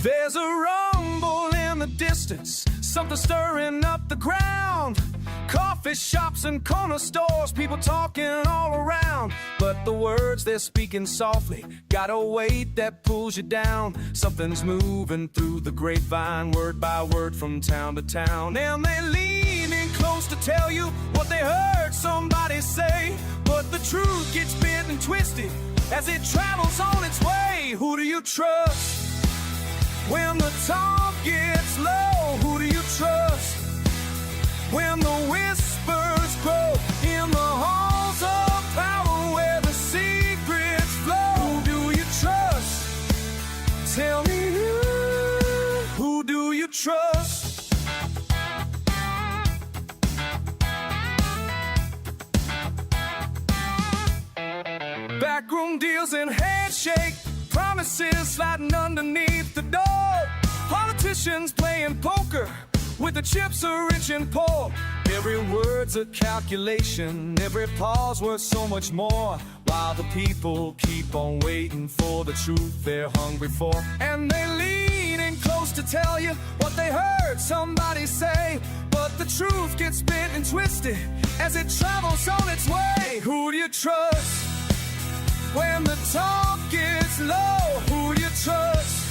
There's a rumble in the distance, something stirring up the ground. Coffee shops and corner stores, people talking all around. But the words they're speaking softly got a weight that pulls you down. Something's moving through the grapevine, word by word from town to town. And they lean in close to tell you what they heard somebody say. But the truth gets bent and twisted as it travels on its way. Who do you trust? When the talk gets low, who do you trust? When the whispers grow in the halls of power where the secrets flow, who do you trust? Tell me who do you trust? Backroom deals and handshake promises sliding underneath the door. Politicians playing poker with the chips are rich and poor. Every word's a calculation, every pause worth so much more. While the people keep on waiting for the truth they're hungry for. And they lean in close to tell you what they heard somebody say. But the truth gets bent and twisted as it travels on its way. Who do you trust? When the talk gets low, who do you trust?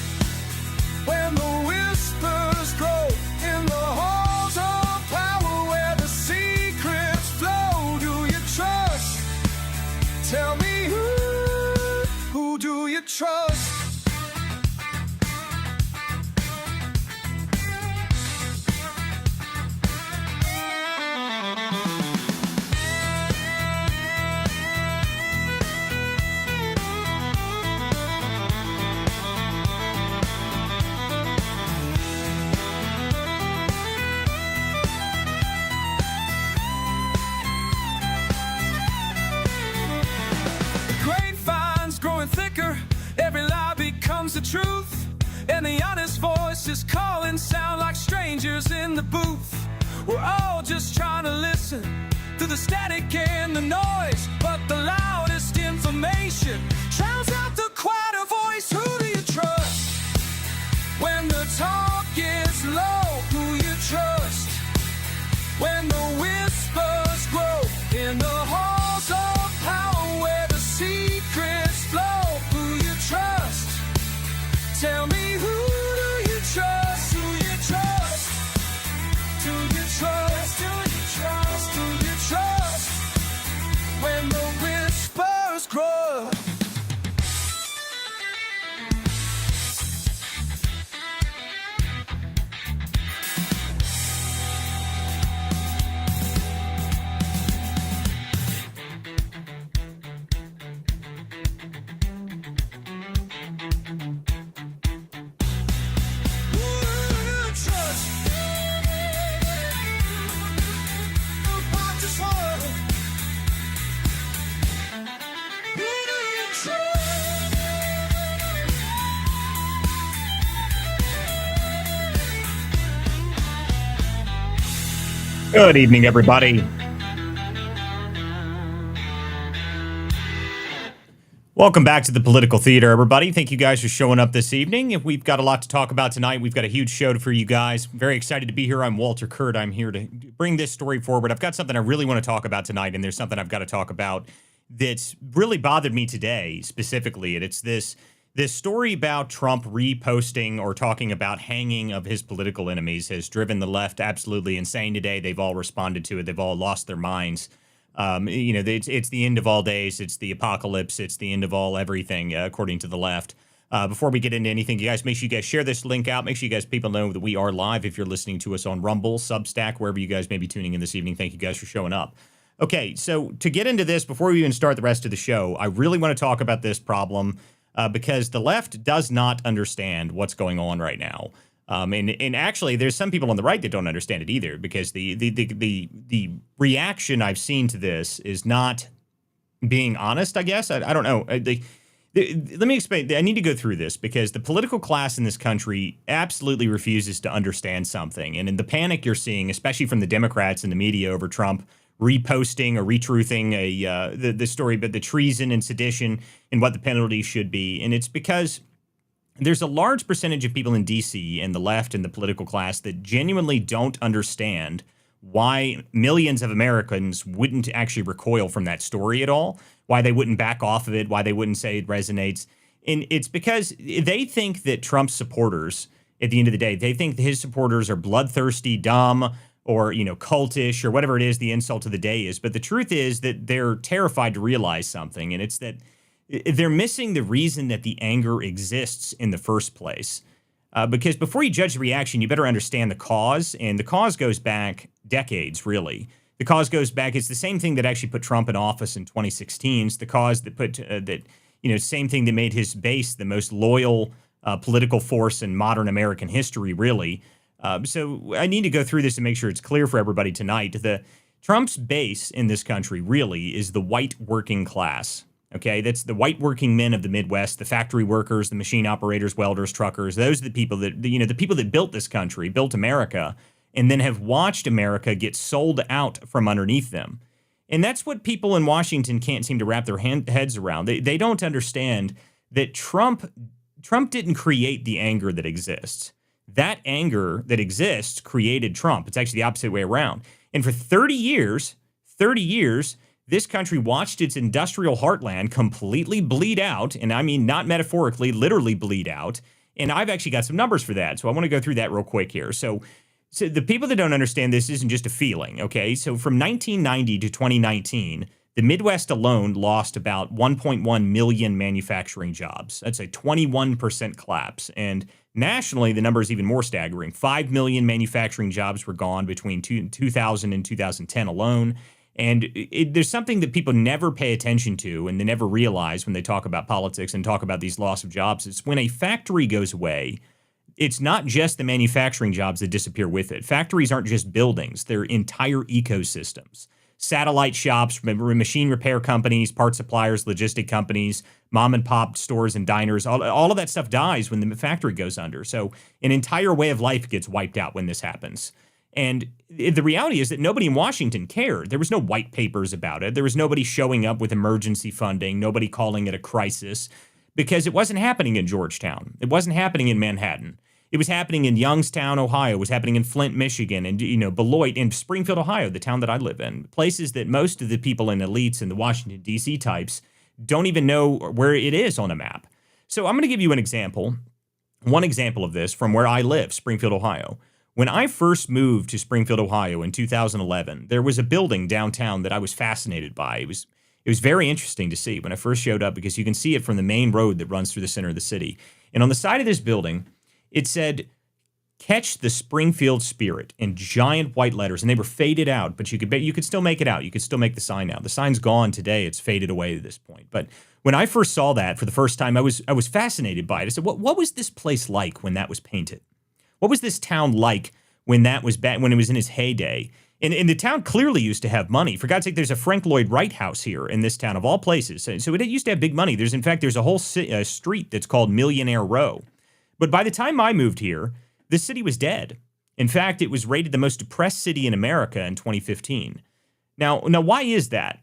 When the whispers grow in the halls of power where the secrets flow, do you trust? Tell me who do you trust? Thicker, every lie becomes the truth, and the honest voices calling sound like strangers in the booth. We're all just trying to listen to the static and the noise, but the loudest information drowns out the quieter voice. Who do you trust? When the talk gets low, who you trust? When the whispers grow in the halls of power where the secrets flow, who you trust? Tell me who do you trust? Who you trust? Do you trust? Do you trust? Do you trust? When the whispers grow. Good evening, everybody. Welcome back to the Political Theater, everybody. Thank you guys for showing up this evening. We've got a lot to talk about tonight. We've got a huge show for you guys. Very excited to be here. I'm Walter Kurt. I'm here to bring this story forward. I've got something I really want to talk about tonight, and there's something I've got to talk about that's really bothered me today, specifically. And it's this story about Trump reposting or talking about hanging of his political enemies has driven the left absolutely insane today. They've all responded to it. They've all lost their minds. It's the end of all days. It's the apocalypse. It's the end of all everything, according to the left. Before we get into anything, you guys, make sure you guys share this link out. Make sure you guys people know that we are live if you're listening to us on Rumble, Substack, wherever you guys may be tuning in this evening. Thank you guys for showing up. Okay, so to get into this, before we even start the rest of the show, I really want to talk about this problem because the left does not understand what's going on right now. And actually, there's some people on the right that don't understand it either, because the reaction I've seen to this is not being honest, I guess. I don't know. Let me explain. I need to go through this because the political class in this country absolutely refuses to understand something. And in the panic you're seeing, especially from the Democrats and the media over Trump reposting or retruthing the story, but the treason and sedition and what the penalty should be. And it's because there's a large percentage of people in D.C. and the left and the political class that genuinely don't understand why millions of Americans wouldn't actually recoil from that story at all, why they wouldn't back off of it, why they wouldn't say it resonates. And it's because they think that Trump's supporters, at the end of the day, they think that his supporters are bloodthirsty, dumb, or, cultish, or whatever it is the insult of the day is. But the truth is that they're terrified to realize something, and it's that they're missing the reason that the anger exists in the first place. Because before you judge the reaction, you better understand the cause, and the cause goes back decades, really. The cause goes back, it's the same thing that actually put Trump in office in 2016. It's the cause that put, same thing that made his base the most loyal political force in modern American history, really. So I need to go through this and make sure it's clear for everybody tonight. Trump's base in this country really is the white working class. Okay, that's the white working men of the Midwest, the factory workers, the machine operators, welders, truckers. Those are the people that, the people that built this country, built America, and then have watched America get sold out from underneath them. And that's what people in Washington can't seem to wrap their heads around. They don't understand that Trump didn't create the anger that exists. That anger that exists created Trump. It's actually the opposite way around. And for 30 years, this country watched its industrial heartland completely bleed out, and I mean not metaphorically, literally bleed out. And I've actually got some numbers for that, so I want to go through that real quick here. So the people that don't understand this isn't just a feeling, okay? So from 1990 to 2019, the Midwest alone lost about 1.1 million manufacturing jobs. That's a 21% collapse. And nationally, the number is even more staggering. 5 million manufacturing jobs were gone between 2000 and 2010 alone. And there's something that people never pay attention to and they never realize when they talk about politics and talk about these loss of jobs. It's when a factory goes away, it's not just the manufacturing jobs that disappear with it. Factories aren't just buildings. They're entire ecosystems. Satellite shops, machine repair companies, part suppliers, logistic companies, mom and pop stores and diners, all of that stuff dies when the factory goes under. So an entire way of life gets wiped out when this happens. And the reality is that nobody in Washington cared. There was no white papers about it. There was nobody showing up with emergency funding, nobody calling it a crisis, because it wasn't happening in Georgetown. It wasn't happening in Manhattan. It was happening in Youngstown, Ohio. It was happening in Flint, Michigan, and Beloit, and Springfield, Ohio, the town that I live in. Places that most of the people in elites and the Washington, D.C. types don't even know where it is on a map. So I'm going to give you an example, one example of this from where I live, Springfield, Ohio. When I first moved to Springfield, Ohio in 2011, there was a building downtown that I was fascinated by. It was very interesting to see when I first showed up because you can see it from the main road that runs through the center of the city. And on the side of this building, it said, "Catch the Springfield spirit" in giant white letters, and they were faded out, but you could still make it out. You could still make the sign out. The sign's gone today. It's faded away at this point. But when I first saw that for the first time, I was fascinated by it. I said, what was this place like when that was painted? What was this town like when that was when it was in its heyday? And the town clearly used to have money. For God's sake, there's a Frank Lloyd Wright house here in this town of all places. So it used to have big money. There's a whole street that's called Millionaire Row. But by the time I moved here, the city was dead. In fact, it was rated the most depressed city in America in 2015. Now, why is that?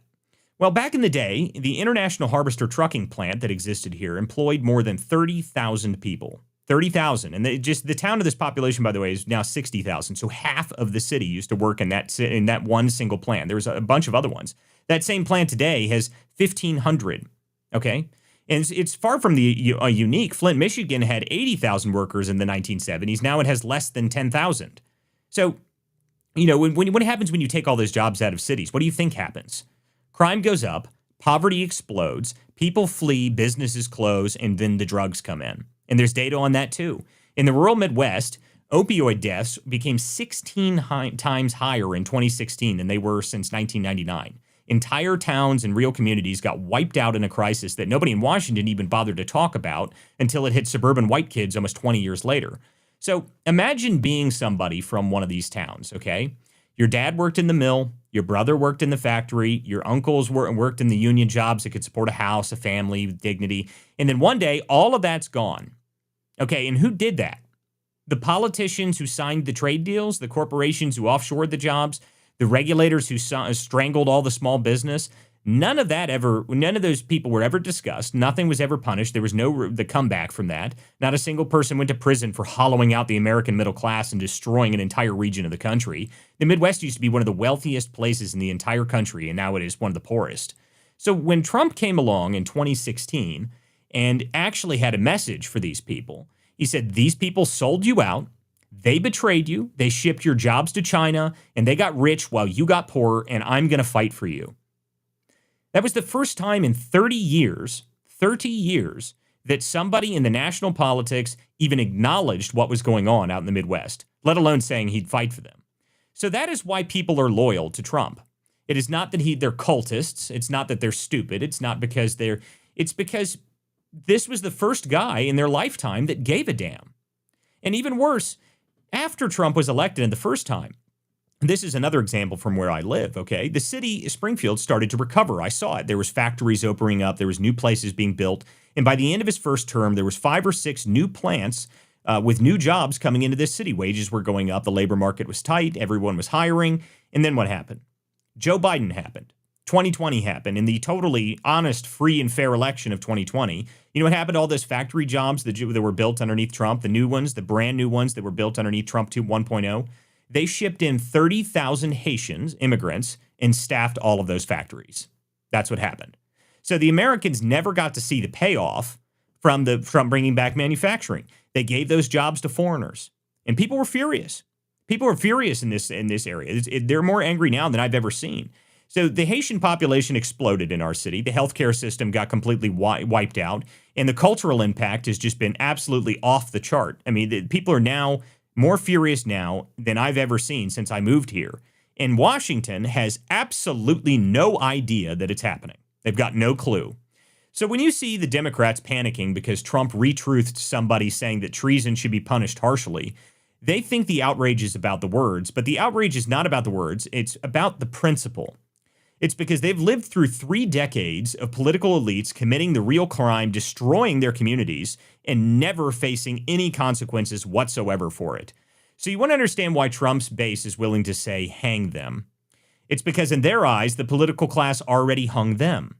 Well, back in the day, the International Harvester trucking plant that existed here employed more than 30,000 people. 30,000. And the town of this population, by the way, is now 60,000. So half of the city used to work in that one single plant. There was a bunch of other ones. That same plant today has 1,500. Okay? And it's far from unique. Flint, Michigan had 80,000 workers in the 1970s. Now it has less than 10,000. So, what happens when you take all those jobs out of cities? What do you think happens? Crime goes up, poverty explodes, people flee, businesses close, and then the drugs come in. And there's data on that too. In the rural Midwest, opioid deaths became 16 times higher in 2016 than they were since 1999. Entire towns and real communities got wiped out in a crisis that nobody in Washington even bothered to talk about until it hit suburban white kids almost 20 years later. So imagine being somebody from one of these towns, okay? Your dad worked in the mill, your brother worked in the factory, your uncles worked in the union jobs that could support a house, a family, with dignity, and then one day, all of that's gone. Okay, and who did that? The politicians who signed the trade deals, the corporations who offshored the jobs, the regulators who strangled all the small business. None of those people were ever discussed. Nothing was ever punished. There was the comeback from that. Not a single person went to prison for hollowing out the American middle class and destroying an entire region of the country. The Midwest used to be one of the wealthiest places in the entire country, and now it is one of the poorest. So when Trump came along in 2016 and actually had a message for these people, he said, these people sold you out. They betrayed you. They shipped your jobs to China, and they got rich while you got poor, and I'm going to fight for you. That was the first time in 30 years, that somebody in the national politics even acknowledged what was going on out in the Midwest, let alone saying he'd fight for them. So that is why people are loyal to Trump. It is not that they're cultists. It's not that they're stupid. It's not because it's because this was the first guy in their lifetime that gave a damn. And even worse, after Trump was elected in the first time, this is another example from where I live, okay? The city, Springfield, started to recover. I saw it. There was factories opening up. There was new places being built. And by the end of his first term, there was 5 or 6 new plants with new jobs coming into this city. Wages were going up. The labor market was tight. Everyone was hiring. And then what happened? Joe Biden happened. 2020 happened. In the totally honest, free, and fair election of 2020, you know what happened to all those factory jobs that were built underneath Trump, the new ones, the brand new ones that were built underneath Trump 1.0? They shipped in 30,000 Haitians, immigrants, and staffed all of those factories. That's what happened. So the Americans never got to see the payoff from bringing back manufacturing. They gave those jobs to foreigners, and people were furious. People are furious in this area. They're more angry now than I've ever seen. So the Haitian population exploded in our city. The healthcare system got completely wiped out, and the cultural impact has just been absolutely off the chart. I mean, people are now more furious now than I've ever seen since I moved here. And Washington has absolutely no idea that it's happening. They've got no clue. So when you see the Democrats panicking because Trump retruthed somebody saying that treason should be punished harshly, they think the outrage is about the words, but the outrage is not about the words. It's about the principle. It's because they've lived through 3 decades of political elites committing the real crime, destroying their communities, and never facing any consequences whatsoever for it. So you want to understand why Trump's base is willing to say, hang them. It's because in their eyes, the political class already hung them.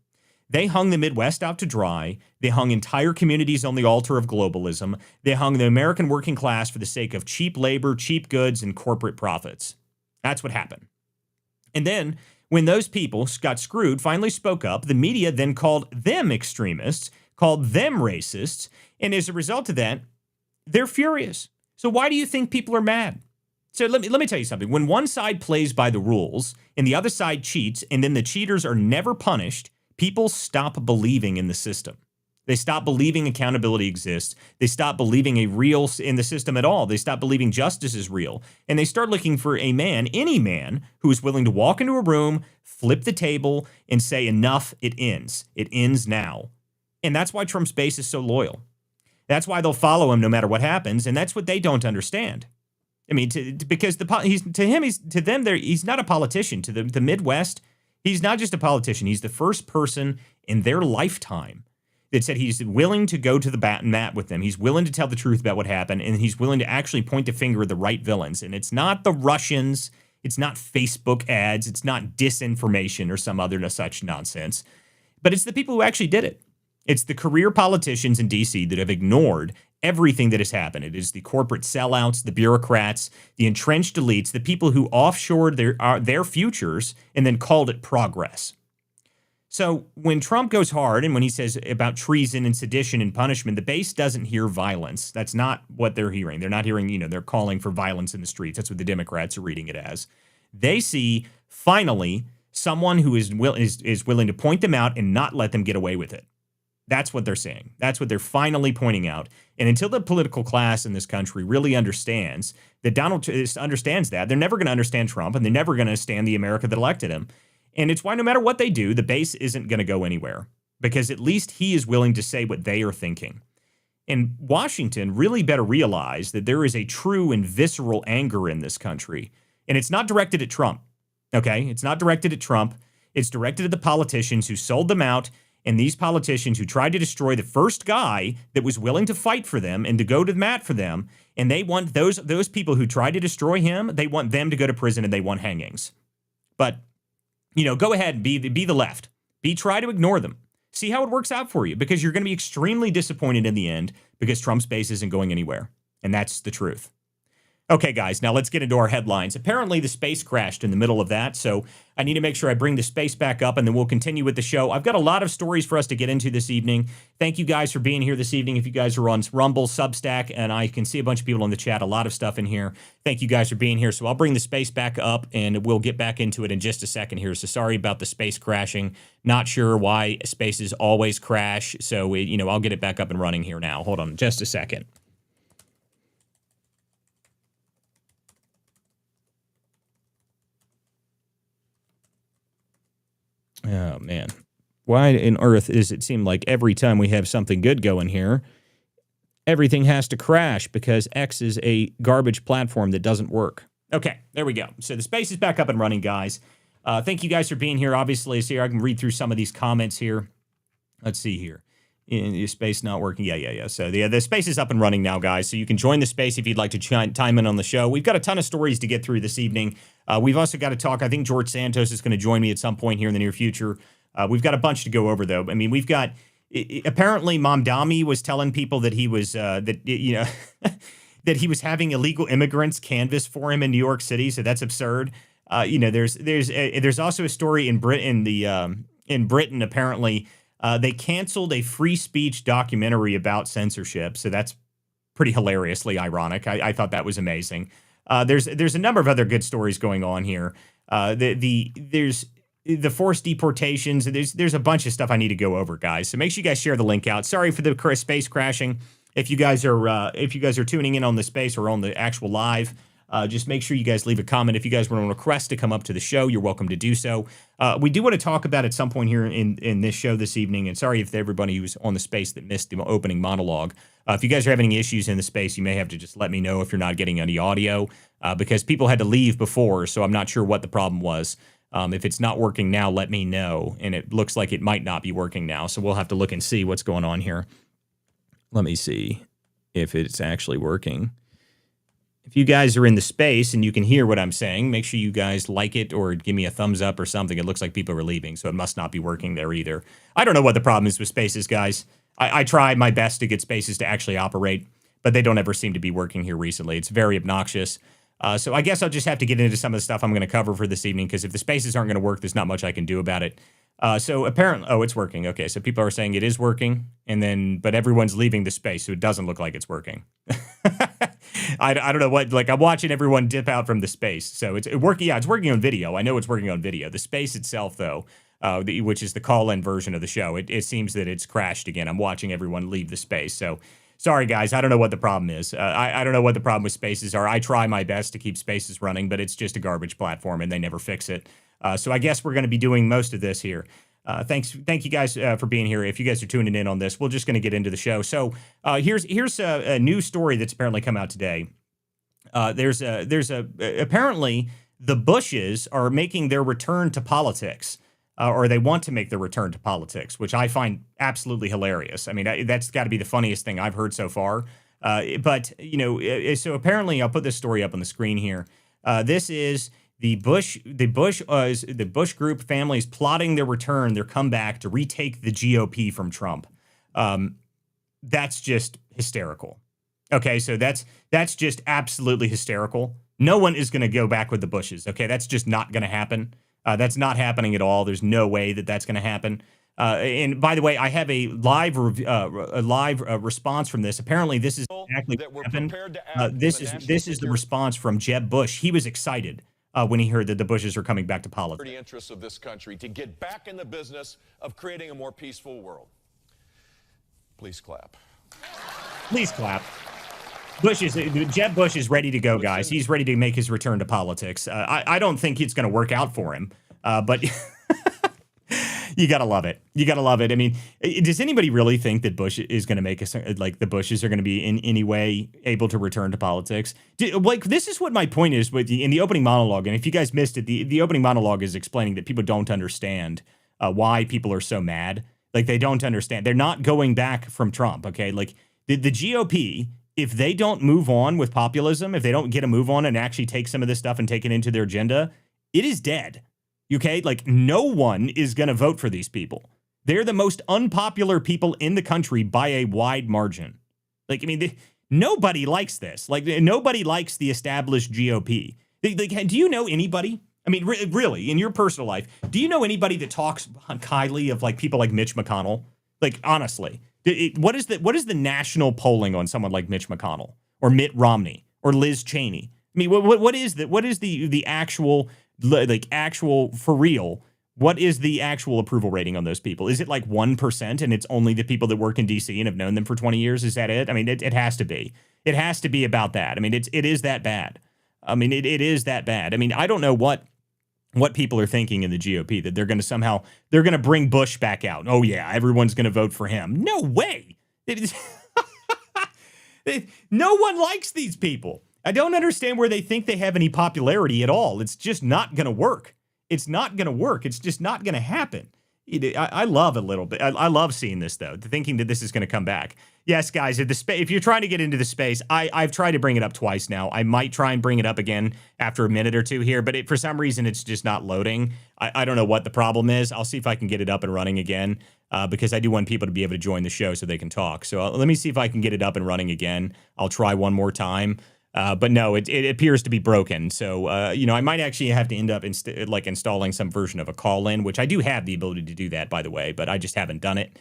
They hung the Midwest out to dry. They hung entire communities on the altar of globalism. They hung the American working class for the sake of cheap labor, cheap goods, and corporate profits. That's what happened. And then, when those people got screwed, finally spoke up, the media then called them extremists, called them racists, and as a result of that, they're furious. So why do you think people are mad? So let me tell you something. When one side plays by the rules and the other side cheats, and then the cheaters are never punished, people stop believing in the system. They stop believing accountability exists. They stop believing in the system at all. They stop believing justice is real. And they start looking for a man, any man, who is willing to walk into a room, flip the table, and say, enough, it ends. It ends now. And that's why Trump's base is so loyal. That's why they'll follow him no matter what happens, and that's what they don't understand. I mean, because he's not a politician. To the Midwest, he's not just a politician. He's the first person in their lifetime that said he's willing to go to the mat with them. He's willing to tell the truth about what happened, and he's willing to actually point the finger at the right villains. And it's not the Russians. It's not Facebook ads. It's not disinformation or some other such nonsense. But it's the people who actually did it. It's the career politicians in D.C. that have ignored everything that has happened. It is the corporate sellouts, the bureaucrats, the entrenched elites, the people who offshored their futures and then called it progress. So when Trump goes hard and when he says about treason and sedition and punishment, the base doesn't hear violence. That's not what they're hearing. They're not hearing, they're calling for violence in the streets. That's what the Democrats are reading it as. They see, finally, someone who is willing to point them out and not let them get away with it. That's what they're saying. That's what they're finally pointing out. And until the political class in this country really understands that Donald understands that, they're never going to understand Trump, and they're never going to understand the America that elected him. And it's why no matter what they do, the base isn't going to go anywhere, because at least he is willing to say what they are thinking. And Washington really better realize that there is a true and visceral anger in this country. And it's not directed at Trump, okay? It's not directed at Trump. It's directed at the politicians who sold them out, and these politicians who tried to destroy the first guy that was willing to fight for them and to go to the mat for them. And they want those people who tried to destroy him, they want them to go to prison, and they want hangings. But, go ahead and be the left. Try to ignore them. See how it works out for you, because you're going to be extremely disappointed in the end because Trump's base isn't going anywhere. And that's the truth. Okay, guys, now let's get into our headlines. Apparently, the space crashed in the middle of that, so I need to make sure I bring the space back up, and then we'll continue with the show. I've got a lot of stories for us to get into this evening. Thank you guys for being here this evening. If you guys are on Rumble, Substack, and I can see a bunch of people in the chat, a lot of stuff in here. Thank you guys for being here. So I'll bring the space back up, and we'll get back into it in just a second here. So sorry about the space crashing. Not sure why spaces always crash, so I'll get it back up and running here now. Hold on just a second. Oh, man. Why in earth does it seem like every time we have something good going here, everything has to crash because X is a garbage platform that doesn't work? Okay, there we go. So the space is back up and running, guys. Thank you guys for being here. Obviously, so here I can read through some of these comments here. Let's see here. In your space not working. Yeah. So the space is up and running now, guys. So you can join the space if you'd like to chime in on the show. We've got a ton of stories to get through this evening. We've also got to talk. I think George Santos is going to join me at some point here in the near future. We've got a bunch to go over, though. I mean, we've got apparently Mamdani was telling people that he was that he was having illegal immigrants canvass for him in New York City. So that's absurd. There's also a story in Britain apparently. They canceled a free speech documentary about censorship, so that's pretty hilariously ironic. I thought that was amazing. There's a number of other good stories going on here. There's the forced deportations. There's a bunch of stuff I need to go over, guys. So make sure you guys share the link out. Sorry for the space crashing. If you guys are tuning in on the space or on the actual live. Just make sure you guys leave a comment. If you guys want to request to come up to the show, you're welcome to do so. We do want to talk about at some point here in this show this evening, and sorry if everybody who's on the space that missed the opening monologue. If you guys are having any issues in the space, you may have to just let me know if you're not getting any audio, because people had to leave before, so I'm not sure what the problem was. If it's not working now, let me know, and it looks like it might not be working now, so we'll have to look and see what's going on here. Let me see if it's actually working. If you guys are in the space and you can hear what I'm saying, make sure you guys like it or give me a thumbs up or something. It looks like people are leaving, so it must not be working there either. I don't know what the problem is with spaces, guys. I try my best to get spaces to actually operate, but they don't ever seem to be working here recently. It's very obnoxious. So I guess I'll just have to get into some of the stuff I'm going to cover for this evening, because if the spaces aren't going to work, there's not much I can do about it. So apparently, it's working. Okay, so people are saying it is working, but everyone's leaving the space, so it doesn't look like it's working. I don't know what, I'm watching everyone dip out from the space. So it's working. Yeah, it's working on video. I know it's working on video. The space itself, though, which is the call-in version of the show, it seems that it's crashed again. I'm watching everyone leave the space. So sorry, guys. I don't know what the problem is. I don't know what the problem with spaces are. I try my best to keep spaces running, but it's just a garbage platform, and they never fix it. So I guess we're going to be doing most of this here. Thank you guys for being here. If you guys are tuning in on this, we're just going to get into the show. So here's a new story that's apparently come out today. Apparently the Bushes are making their return to politics, or they want to make their return to politics, which I find absolutely hilarious. I mean, that's got to be the funniest thing I've heard so far. But so apparently, I'll put this story up on the screen here. This is the Bush group families plotting their comeback to retake the GOP from Trump. That's just hysterical. Okay, so that's just absolutely hysterical. No one is going to go back with the Bushes. Okay, that's just not going to happen. That's not happening at all. There's no way that that's going to happen. And by the way, I have a live response from this. Apparently, this is exactly what happened. This is the response from Jeb Bush. He was excited when he heard that the Bushes are coming back to politics. The interests of this country to get back in the business of creating a more peaceful world. Please clap. Please clap. Jeb Bush is ready to go, guys. He's ready to make his return to politics. I don't think it's going to work out for him, but you got to love it. You got to love it. I mean, does anybody really think that Bush is going to make us, like, the Bushes are going to be in any way able to return to politics? This is what my point is in the opening monologue. And if you guys missed it, the opening monologue is explaining that people don't understand why people are so mad. Like, they don't understand. They're not going back from Trump, okay? Like, the GOP, if they don't move on with populism, if they don't get a move on and actually take some of this stuff and take it into their agenda, it is dead. Okay? Like, no one is going to vote for these people. They're the most unpopular people in the country by a wide margin. Like, I mean, nobody likes this. Like, nobody likes the established GOP. Like, do you know anybody? I mean, really, in your personal life, do you know anybody that talks highly of like people like Mitch McConnell? Like, honestly, what is the national polling on someone like Mitch McConnell or Mitt Romney or Liz Cheney? I mean, what is the actual, like, actual, for real, what is the actual approval rating on those people? Is it like 1% and it's only the people that work in DC and have known them for 20 years? Is that it? I mean, it has to be. It has to be about that. I mean, it is that bad. I mean, it is that bad. I mean, I don't know what people are thinking in the GOP, that they're going to bring Bush back out. Oh yeah, everyone's going to vote for him. No way. No one likes these people. I don't understand where they think they have any popularity at all. It's just not going to work. It's not going to work. It's just not going to happen. I love a little bit. I love seeing this, though, thinking that this is going to come back. Yes, guys, if you're trying to get into the space, I've tried to bring it up twice now. I might try and bring it up again after a minute or two here, but for some reason, it's just not loading. I don't know what the problem is. I'll see if I can get it up and running again, because I do want people to be able to join the show so they can talk. So let me see if I can get it up and running again. I'll try one more time. But no, it appears to be broken. So, I might actually have to end up installing some version of a call-in, which I do have the ability to do that, by the way, but I just haven't done it.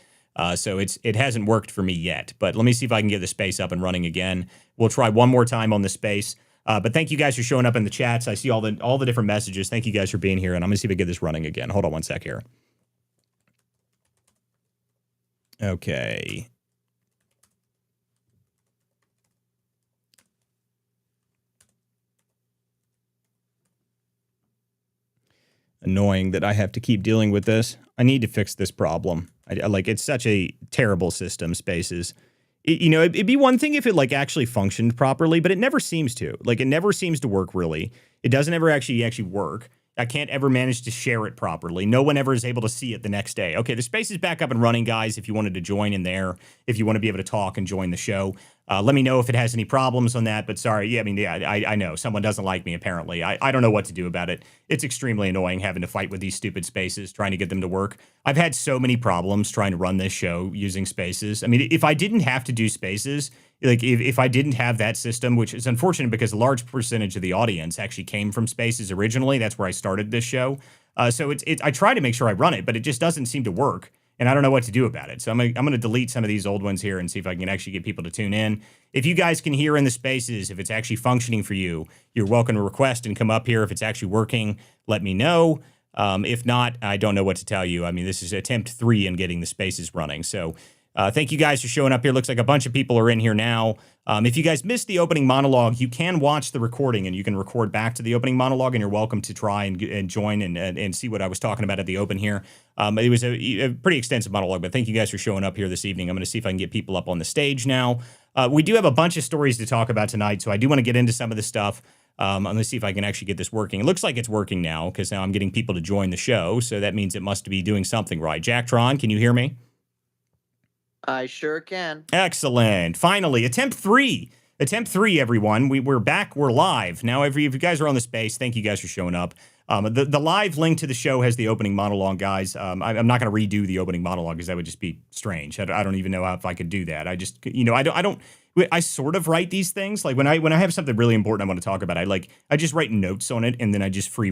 So it hasn't worked for me yet. But let me see if I can get the space up and running again. We'll try one more time on the space. But thank you guys for showing up in the chats. I see all the different messages. Thank you guys for being here. And I'm going to see if I can get this running again. Hold on one sec here. Okay. Annoying that I have to keep dealing with this. I need to fix this problem. It's such a terrible system, Spaces. It'd be one thing if it actually functioned properly, but it never seems to. It never seems to work really. It doesn't ever actually work. I can't ever manage to share it properly. No one ever is able to see it the next day. Okay, the space is back up and running, guys. If you wanted to join in there, if you want to be able to talk and join the show, let me know if it has any problems on that. But sorry, I know someone doesn't like me, apparently. I don't know what to do about it. It's extremely annoying having to fight with these stupid spaces, trying to get them to work. I've had so many problems trying to run this show using spaces. I mean, if I didn't have to do spaces, if I didn't have that system, which is unfortunate because a large percentage of the audience actually came from spaces originally. That's where I started this show. So I try to make sure I run it, but it just doesn't seem to work. And I don't know what to do about it. So I'm going to delete some of these old ones here and see if I can actually get people to tune in. If you guys can hear in the spaces, if it's actually functioning for you, you're welcome to request and come up here. If it's actually working, let me know. If not, I don't know what to tell you. I mean, this is attempt 3 in getting the spaces running. So thank you guys for showing up here. Looks like a bunch of people are in here now. If you guys missed the opening monologue, you can watch the recording and you can record back to the opening monologue, and you're welcome to try and join and see what I was talking about at the open here. It was a pretty extensive monologue, but thank you guys for showing up here this evening. I'm going to see if I can get people up on the stage now. We do have a bunch of stories to talk about tonight, so I do want to get into some of the stuff. I'm going to see if I can actually get this working. It looks like it's working now because now I'm getting people to join the show, so that means it must be doing something right. Jacktron, can you hear me? I sure can. Excellent. Finally, attempt 3. Attempt 3, everyone. We're back. We're live. Now, if you guys are on the space, thank you guys for showing up. The live link to the show has the opening monologue, guys. I'm not going to redo the opening monologue because that would just be strange. I don't even know if I could do that. I just, I sort of write these things. Like when I have something really important I want to talk about, I just write notes on it and then I just flow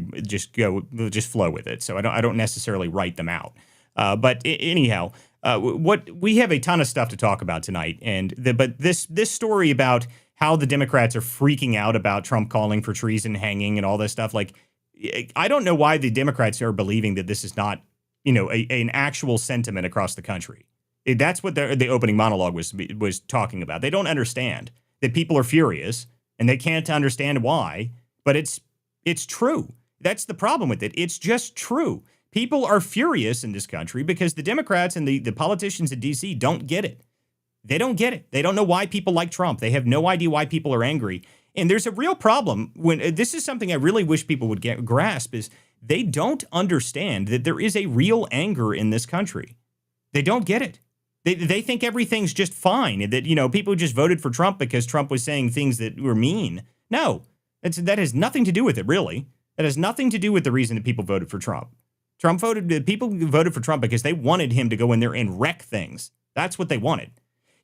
with it. So I don't necessarily write them out. But anyhow, we have a ton of stuff to talk about tonight, but this story about how the Democrats are freaking out about Trump calling for treason, hanging, and all this stuff. I don't know why the Democrats are believing that this is not, an actual sentiment across the country. That's what the opening monologue was talking about. They don't understand that people are furious and they can't understand why, but it's true. That's the problem with it. It's just true. People are furious in this country because the Democrats and the politicians in D.C. don't get it. They don't get it. They don't know why people like Trump. They have no idea why people are angry. And there's a real problem when this is something I really wish people would grasp is they don't understand that there is a real anger in this country. They don't get it. They think everything's just fine. That, people just voted for Trump because Trump was saying things that were mean. No, that has nothing to do with it, really. That has nothing to do with the reason that people voted for Trump. People voted for Trump because they wanted him to go in there and wreck things. That's what they wanted.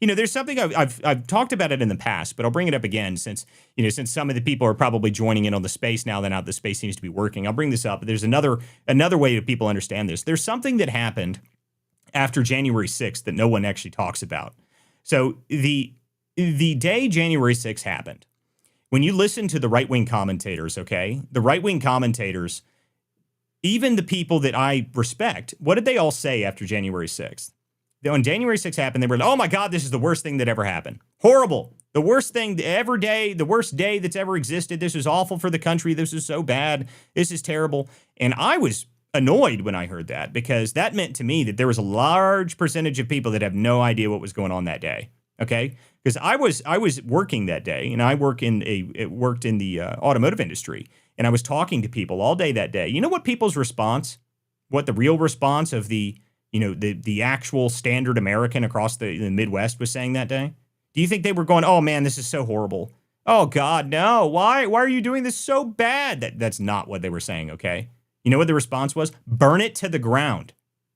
You know, there's something I've talked about it in the past, but I'll bring it up again since some of the people are probably joining in on the space now that the space seems to be working. I'll bring this up. There's another way that people understand this. There's something that happened after January 6th that no one actually talks about. So the day January 6th happened, when you listen to the right-wing commentators, okay, the right-wing commentators, even the people that I respect, what did they all say after January 6th? When January 6th happened, they were like, oh my God, this is the worst thing that ever happened. Horrible. The worst thing ever day, the worst day that's ever existed. This is awful for the country. This is so bad. This is terrible. And I was annoyed when I heard that because that meant to me that there was a large percentage of people that have no idea what was going on that day. Okay? Because I was working that day, and I worked in the automotive industry, and I was talking to people all day that day. You know what people's response, what the real response of the actual standard American across the Midwest was saying that day? Do you think they were going, oh man, this is so horrible? Oh God, no. Why are you doing this so bad? That's not what they were saying, okay? You know what the response was? Burn it to the ground.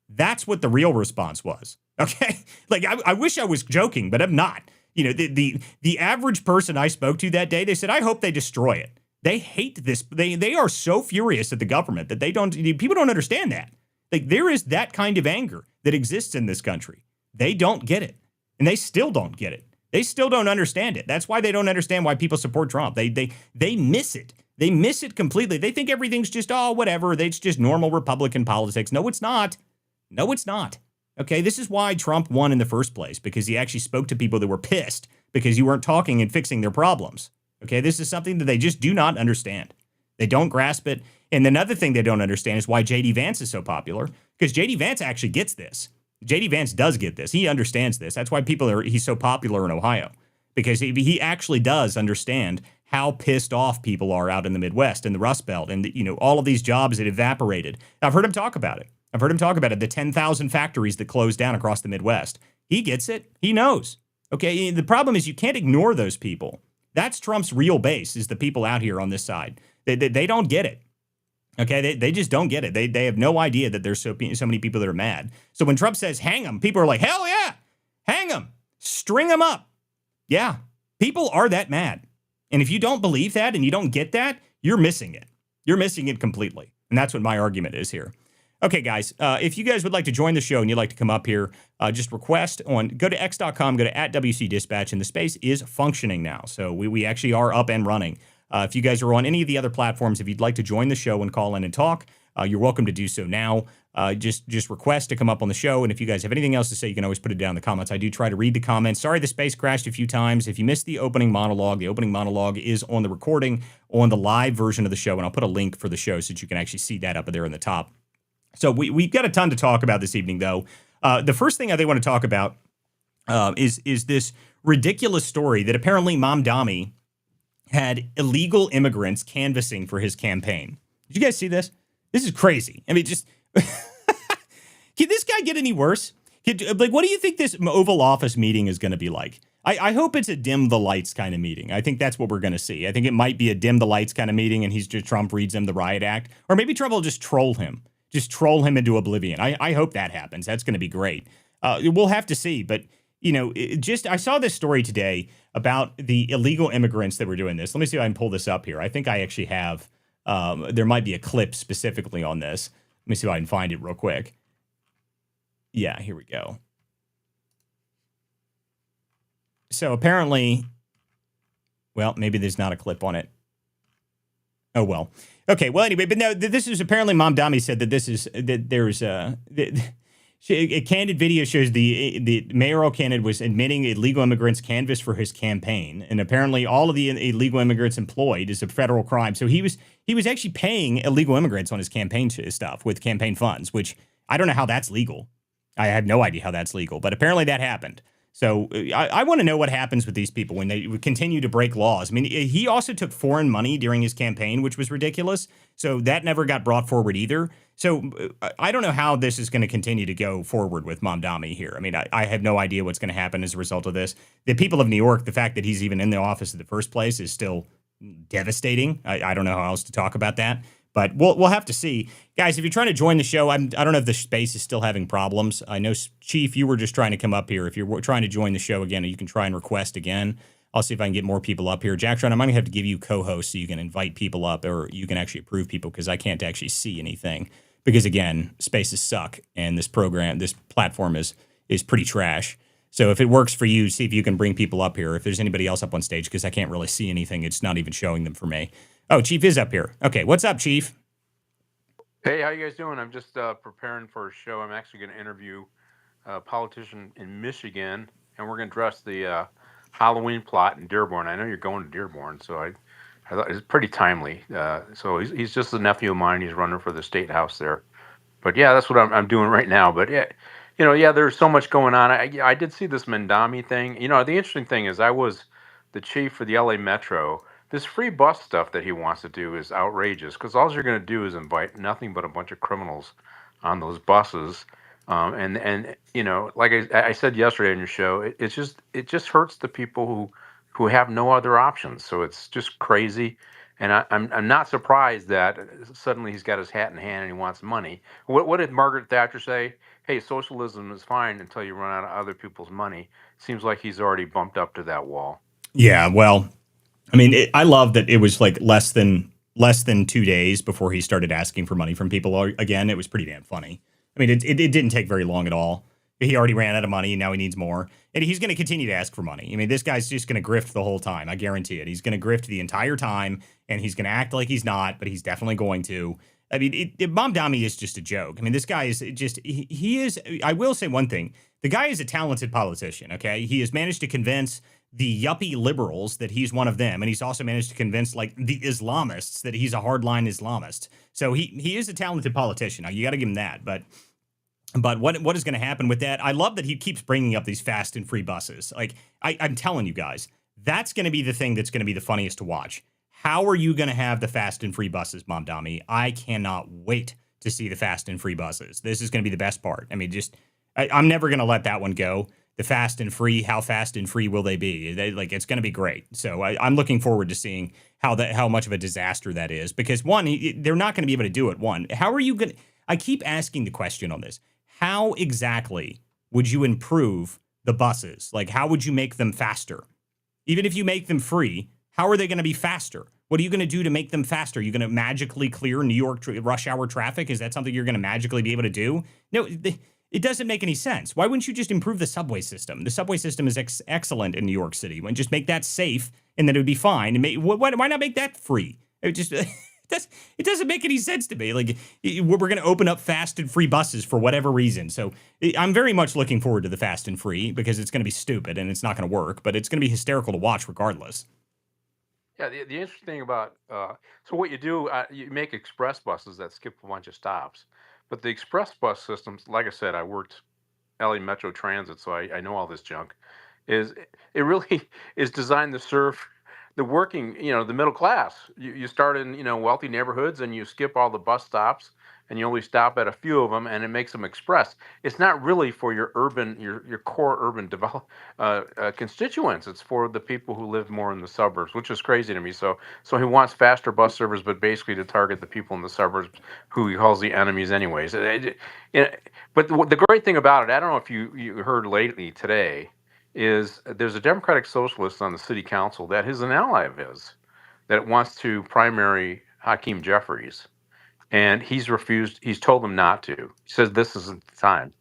That's what the real response was, okay? Like, I wish I was joking, but I'm not. You know, the average person I spoke to that day, they said, I hope they destroy it. They hate this. They are so furious at the government that people don't understand that. Like, there is that kind of anger that exists in this country. They don't get it. And they still don't get it. They still don't understand it. That's why they don't understand why people support Trump. They miss it. They miss it completely. They think everything's just, oh, whatever. It's just normal Republican politics. No, it's not. No, it's not. Okay, this is why Trump won in the first place, because he actually spoke to people that were pissed because you weren't talking and fixing their problems. Okay, this is something that they just do not understand. They don't grasp it. And another thing they don't understand is why J.D. Vance is so popular, because J.D. Vance actually gets this. J.D. Vance does get this. He understands this. That's why he's so popular in Ohio, because he actually does understand how pissed off people are out in the Midwest and the Rust Belt and, all of these jobs that evaporated. I've heard him talk about it. The 10,000 factories that closed down across the Midwest. He gets it. He knows. Okay, the problem is you can't ignore those people. That's Trump's real base, is the people out here on this side. They don't get it. Okay, they just don't get it. They have no idea that there's so many people that are mad. So when Trump says hang them, people are like, hell yeah, hang them, string them up. Yeah, people are that mad. And if you don't believe that and you don't get that, you're missing it. You're missing it completely. And that's what my argument is here. Okay, guys, if you guys would like to join the show and you'd like to come up here, just request go to x.com, go to @WCDispatch, and the space is functioning now. So we actually are up and running. If you guys are on any of the other platforms, if you'd like to join the show and call in and talk, you're welcome to do so now. Just request to come up on the show. And if you guys have anything else to say, you can always put it down in the comments. I do try to read the comments. Sorry, the space crashed a few times. If you missed the opening monologue is on the recording on the live version of the show. And I'll put a link for the show so that you can actually see that up there in the top. So we've got a ton to talk about this evening, though. The first thing I want to talk about is this ridiculous story that apparently Mamdani had illegal immigrants canvassing for his campaign. Did you guys see this? This is crazy. I mean, just can this guy get any worse? What do you think this Oval Office meeting is going to be like? I hope it's a dim the lights kind of meeting. I think that's what we're going to see. I think it might be a dim the lights kind of meeting, and Trump reads him the riot act, or maybe Trump will just troll him. Just troll him into oblivion. I hope that happens. That's going to be great. We'll have to see. But, I saw this story today about the illegal immigrants that were doing this. Let me see if I can pull this up here. I think I actually have, there might be a clip specifically on this. Let me see if I can find it real quick. Yeah, here we go. So apparently, well, maybe there's not a clip on it. Oh, well. Okay, well, anyway, but no, this is apparently Mamdani said that there's a candid video shows the mayoral candidate was admitting illegal immigrants canvassed for his campaign, and apparently all of the illegal immigrants employed is a federal crime. So he was actually paying illegal immigrants on his campaign stuff with campaign funds, which I don't know how that's legal. I have no idea how that's legal, but apparently that happened. So I want to know what happens with these people when they continue to break laws. I mean, he also took foreign money during his campaign, which was ridiculous. So that never got brought forward either. So I don't know how this is going to continue to go forward with Mamdani here. I mean, I have no idea what's going to happen as a result of this. The people of New York, the fact that he's even in the office in the first place is still devastating. I don't know how else to talk about that. But we'll have to see. Guys, if you're trying to join the show, I don't know if the space is still having problems. I know, Chief, you were just trying to come up here. If you're trying to join the show again, you can try and request again. I'll see if I can get more people up here. Jacktron, I might have to give you co-hosts so you can invite people up, or you can actually approve people, because I can't actually see anything. Because, again, spaces suck, and this platform is pretty trash. So if it works for you, see if you can bring people up here. If there's anybody else up on stage, because I can't really see anything. It's not even showing them for me. Oh, Chief is up here. Okay, what's up, Chief? Hey, how you guys doing? I'm just preparing for a show. I'm actually going to interview a politician in Michigan, and we're going to address the Halloween plot in Dearborn. I know you're going to Dearborn, so I thought it's pretty timely. So he's just a nephew of mine. He's running for the state house there. But yeah, that's what I'm doing right now. But yeah, there's so much going on. I did see this Mendami thing. The interesting thing is I was the chief for the LA Metro. This free bus stuff that he wants to do is outrageous, because all you're going to do is invite nothing but a bunch of criminals on those buses. And like I said yesterday on your show, it just hurts the people who have no other options. So it's just crazy. And I'm not surprised that suddenly he's got his hat in hand and he wants money. What did Margaret Thatcher say? Hey, socialism is fine until you run out of other people's money. Seems like he's already bumped up to that wall. Yeah, well, I mean, I love that it was like less than 2 days before he started asking for money from people again. It was pretty damn funny. I mean, it didn't take very long at all. He already ran out of money, and now he needs more. And he's going to continue to ask for money. I mean, this guy's just going to grift the whole time. I guarantee it. He's going to grift the entire time, and he's going to act like he's not, but he's definitely going to. I mean, Mamdani is just a joke. I mean, this guy is just, he is, I will say one thing. The guy is a talented politician, okay? He has managed to convince the yuppie liberals that he's one of them, and he's also managed to convince, like, the Islamists that he's a hardline Islamist. So he is a talented politician. Now, you got to give him that, but what is going to happen with that? I love that he keeps bringing up these fast and free buses. Like, I'm telling you guys, that's going to be the thing that's going to be the funniest to watch. How are you going to have the fast and free buses, Mamdani? I cannot wait to see the fast and free buses. This is going to be the best part. I mean, I'm never going to let that one go. The fast and free, how fast and free will they be? It's going to be great. So I'm looking forward to seeing how much of a disaster that is. Because one, they're not going to be able to do it. One, how are you going to? I keep asking the question on this. How exactly would you improve the buses? Like, how would you make them faster? Even if you make them free, how are they going to be faster? What are you going to do to make them faster? Are you going to magically clear New York rush hour traffic? Is that something you're going to magically be able to do? No, it doesn't make any sense. Why wouldn't you just improve the subway system? The subway system is excellent in New York City. Why just make that safe, and then it would be fine. And why not make that free? It just it doesn't make any sense to me. Like, we're going to open up fast and free buses for whatever reason. So I'm very much looking forward to the fast and free, because it's going to be stupid and it's not going to work, but it's going to be hysterical to watch regardless. Yeah, the interesting thing about so what you do, you make express buses that skip a bunch of stops, but the express bus systems, like I said, I worked LA Metro Transit, so I know all this junk. It really is designed to serve the working, the middle class. You start in wealthy neighborhoods, and you skip all the bus stops, and you only stop at a few of them, and it makes them express. It's not really for your core urban constituents. It's for the people who live more in the suburbs, which is crazy to me. So he wants faster bus service, but basically to target the people in the suburbs who he calls the enemies anyways. But the great thing about it, I don't know if you heard lately today, is there's a Democratic Socialist on the city council that is an ally of his that wants to primary Hakeem Jeffries. And he's refused. He's told them not to. He says this isn't the time.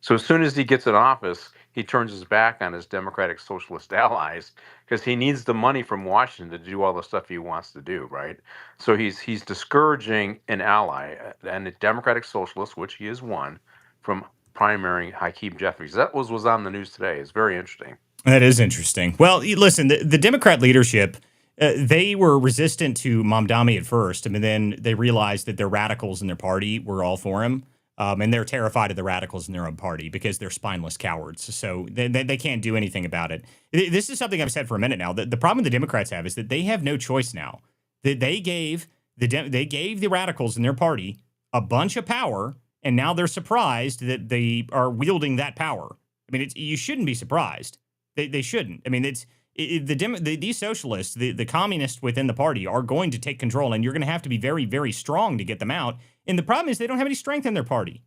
So as soon as he gets in office, he turns his back on his Democratic Socialist allies, because he needs the money from Washington to do all the stuff he wants to do, right? So he's discouraging an ally, and a Democratic Socialist, which he is one, from primarying Hakeem Jeffries. That was on the news today. It's very interesting. That is interesting. Well, listen, the Democrat leadership, they were resistant to Mamdani at first. I mean, then they realized that their radicals in their party were all for him. And they're terrified of the radicals in their own party because they're spineless cowards. So they can't do anything about it. This is something I've said for a minute now. The problem the Democrats have is that they have no choice now. They gave the radicals in their party a bunch of power, and now they're surprised that they are wielding that power. I mean, you shouldn't be surprised. They shouldn't. I mean, These socialists, the communists within the party are going to take control, and you're going to have to be very, very strong to get them out. And the problem is they don't have any strength in their party.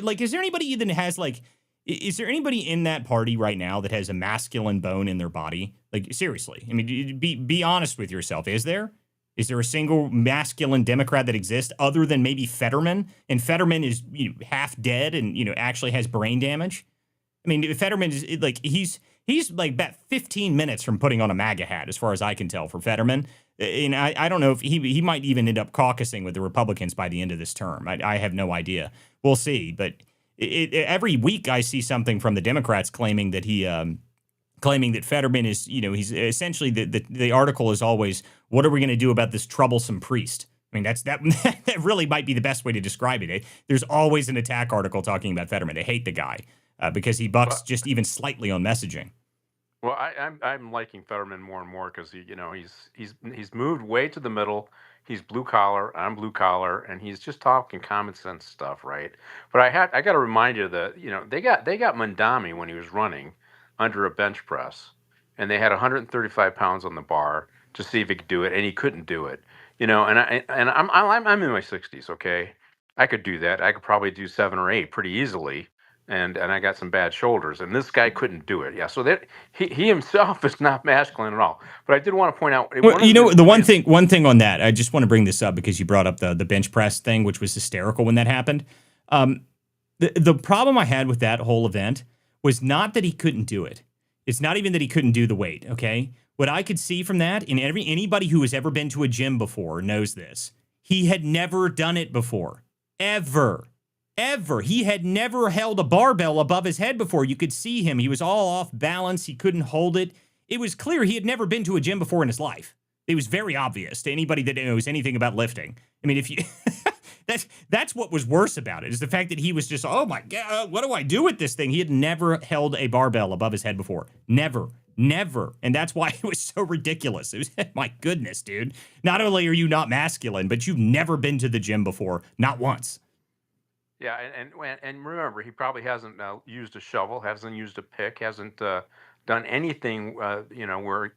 Like, is there anybody that has like, is there anybody in that party right now that has a masculine bone in their body? Like, seriously, I mean, be honest with yourself. Is there? Is there a single masculine Democrat that exists other than maybe Fetterman? And Fetterman is half dead and actually has brain damage. I mean, Fetterman is like he's like about 15 minutes from putting on a MAGA hat, as far as I can tell, for Fetterman. And I don't know if he might even end up caucusing with the Republicans by the end of this term. I have no idea. We'll see. But every week I see something from the Democrats claiming that claiming that Fetterman is, he's essentially the article is always, what are we going to do about this troublesome priest? I mean, that really might be the best way to describe it. There's always an attack article talking about Fetterman. They hate the guy because he bucks just even slightly on messaging. Well, I'm liking Fetterman more and more because he's moved way to the middle. He's blue collar. I'm blue collar, and he's just talking common sense stuff, right? But I got to remind you that they got Mandami when he was running under a bench press, and they had 135 pounds on the bar to see if he could do it, and he couldn't do it. And I'm in my 60s. Okay, I could do that. I could probably do 7 or 8 pretty easily. And I got some bad shoulders, and this guy couldn't do it. Yeah, so that he himself is not masculine at all. But I did want to point out. Well, the one thing on that, I just want to bring this up because you brought up the bench press thing, which was hysterical when that happened. The problem I had with that whole event was not that he couldn't do it. It's not even that he couldn't do the weight. Okay, what I could see from that, and anybody who has ever been to a gym before knows this, he had never done it before, ever. He had never held a barbell above his head before. You could see him. He was all off balance. He couldn't hold it. It was clear he had never been to a gym before in his life. It was very obvious to anybody that knows anything about lifting. I mean, if you that's what was worse about it, is the fact that he was just, oh my God, what do I do with this thing? He had never held a barbell above his head before. Never. And that's why it was so ridiculous. It was, my goodness, dude. Not only are you not masculine, but you've never been to the gym before. Not once. Yeah, and remember, he probably hasn't used a shovel, hasn't used a pick, hasn't done anything, where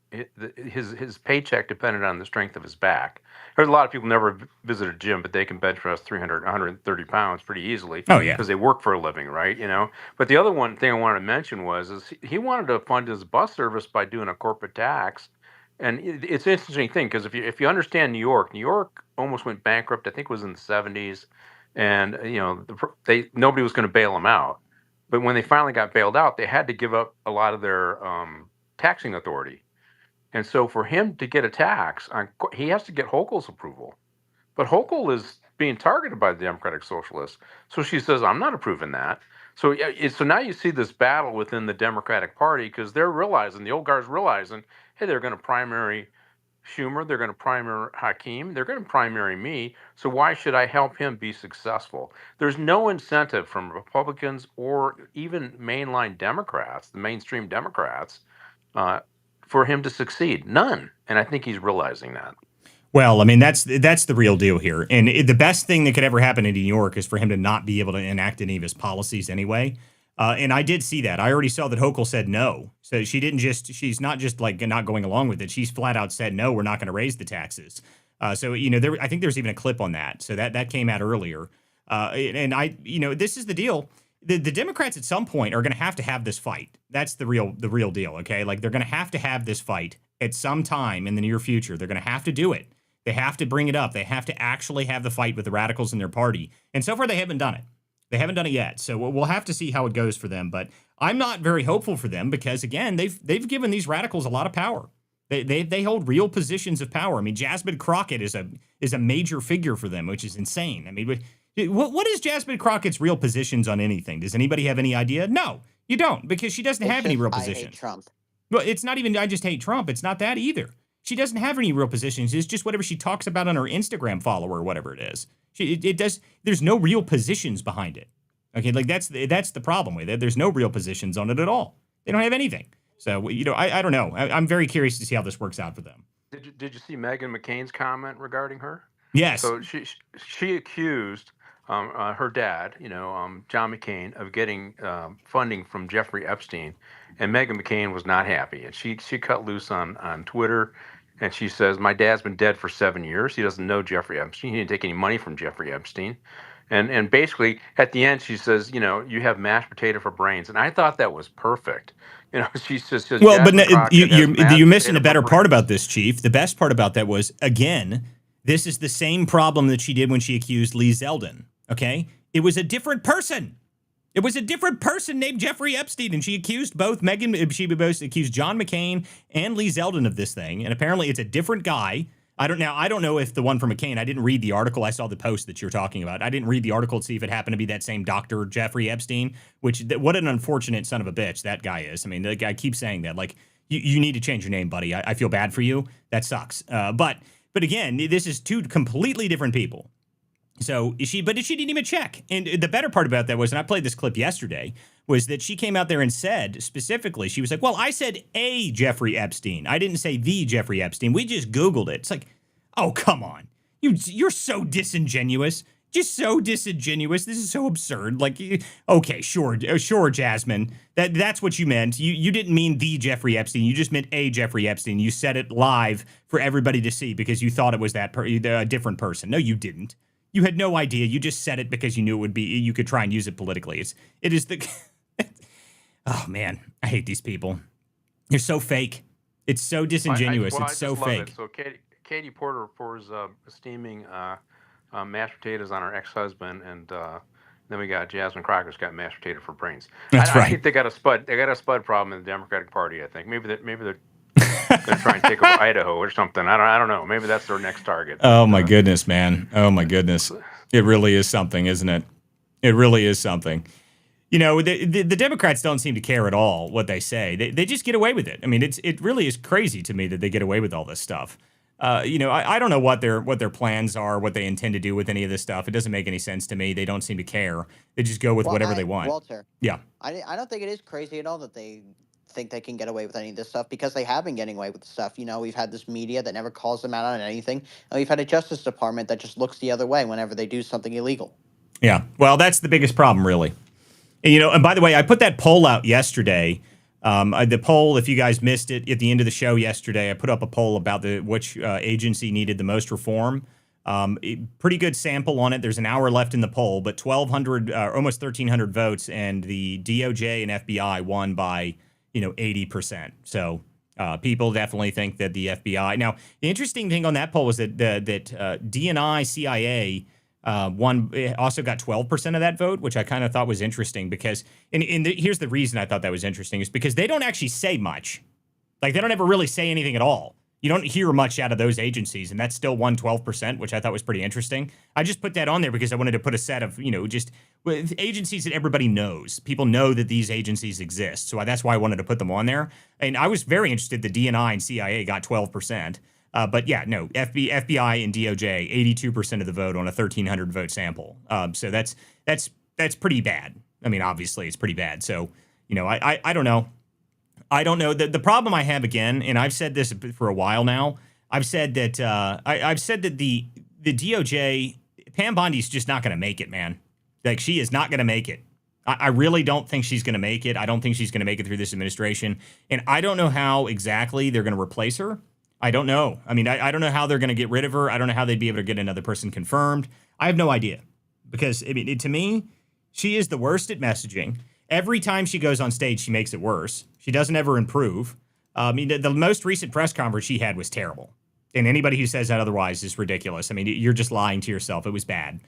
his paycheck depended on the strength of his back. There's a lot of people never visit a gym, but they can bench press 300, 130 pounds pretty easily. Oh, yeah. Because they work for a living, right? But the other one thing I wanted to mention is he wanted to fund his bus service by doing a corporate tax. And it's an interesting thing because if you understand New York almost went bankrupt. I think it was in the 70s. And nobody was going to bail them out, but when they finally got bailed out, they had to give up a lot of their taxing authority. And so for him to get a tax, he has to get Hochul's approval. But Hochul is being targeted by the Democratic Socialists, so she says, "I'm not approving that." So now you see this battle within the Democratic Party because they're realizing, the old guard's realizing, hey, they're going to primary Schumer, they're going to primary Hakeem, they're going to primary me, so why should I help him be successful? There's no incentive from Republicans or even mainline Democrats, the mainstream Democrats, for him to succeed. None. And I think he's realizing that. Well, I mean, that's the real deal here. And the best thing that could ever happen in New York is for him to not be able to enact any of his policies anyway. And I did see that. I already saw that Hochul said no. So she's not just like not going along with it. She's flat out said, no, we're not going to raise the taxes. I think there's even a clip on that. So that came out earlier. This is the deal. The Democrats at some point are going to have this fight. That's the real deal. Okay. Like they're going to have this fight at some time in the near future. They're going to have to do it. They have to bring it up. They have to actually have the fight with the radicals in their party. And so far they haven't done it. They haven't done it yet, so we'll have to see how it goes for them. But I'm not very hopeful for them because, again, they've given these radicals a lot of power. They hold real positions of power. I mean, Jasmine Crockett is a major figure for them, which is insane. I mean, what is Jasmine Crockett's real positions on anything? Does anybody have any idea? No, you don't, because she doesn't have any real positions. I hate Trump. Well, it's not even I just hate Trump. It's not that either. She doesn't have any real positions. It's just whatever she talks about on her Instagram follower or whatever it is. There's no real positions behind it. Okay, like that's the problem with it. There's no real positions on it at all. They don't have anything. So I don't know. I'm very curious to see how this works out for them. Did you see Meghan McCain's comment regarding her? Yes. So she accused her dad, John McCain, of getting funding from Jeffrey Epstein, and Meghan McCain was not happy, and she cut loose on Twitter, and she says, "My dad's been dead for 7 years. He doesn't know Jeffrey Epstein. He didn't take any money from Jeffrey Epstein." And basically at the end she says, "You have mashed potato for brains," and I thought that was perfect. She just says, Well, but Jasmine Crockett has mashed you're missing potato the better for part brains. about this, Chief. The best part about that was, again, this is the same problem that she did when she accused Lee Zeldin, okay? It was a different person. It was a different person named Jeffrey Epstein, and she accused both accused John McCain and Lee Zeldin of this thing, and apparently it's a different guy. I don't know if the one from McCain, I didn't read the article. I saw the post that you're talking about. I didn't read the article to see if it happened to be that same Dr. Jeffrey Epstein, what an unfortunate son of a bitch that guy is. I mean, the guy keeps saying that. Like, you need to change your name, buddy. I feel bad for you. That sucks. But again, this is two completely different people. So she didn't even check. And the better part about that was, and I played this clip yesterday, was that she came out there and said specifically, she was like, well, I said a Jeffrey Epstein. I didn't say the Jeffrey Epstein. We just Googled it. It's like, oh, come on. You're so disingenuous. Just so disingenuous. This is so absurd. Like, okay, sure, Jasmine. That's what you meant. You didn't mean the Jeffrey Epstein. You just meant a Jeffrey Epstein. You said it live for everybody to see because you thought it was a different person. No, you didn't. You had no idea. You just said it because you knew it would be, you could try and use it politically. It is the, oh man, I hate these people. They're so fake. It's so disingenuous. I It's so just love fake. it. So Katie Porter pours steaming mashed potatoes on her ex-husband, and then we got Jasmine Crocker's got mashed potato for brains. That's right. I think they got a spud. They got a spud problem in the Democratic Party. I think maybe they're going to try and take over Idaho or something. I don't know. Maybe that's their next target. Oh my goodness, man. Oh my goodness. It really is something, isn't it? It really is something. The Democrats don't seem to care at all what they say. They just get away with it. I mean, it really is crazy to me that they get away with all this stuff. I don't know what their plans are, what they intend to do with any of this stuff. It doesn't make any sense to me. They don't seem to care. They just go with whatever they want. Walter. Yeah. I don't think it is crazy at all that they think they can get away with any of this stuff, because they have been getting away with stuff. We've had this media that never calls them out on anything, and we've had a Justice Department that just looks the other way whenever they do something illegal. Yeah. Well, that's the biggest problem, really. And by the way, I put that poll out yesterday. The poll, if you guys missed it at the end of the show yesterday, I put up a poll about which agency needed the most reform. Pretty good sample on it. There's an hour left in the poll, but 1,200, almost 1,300 votes, and the DOJ and FBI won by 80%. So people definitely think that the FBI. Now, the interesting thing on that poll was that DNI CIA also got 12% of that vote, which I kind of thought was interesting because, here's the reason I thought that was interesting, is because they don't actually say much. Like, they don't ever really say anything at all. You don't hear much out of those agencies, and that's still won 12%, which I thought was pretty interesting. I just put that on there because I wanted to put a set of, just agencies that everybody knows. People know that these agencies exist, so that's why I wanted to put them on there. And I was very interested that DNI and CIA got 12%. But yeah, no, FBI and DOJ, 82% of the vote on a 1,300 vote sample. So that's pretty bad. I mean, obviously it's pretty bad. So, I don't know. I don't know. The problem I have, again, and I've said this for a while now, I've said that I've said that the DOJ, Pam Bondi's just not going to make it, man. Like, she is not going to make it. I really don't think she's going to make it. I don't think she's going to make it through this administration. And I don't know how exactly they're going to replace her. I don't know. I mean, I don't know how they're going to get rid of her. I don't know how they'd be able to get another person confirmed. I have no idea. Because, I mean, to me, she is the worst at messaging. Every time she goes on stage, she makes it worse. She doesn't ever improve. I mean, the most recent press conference she had was terrible. And anybody who says that otherwise is ridiculous. I mean, you're just lying to yourself. It was bad.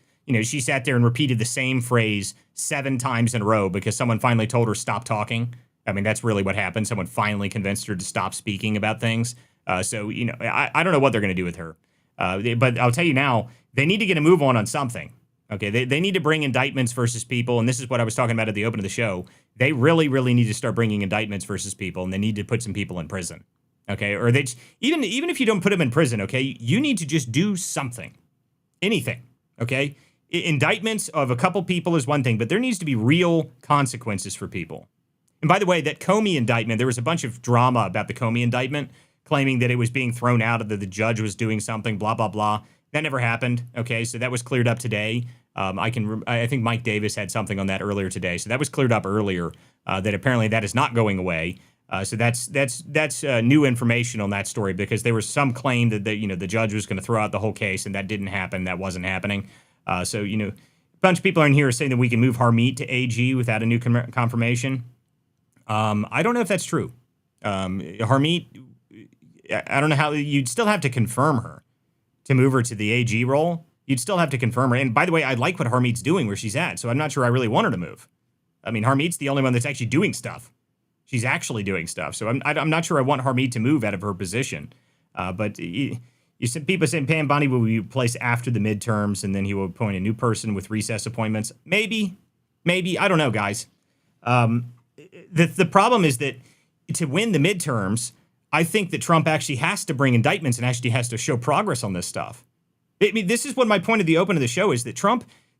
She sat there and repeated the same phrase 7 times in a row because someone finally told her stop talking. I mean, that's really what happened. Someone finally convinced her to stop speaking about things. So, I don't know what they're going to do with her. But I'll tell you now, they need to get a move on something. Okay, they need to bring indictments versus people, and this is what I was talking about at the open of the show. They really, really need to start bringing indictments versus people, and they need to put some people in prison. Okay, or they even if you don't put them in prison, okay, you need to just do something, anything. Okay, indictments of a couple people is one thing, but there needs to be real consequences for people. And by the way, that Comey indictment, there was a bunch of drama about the Comey indictment, claiming that it was being thrown out, that the judge was doing something, blah blah blah. That never happened. Okay, so that was cleared up today. I think Mike Davis had something on that earlier today. So that was cleared up earlier. That apparently that is not going away. So that's new information on that story, because there was some claim that the judge was going to throw out the whole case, and that didn't happen. That wasn't happening. So a bunch of people in here are saying that we can move Harmeet to AG without a new confirmation. I don't know if that's true. Harmeet, I don't know how you'd still have to confirm her to move her to the AG role. You'd still have to confirm her. And by the way, I like what Harmeet's doing where she's at, so I'm not sure I really want her to move. I mean, Harmeet's the only one that's actually doing stuff. She's actually doing stuff. So I'm not sure I want Harmeet to move out of her position. But you said people saying Pam Bondi will be replaced after the midterms, and then he will appoint a new person with recess appointments. Maybe. I don't know, guys. The problem is that to win the midterms, I think that Trump actually has to bring indictments and actually has to show progress on this stuff. I mean, this is what my point of the open of the show is, that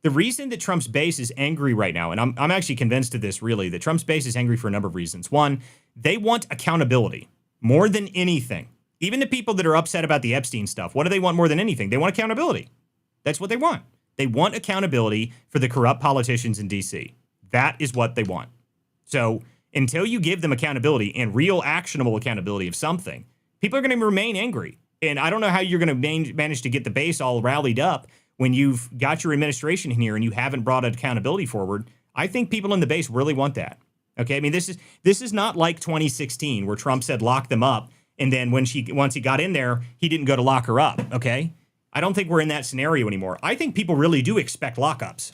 the reason that Trump's base is angry right now, and I'm actually convinced of this really, that Trump's base is angry for a number of reasons. One, they want accountability more than anything. Even the people that are upset about the Epstein stuff, what do they want more than anything? They want accountability. That's what they want. They want accountability for the corrupt politicians in D.C. That is what they want. So until you give them accountability and real actionable accountability of something, people are going to remain angry. And I don't know how you're going to manage to get the base all rallied up when you've got your administration in here and you haven't brought accountability forward. I think people in the base really want that. Okay, I mean, this is not like 2016 where Trump said lock them up, and then once he got in there, he didn't go to lock her up. Okay, I don't think we're in that scenario anymore. I think people really do expect lockups.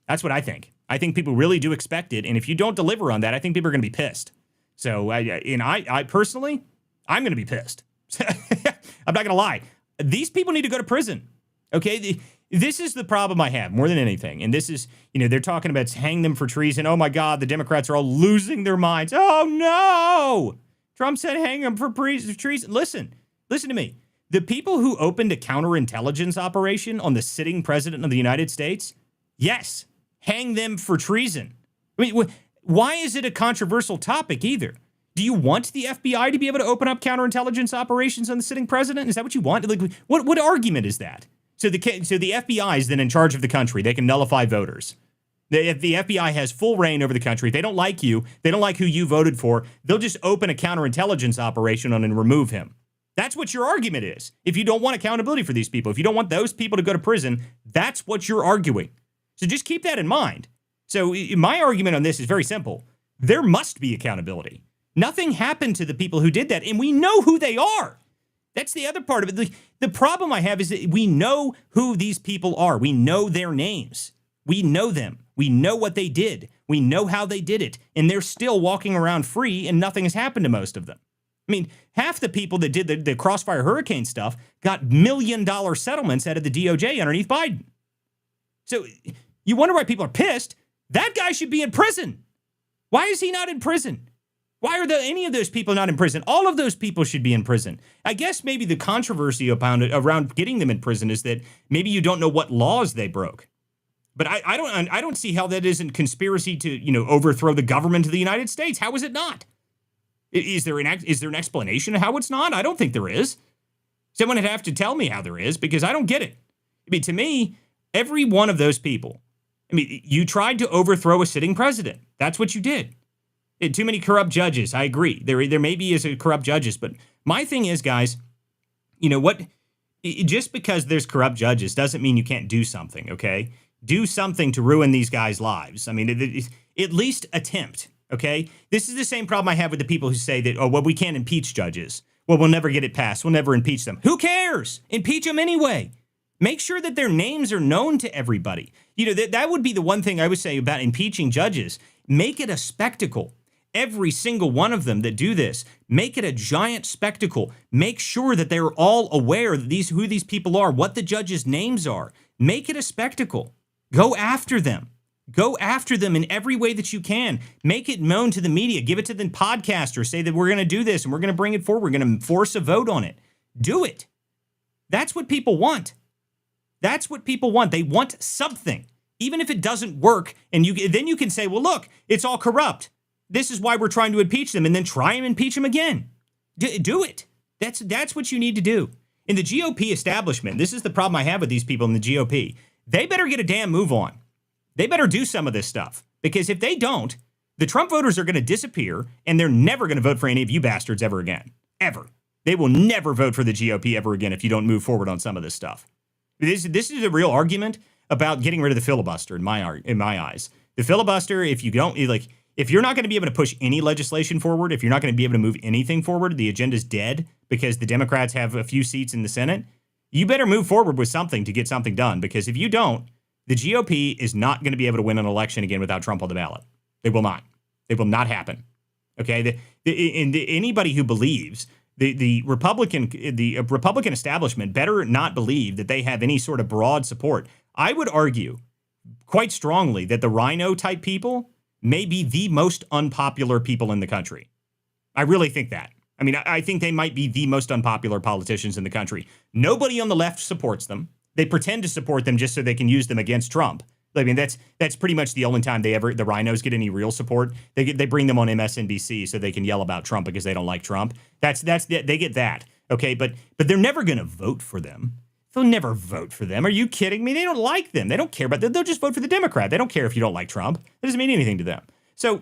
That's what I think. I think people really do expect it, and if you don't deliver on that, I think people are going to be pissed. So, I personally, I'm going to be pissed. I'm not going to lie. These people need to go to prison. Okay, this is the problem I have more than anything. And this is, they're talking about hang them for treason. Oh my God, the Democrats are all losing their minds. Oh no! Trump said hang them for treason. Listen to me. The people who opened a counterintelligence operation on the sitting president of the United States, yes, hang them for treason. I mean, why is it a controversial topic either? Do you want the FBI to be able to open up counterintelligence operations on the sitting president? Is that what you want? Like, what argument is that? So the FBI is then in charge of the country. They can nullify voters. The FBI has full reign over the country. If they don't like you, they don't like who you voted for, they'll just open a counterintelligence operation on and remove him. That's what your argument is. If you don't want accountability for these people, if you don't want those people to go to prison, that's what you're arguing. So just keep that in mind. So my argument on this is very simple. There must be accountability. Nothing happened to the people who did that, and we know who they are. That's the other part of it. The problem I have is that we know who these people are. We know their names. We know them. We know what they did. We know how they did it. And they're still walking around free, and nothing has happened to most of them. I mean, half the people that did the Crossfire Hurricane stuff got $1 million settlements out of the DOJ underneath Biden. So you wonder why people are pissed. That guy should be in prison. Why is he not in prison? Why are any of those people not in prison? All of those people should be in prison. I guess maybe the controversy around getting them in prison is that maybe you don't know what laws they broke. But I don't see how that isn't conspiracy to overthrow the government of the United States. How is it not? Is there an explanation of how it's not? I don't think there is. Someone would have to tell me how there is, because I don't get it. I mean, to me, every one of those people. I mean, you tried to overthrow a sitting president. That's what you did. Too many corrupt judges. I agree. There maybe is corrupt judges, but my thing is, guys, just because there's corrupt judges doesn't mean you can't do something, okay? Do something to ruin these guys' lives. I mean, at least attempt, okay? This is the same problem I have with the people who say that, we can't impeach judges. Well, we'll never get it passed. We'll never impeach them. Who cares? Impeach them anyway. Make sure that their names are known to everybody. That would be the one thing I would say about impeaching judges. Make it a spectacle. Every single one of them that do this, make it a giant spectacle. Make sure that they're all aware that who these people are, what the judges' names are. Make it a spectacle. Go after them. Go after them in every way that you can. Make it known to the media. Give it to the podcasters. Say that we're going to do this and we're going to bring it forward. We're going to force a vote on it. Do it. That's what people want. That's what people want. They want something. Even if it doesn't work, and then you can say, well, look, it's all corrupt. This is why we're trying to impeach them, and then try and impeach them again. Do it. That's what you need to do. In the GOP establishment, this is the problem I have with these people in the GOP. They better get a damn move on. They better do some of this stuff. Because if they don't, the Trump voters are going to disappear, and they're never going to vote for any of you bastards ever again. Ever. They will never vote for the GOP ever again if you don't move forward on some of this stuff. This is a real argument about getting rid of the filibuster in my eyes. The filibuster, if you're not going to be able to push any legislation forward, if you're not going to be able to move anything forward, the agenda's dead because the Democrats have a few seats in the Senate, you better move forward with something to get something done. Because if you don't, the GOP is not going to be able to win an election again without Trump on the ballot. They will not. It will not happen. Okay? Anybody who believes the Republican establishment better not believe that they have any sort of broad support. I would argue quite strongly that the rhino type people may be the most unpopular people in the country. I really think that. I mean, I think they might be the most unpopular politicians in the country. Nobody on the left supports them. They pretend to support them just so they can use them against Trump. I mean, that's pretty much the only time the rhinos get any real support. They bring them on MSNBC so they can yell about Trump because they don't like Trump. They get that. Okay, but they're never going to vote for them. They'll never vote for them. Are you kidding me? They don't like them. They don't care about them. They'll just vote for the Democrat. They don't care if you don't like Trump. It doesn't mean anything to them. So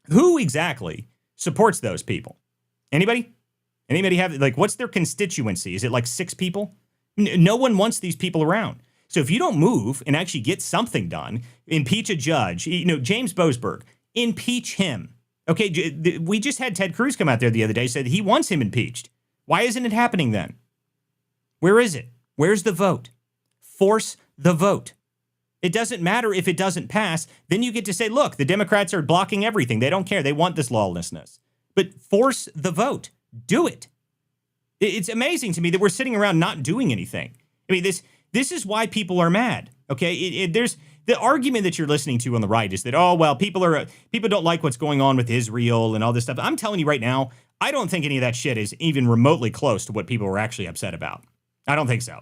who exactly supports those people? Anybody? Anybody have, what's their constituency? Is it like 6 people? No one wants these people around. So if you don't move and actually get something done, impeach a judge, James Boasberg, impeach him. Okay, we just had Ted Cruz come out there the other day, said he wants him impeached. Why isn't it happening then? Where is it? Where's the vote? Force the vote. It doesn't matter if it doesn't pass. Then you get to say, look, the Democrats are blocking everything. They don't care. They want this lawlessness. But force the vote. Do it. It's amazing to me that we're sitting around not doing anything. I mean, this is why people are mad. Okay, there's the argument that you're listening to on the right is that, oh, well, people don't like what's going on with Israel and all this stuff. I'm telling you right now, I don't think any of that shit is even remotely close to what people are actually upset about. I don't think so.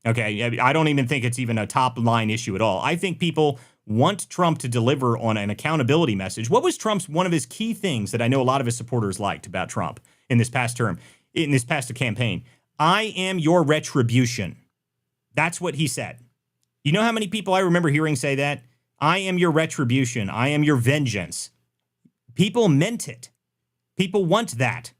Okay, I don't even think it's even a top line issue at all. I think people want Trump to deliver on an accountability message. What was Trump's one of his key things that I know a lot of his supporters liked about Trump in this past term, in this past campaign? I am your retribution. That's what he said. You know how many people I remember hearing say that? I am your retribution. I am your vengeance. People meant it. People want that.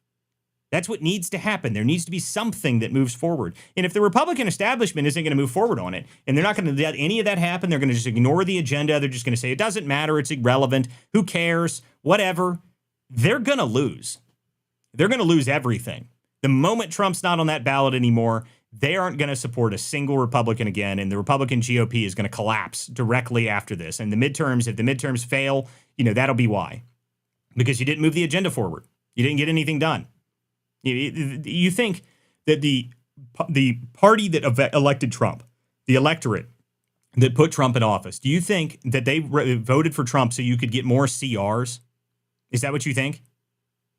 That's what needs to happen. There needs to be something that moves forward. And if the Republican establishment isn't going to move forward on it, and they're not going to let any of that happen, they're going to just ignore the agenda. They're just going to say, it doesn't matter. It's irrelevant. Who cares? Whatever. They're going to lose. They're going to lose everything. The moment Trump's not on that ballot anymore, they aren't going to support a single Republican again, and the Republican GOP is going to collapse directly after this. And the midterms, if the midterms fail, that'll be why. Because you didn't move the agenda forward. You didn't get anything done. You think that the party that elected Trump, the electorate that put Trump in office, do you think that they voted for Trump so you could get more CRs? Is that what you think?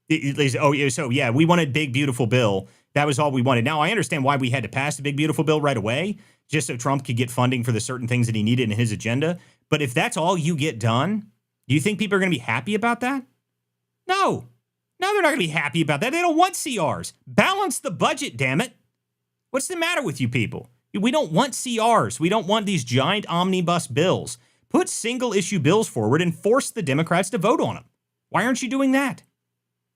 We wanted big, beautiful bill. That was all we wanted. Now, I understand why we had to pass the big, beautiful bill right away, just so Trump could get funding for the certain things that he needed in his agenda. But if that's all you get done, do you think people are going to be happy about that? No. No, they're not going to be happy about that. They don't want CRs. Balance the budget, damn it. What's the matter with you people? We don't want CRs. We don't want these giant omnibus bills. Put single-issue bills forward and force the Democrats to vote on them. Why aren't you doing that?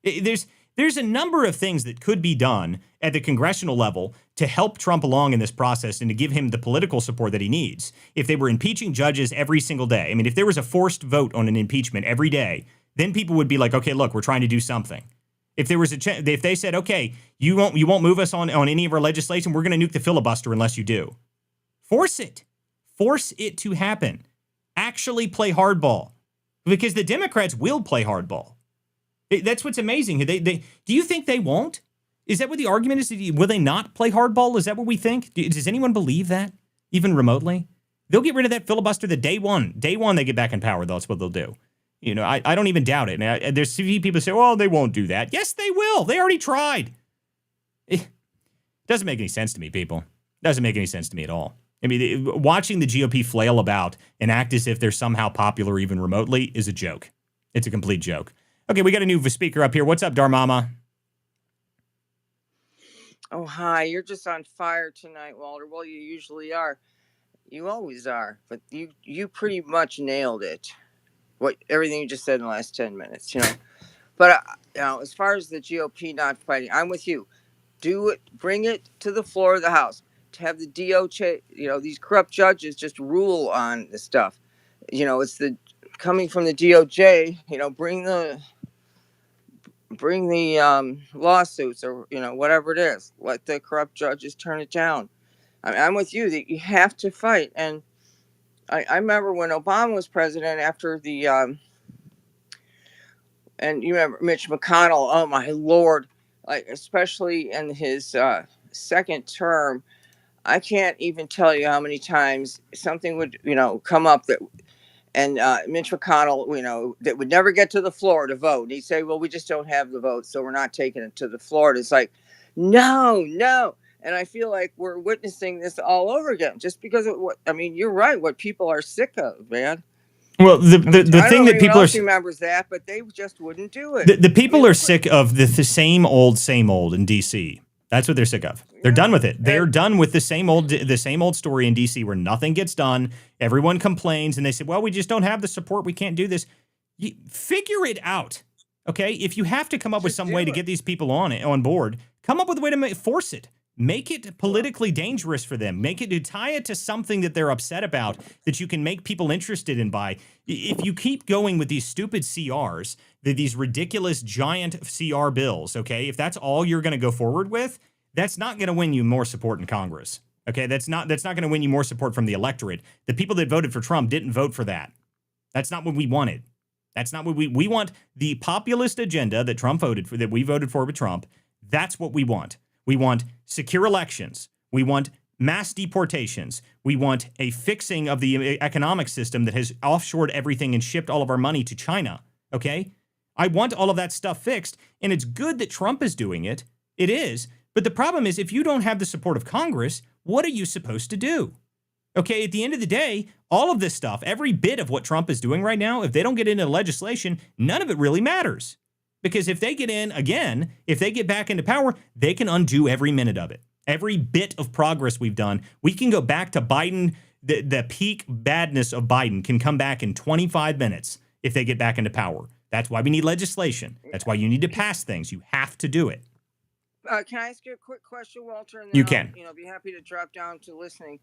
There's a number of things that could be done at the congressional level to help Trump along in this process and to give him the political support that he needs. If they were impeaching judges every single day, I mean, if there was a forced vote on an impeachment every day, then people would be like, okay, look, we're trying to do something. If there was if they said, okay, you won't move us on any of our legislation, we're going to nuke the filibuster unless you do. Force it. Force it to happen. Actually play hardball. Because the Democrats will play hardball. That's what's amazing. Do you think they won't? Is that what the argument is? Will they not play hardball? Is that what we think? Does anyone believe that, even remotely? They'll get rid of that filibuster the day one. Day one they get back in power, that's what they'll do. I don't even doubt it. Now, there's people who say, well, they won't do that. Yes, they will. They already tried. It doesn't make any sense to me, people. It doesn't make any sense to me at all. I mean, watching the GOP flail about and act as if they're somehow popular even remotely is a joke. It's a complete joke. Okay, we got a new speaker up here. What's up, Darmama? Oh, hi. You're just on fire tonight, Walter. Well, you usually are. You always are. But you pretty much nailed it. What everything you just said in the last 10 minutes, you know. But as far as the GOP not fighting, I'm with you. Do it. Bring it to the floor of the House to have the DOJ, these corrupt judges just rule on this stuff. It's the coming from the DOJ. Bring the lawsuits or whatever it is. Let the corrupt judges turn it down. I'm with you that you have to fight. And I remember when Obama was president after the and you remember Mitch McConnell. Oh my Lord! Like especially in his second term, I can't even tell you how many times something would come up that. And Mitch McConnell, that would never get to the floor to vote. And he'd say, well, we just don't have the vote, so we're not taking it to the floor. And it's like, no, no. And I feel like we're witnessing this all over again, just because of what, you're right, what people are sick of, man. Well, the thing that people remembers that, but they just wouldn't do it. The people are sick of the same old in DC. That's what they're sick of. They're done with it. They're done with the same old story in DC where nothing gets done. Everyone complains and they say, well, we just don't have the support. We can't do this. Figure it out. Okay. If you have to come up with some way to get these people on board, come up with a way to force it. Make it politically dangerous for them. Tie it to something that they're upset about that you can make people interested in by. If you keep going with these stupid CRs, these ridiculous giant CR bills, okay, if that's all you're going to go forward with, that's not going to win you more support in Congress. Okay, that's not going to win you more support from the electorate. The people that voted for Trump didn't vote for that. That's not what we wanted. That's not what we want. The populist agenda that Trump voted for, that we voted for with Trump, that's what we want. We want secure elections. We want mass deportations. We want a fixing of the economic system that has offshored everything and shipped all of our money to China. Okay? I want all of that stuff fixed, and it's good that Trump is doing it. It is. But the problem is, if you don't have the support of Congress, what are you supposed to do? Okay, at the end of the day, all of this stuff, every bit of what Trump is doing right now, if they don't get into legislation, none of it really matters. Because if they get in again, if they get back into power, they can undo every minute of it. Every bit of progress we've done, we can go back to Biden. The peak badness of Biden can come back in 25 minutes if they get back into power. That's why we need legislation. That's why you need to pass things. You have to do it. Can I ask you a quick question, Walter? And then you can. I'll be happy to drop down to listening.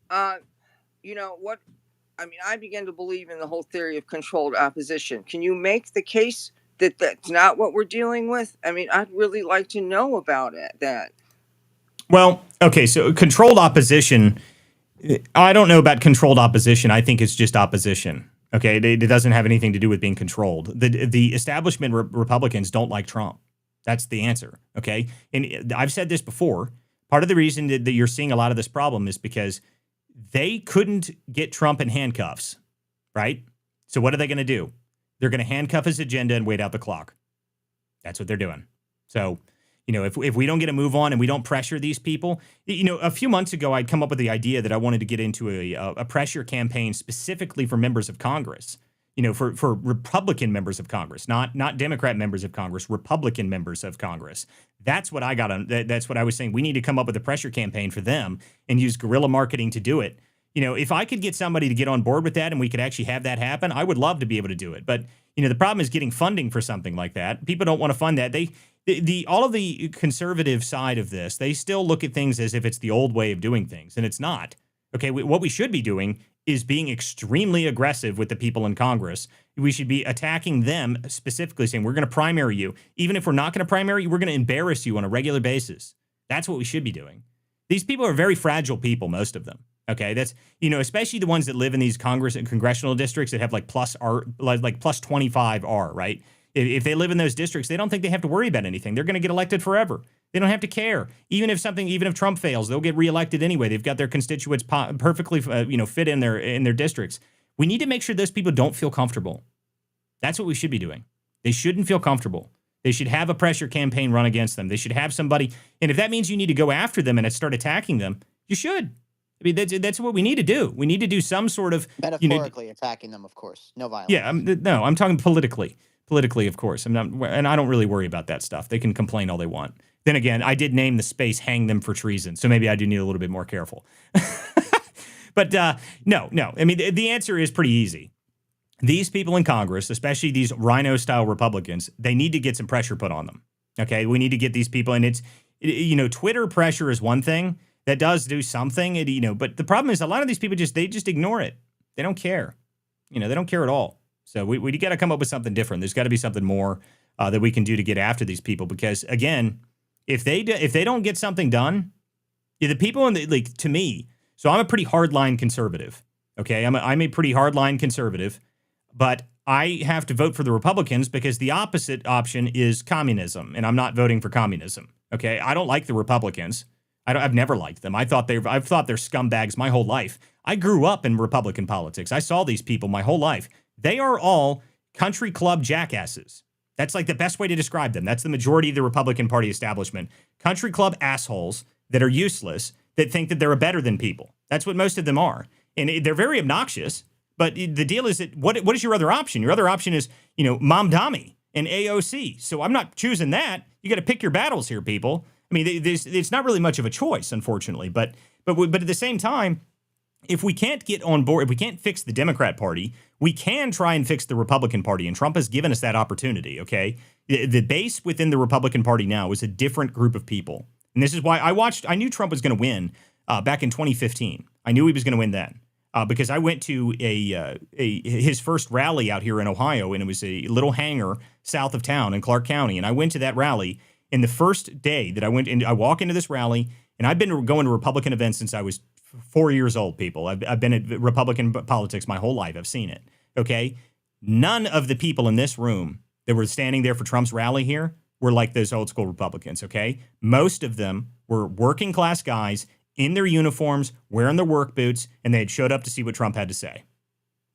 What? I begin to believe in the whole theory of controlled opposition. Can you make the case that that's not what we're dealing with? I'd really like to know about that. Well, okay, so controlled opposition, I don't know about controlled opposition. I think it's just opposition. Okay, it doesn't have anything to do with being controlled. The establishment Republicans don't like Trump. That's the answer, okay? And I've said this before. Part of the reason that you're seeing a lot of this problem is because they couldn't get Trump in handcuffs, right? So what are they going to do? They're going to handcuff his agenda and wait out the clock. That's what they're doing. So, if we don't get a move on and we don't pressure these people, a few months ago, I'd come up with the idea that I wanted to get into a pressure campaign specifically for members of Congress, for Republican members of Congress, not Democrat members of Congress, Republican members of Congress. That's what I got on. That's what I was saying. We need to come up with a pressure campaign for them and use guerrilla marketing to do it. If I could get somebody to get on board with that and we could actually have that happen, I would love to be able to do it. But, the problem is getting funding for something like that. People don't want to fund that. All of the conservative side of this, they still look at things as if it's the old way of doing things, and it's not. Okay, what we should be doing is being extremely aggressive with the people in Congress. We should be attacking them specifically, saying, we're going to primary you. Even if we're not going to primary you, we're going to embarrass you on a regular basis. That's what we should be doing. These people are very fragile people, most of them. Okay, that's, especially the ones that live in these Congress and congressional districts that have like plus 25 R, right? If they live in those districts, they don't think they have to worry about anything. They're going to get elected forever. They don't have to care. Even if Trump fails, they'll get reelected anyway. They've got their constituents perfectly, fit in their districts. We need to make sure those people don't feel comfortable. That's what we should be doing. They shouldn't feel comfortable. They should have a pressure campaign run against them. They should have somebody. And if that means you need to go after them and start attacking them, you should. I mean, that's what we need to do. We need to do some sort of, Metaphorically attacking them, of course. No violence. yeah, no, I'm talking politically. Politically, of course. I'm not, and I don't really worry about that stuff. They can complain all they want. Then again, I did name the space "Hang Them for Treason," so maybe I do need a little bit more careful. But no. I mean, the answer is pretty easy. These people in Congress, especially these rhino-style Republicans, they need to get some pressure put on them. Okay, we need to get these people, and it's, Twitter pressure is one thing that does do something, but the problem is a lot of these people just ignore it. They don't care. They don't care at all. So we got to come up with something different. There's got to be something more that we can do to get after these people, because again, if they don't get something done, the people to me. So I'm a pretty hardline conservative. Okay, I'm a pretty hardline conservative, but I have to vote for the Republicans because the opposite option is communism, and I'm not voting for communism. Okay, I don't like the Republicans. I've never liked them. I've thought they're scumbags my whole life. I grew up in Republican politics. I saw these people my whole life. They are all country club jackasses. That's like the best way to describe them. That's the majority of the Republican Party establishment. Country club assholes that are useless, that think that they're better than people. That's what most of them are. And they're very obnoxious. But the deal is that what is your other option? Your other option is, Mamdani and AOC. So I'm not choosing that. You got to pick your battles here, people. I mean, it's not really much of a choice, unfortunately. But at the same time, if we can't get on board, if we can't fix the Democrat Party, we can try and fix the Republican Party. And Trump has given us that opportunity, okay? The base within the Republican Party now is a different group of people. And this is why I knew Trump was going to win back in 2015. I knew he was going to win then. Because I went to his first rally out here in Ohio, and it was a little hangar south of town in Clark County. And I went to that rally, and the first day that I went in, I walk into this rally, and I've been going to Republican events since I was 4 years old, people. I've been at Republican politics my whole life. I've seen it, okay? None of the people in this room that were standing there for Trump's rally here were like those old school Republicans, okay? Most of them were working class guys in their uniforms, wearing their work boots, and they had showed up to see what Trump had to say.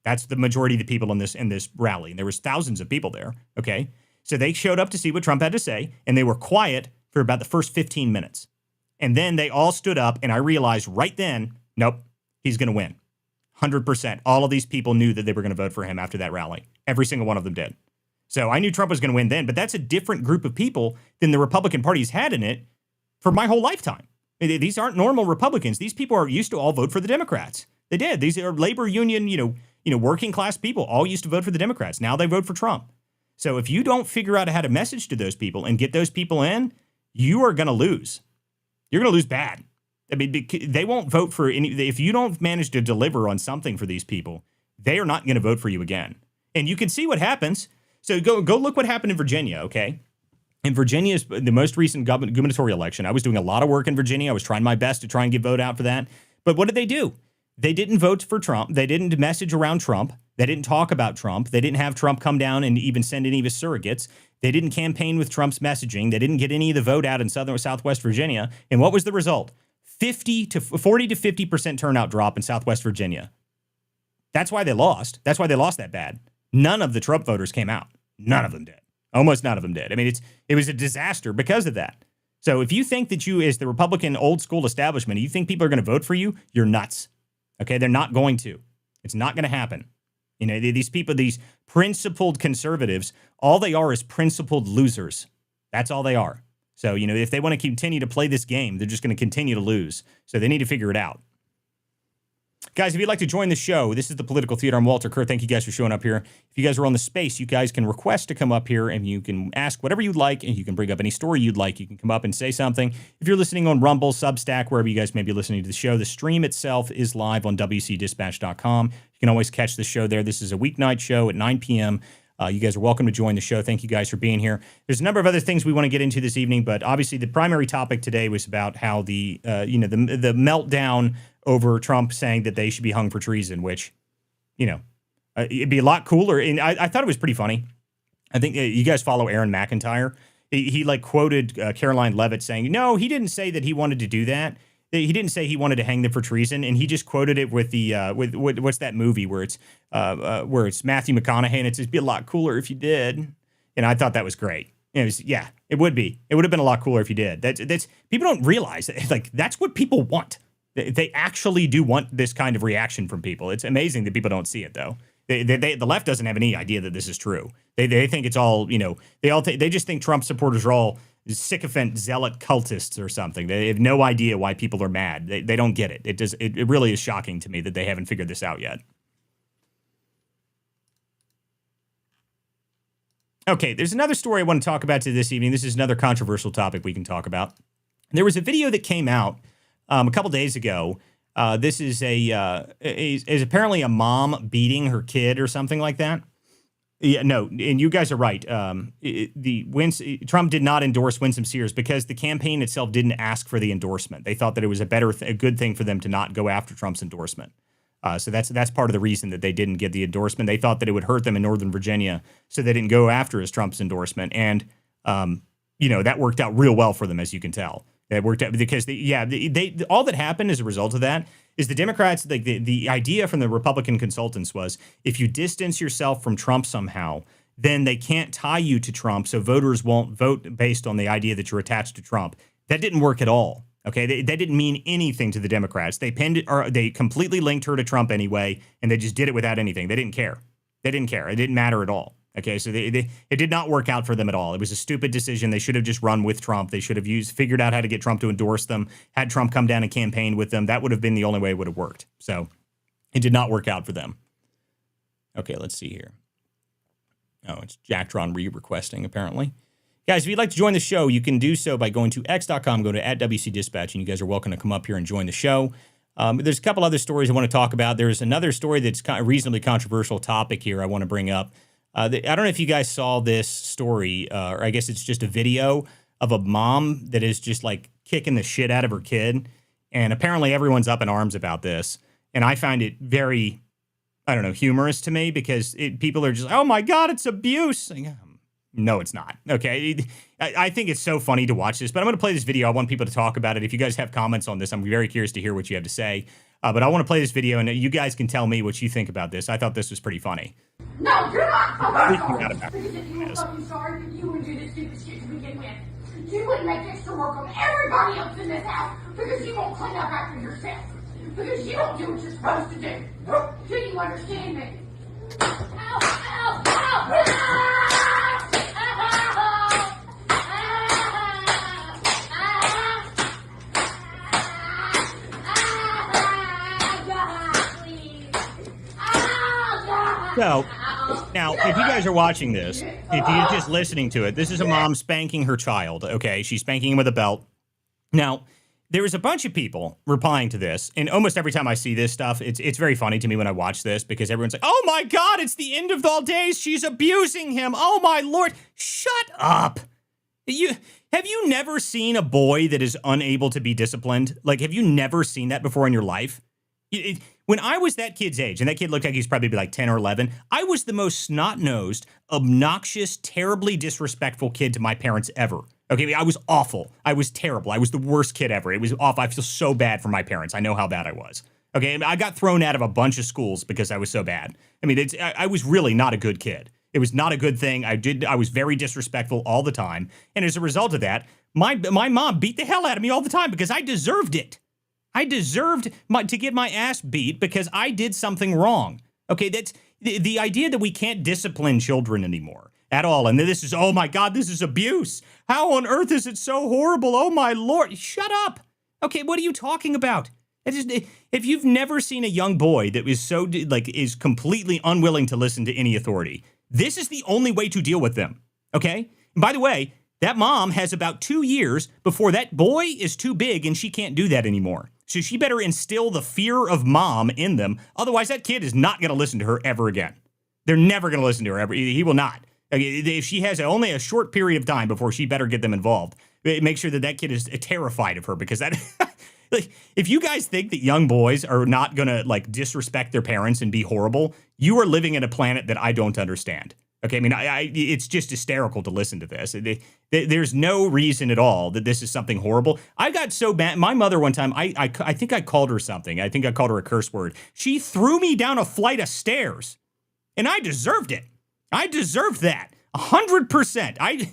That's the majority of the people in this rally. And there was thousands of people there, okay? So they showed up to see what Trump had to say, and they were quiet for about the first 15 minutes. And then they all stood up, and I realized right then, nope, he's going to win. 100%. All of these people knew that they were going to vote for him after that rally. Every single one of them did. So I knew Trump was going to win then, but that's a different group of people than the Republican Party's had in it for my whole lifetime. These aren't normal Republicans. These people are used to all vote for the Democrats. They did. These are labor union, working class people all used to vote for the Democrats. Now they vote for Trump. So if you don't figure out how to message to those people and get those people in, you are going to lose. You're going to lose bad. I mean, they won't vote for any. If you don't manage to deliver on something for these people, they are not going to vote for you again. And you can see what happens. So go look what happened in Virginia, okay? In Virginia's the most recent gubernatorial election, I was doing a lot of work in Virginia. I was trying my best to try and get vote out for that. But what did they do? They didn't vote for Trump. They didn't message around Trump. They didn't talk about Trump. They didn't have Trump come down and even send any of his surrogates. They didn't campaign with Trump's messaging. They didn't get any of the vote out in southern or southwest Virginia. And what was the result? 40 to 50% turnout drop in southwest Virginia. That's why they lost. That's why they lost that bad. None of the Trump voters came out. None of them did. Almost none of them did. I mean, it was a disaster because of that. So if you think that you, as the Republican old school establishment, you think people are going to vote for you, you're nuts. Okay, they're not going to. It's not going to happen. These people, these principled conservatives, all they are is principled losers. That's all they are. So, if they want to continue to play this game, they're just going to continue to lose. So they need to figure it out. Guys, if you'd like to join the show, this is the Political Theater. I'm Walter Kerr. Thank you guys for showing up here. If you guys are on the space, you guys can request to come up here, and you can ask whatever you'd like, and you can bring up any story you'd like. You can come up and say something. If you're listening on Rumble, Substack, wherever you guys may be listening to the show, the stream itself is live on WCDispatch.com. You can always catch the show there. This is a weeknight show at 9 p.m. You guys are welcome to join the show. Thank you guys for being here. There's a number of other things we want to get into this evening, but obviously the primary topic today was about how the meltdown over Trump saying that they should be hung for treason, which, it'd be a lot cooler. And I thought it was pretty funny. I think you guys follow Aaron McIntyre. He quoted Caroline Leavitt saying, no, he didn't say that he wanted to do that. He didn't say he wanted to hang them for treason, and he just quoted it with the with what's that movie where it's Matthew McConaughey, and it'd be a lot cooler if you did. And I thought that was great. It would be. It would have been a lot cooler if you did. That's people don't realize that, that's what people want. They actually do want this kind of reaction from people. It's amazing that people don't see it, though. The left doesn't have any idea that this is true. They think it's all, they just think Trump supporters are all sycophant zealot cultists or something. They have no idea why people are mad. They don't get it. It really is shocking to me that they haven't figured this out yet. Okay, there's another story I want to talk about this evening. This is another controversial topic we can talk about. There was a video that came out a couple days ago. This is is apparently a mom beating her kid or something like that. Yeah, no, and you guys are right. Trump did not endorse Winsome Sears because the campaign itself didn't ask for the endorsement. They thought that it was a good thing for them to not go after Trump's endorsement. So that's part of the reason that they didn't get the endorsement. They thought that it would hurt them in Northern Virginia, so they didn't go after Trump's endorsement. And that worked out real well for them, as you can tell. It worked out because all that happened as a result of that is the Democrats, the idea from the Republican consultants was if you distance yourself from Trump somehow, then they can't tie you to Trump, so voters won't vote based on the idea that you're attached to Trump. That didn't work at all. Okay, that didn't mean anything to the Democrats. They they completely linked her to Trump anyway, and they just did it without anything. They didn't care. It didn't matter at all. Okay, so it did not work out for them at all. It was a stupid decision. They should have just run with Trump. They should have figured out how to get Trump to endorse them, had Trump come down and campaign with them. That would have been the only way it would have worked. So it did not work out for them. Okay, let's see here. Oh, it's Jacktron re-requesting, apparently. Guys, if you'd like to join the show, you can do so by going to x.com, go to @WCDispatch, and you guys are welcome to come up here and join the show. There's a couple other stories I want to talk about. There's another story that's a reasonably controversial topic here I want to bring up. I don't know if you guys saw this story, or I guess it's just a video of a mom that is just like kicking the shit out of her kid. And apparently everyone's up in arms about this. And I find it very, humorous to me because people are just, oh my God, it's abuse. Like, no, it's not. Okay. I think it's so funny to watch this, but I'm going to play this video. I want people to talk about it. If you guys have comments on this, I'm very curious to hear what you have to say. But I want to play this video and you guys can tell me what you think about this. I thought this was pretty funny. No, you're not fucking sorry. Not Because if you were fucking sorry, you would do this stupid shit to begin with. You would make extra work on everybody else in this house because you won't clean up after yourself. Because you don't do what you're supposed to do. Do you understand me? Ow, ow, ow, So, now, if you guys are watching this, if you're just listening to it, this is a mom spanking her child, okay? She's spanking him with a belt. Now, there was a bunch of people replying to this, and almost every time I see this stuff, it's very funny to me when I watch this, because everyone's like, oh my God, it's the end of all days, she's abusing him, oh my Lord, shut up. Have you never seen a boy that is unable to be disciplined? Like, have you never seen that before in your life? When I was that kid's age, and that kid looked like he was probably like 10 or 11, I was the most snot-nosed, obnoxious, terribly disrespectful kid to my parents ever. Okay, I was awful. I was terrible. I was the worst kid ever. It was awful. I feel so bad for my parents. I know how bad I was. Okay, I got thrown out of a bunch of schools because I was so bad. I mean, I was really not a good kid. It was not a good thing. I was very disrespectful all the time. And as a result of that, my mom beat the hell out of me all the time because I deserved it. I deserved to get my ass beat because I did something wrong. Okay, that's the idea that we can't discipline children anymore at all. And this is, oh my God, this is abuse. How on earth is it so horrible? Oh my Lord, shut up. Okay, what are you talking about? If you've never seen a young boy that is completely unwilling to listen to any authority, this is the only way to deal with them. Okay? And by the way, that mom has about 2 years before that boy is too big and she can't do that anymore. So she better instill the fear of mom in them. Otherwise, that kid is not going to listen to her ever again. They're never going to listen to her ever. He will not. If she has only a short period of time before she better get them involved, make sure that kid is terrified of her because that... Like, if you guys think that young boys are not going to disrespect their parents and be horrible, you are living in a planet that I don't understand. Okay, I mean, it's just hysterical to listen to this. There's no reason at all that this is something horrible. I got so bad. My mother one time, I think I called her something. I think I called her a curse word. She threw me down a flight of stairs, and I deserved it. I deserved that 100%.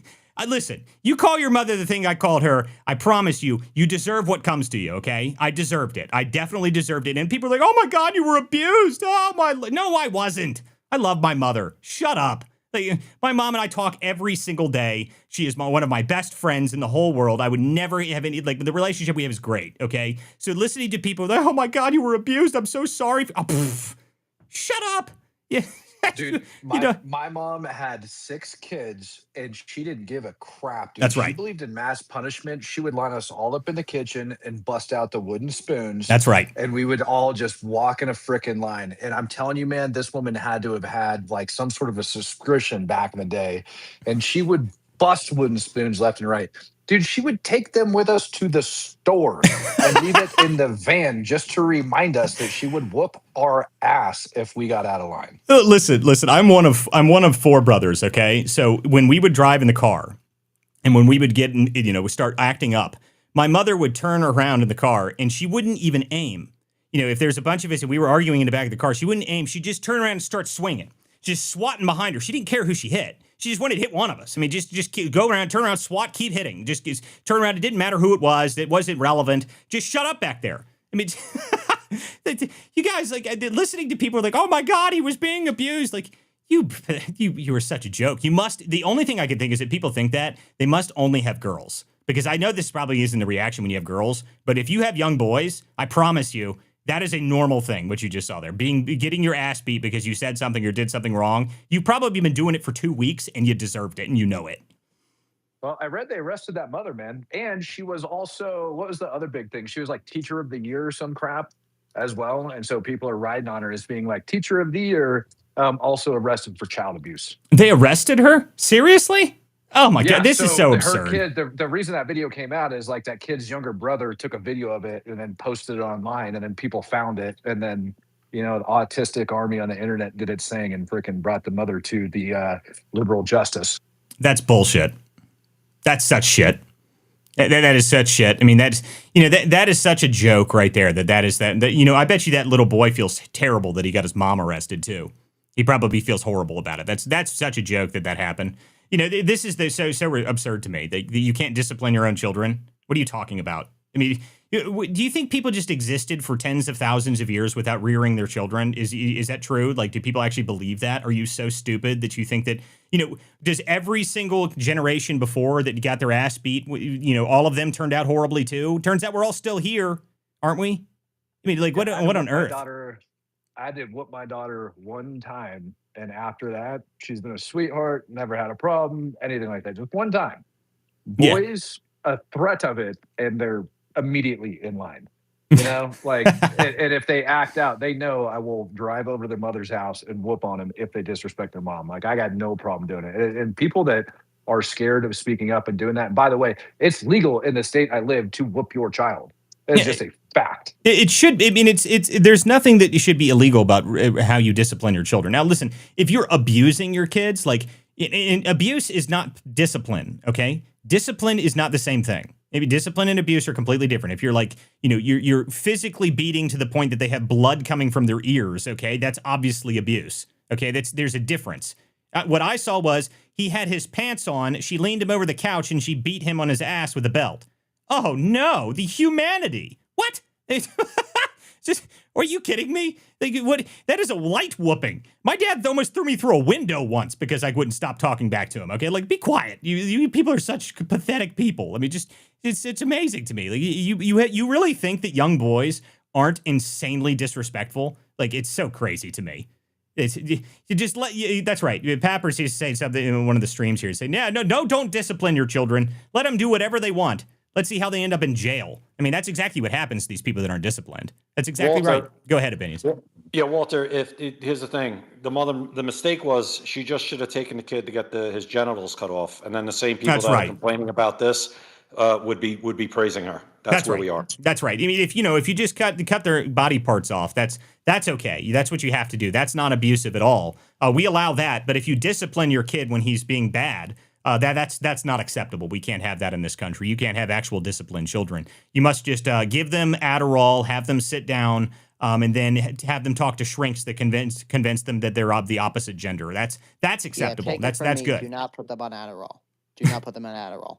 Listen, you call your mother the thing I called her. I promise you, you deserve what comes to you, okay? I deserved it. I definitely deserved it. And people are like, oh my God, you were abused. Oh my, no, I wasn't. I love my mother. Shut up. Like, my mom and I talk every single day. She is one of my best friends in the whole world. I would never have any, like, the relationship we have is great, okay? So listening to people like, oh my God, you were abused. I'm so sorry. Shut up. Yeah. Dude, my mom had 6 kids and she didn't give a crap, dude. That's She right. believed in mass punishment. She would line us all up in the kitchen and bust out the wooden spoons. That's right. And we would all just walk in a frickin' line. And I'm telling you, man, this woman had to have had like some sort of a subscription back in the day. And she would bust wooden spoons left and right. Dude, she would take them with us to the store and leave it in the van just to remind us that she would whoop our ass if we got out of line. Listen. I'm one of 4 brothers. Okay, so when we would drive in the car, and when we would get in, we start acting up, my mother would turn around in the car and she wouldn't even aim. If there's a bunch of us and we were arguing in the back of the car, she wouldn't aim. She'd just turn around and start swinging, just swatting behind her. She didn't care who she hit. She just wanted to hit one of us. I mean, just go around, turn around, swat, keep hitting. Just turn around. It didn't matter who it was. It wasn't relevant. Just shut up back there. I mean, you guys, like, listening to people like, oh my God, he was being abused. Like, you were such a joke. The only thing I can think is that people think that they must only have girls. Because I know this probably isn't the reaction when you have girls, but if you have young boys, I promise you, that is a normal thing, what you just saw there. Getting your ass beat because you said something or did something wrong. You've probably been doing it for 2 weeks and you deserved it and you know it. Well, I read they arrested that mother, man. And she was also, what was the other big thing? She was like teacher of the year or some crap as well. And so people are riding on her as being like teacher of the year, also arrested for child abuse. They arrested her? Seriously? Oh my God, this is so her absurd. Kid, the reason that video came out is like that kid's younger brother took a video of it and then posted it online, and then people found it, and then the autistic army on the internet did its thing and freaking brought the mother to the liberal justice. That's bullshit. That's such shit. That is such shit. I mean, that is such a joke right there. I bet you that little boy feels terrible that he got his mom arrested too. He probably feels horrible about it. That's such a joke that happened. This is so absurd to me that you can't discipline your own children. What are you talking about? I mean, do you think people just existed for tens of thousands of years without rearing their children? Is that true? Like, do people actually believe that? Are you so stupid that you think that, does every single generation before that got their ass beat, all of them turned out horribly too? Turns out we're all still here, aren't we? I mean, like, what on earth? I did whoop my daughter one time, and after that, she's been a sweetheart, never had a problem, anything like that. Just one time. Boys, a threat of it, and they're immediately in line. And if they act out, they know I will drive over to their mother's house and whoop on them if they disrespect their mom. Like, I got no problem doing it. And people that are scared of speaking up and doing that, and by the way, it's legal in the state I live to whoop your child. It's just a fact. It should. I mean, there's nothing that should be illegal about how you discipline your children. Now, listen, if you're abusing your kids, like, abuse is not discipline. Okay, discipline is not the same thing. Maybe discipline and abuse are completely different. If you're like, you're physically beating to the point that they have blood coming from their ears. Okay, that's obviously abuse. Okay, there's a difference. What I saw was he had his pants on. She leaned him over the couch and she beat him on his ass with a belt. Oh no, the humanity. What? Are you kidding me? What? That is a light whooping. My dad almost threw me through a window once because I wouldn't stop talking back to him. Okay, like, be quiet. You people are such pathetic people. I mean, just it's amazing to me. Like, you really think that young boys aren't insanely disrespectful? Like, it's so crazy to me. That's right. Pappers used to say something in one of the streams here. Say, no, don't discipline your children. Let them do whatever they want. Let's see how they end up in jail. I mean, that's exactly what happens to these people that aren't disciplined. That's exactly right. Go ahead, Opinions. Yeah, Walter, here's the thing. The mistake was she just should have taken the kid to get his genitals cut off. And then the same people that are complaining about this would be praising her. That's where we are. That's right. I mean, if you just cut their body parts off, that's okay. That's what you have to do. That's not abusive at all. We allow that. But if you discipline your kid when he's being bad, that's not acceptable. We can't have that in this country. You can't have actual disciplined children. You must just give them Adderall, have them sit down, and then have them talk to shrinks that convince them that they're of the opposite gender. That's acceptable. Yeah, that's good. Do not put them on Adderall. Do not put them on Adderall.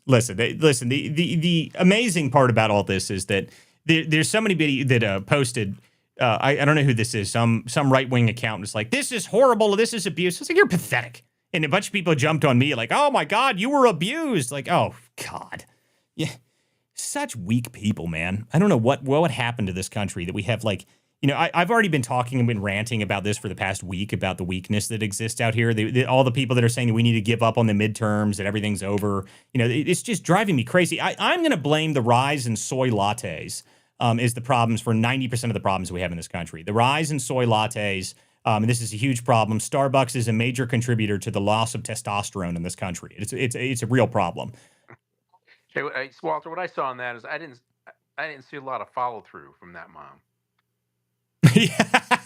Listen. The amazing part about all this is that there's somebody that posted. I don't know who this is. Some right wing account was like, "This is horrible. This is abuse." I was like, "You're pathetic." And a bunch of people jumped on me like, "Oh my God, you were abused!" Like, oh God, yeah, such weak people, man. I don't know what happened to this country that we have like. I've already been talking and been ranting about this for the past week about the weakness that exists out here. All the people that are saying that we need to give up on the midterms, that everything's over. It's just driving me crazy. I'm going to blame the rise in soy lattes is the problems for 90% of the problems we have in this country. The rise in soy lattes, and this is a huge problem. Starbucks is a major contributor to the loss of testosterone in this country. It's a real problem. Hey, Walter, what I saw in that is I didn't see a lot of follow through from that mom. Yeah.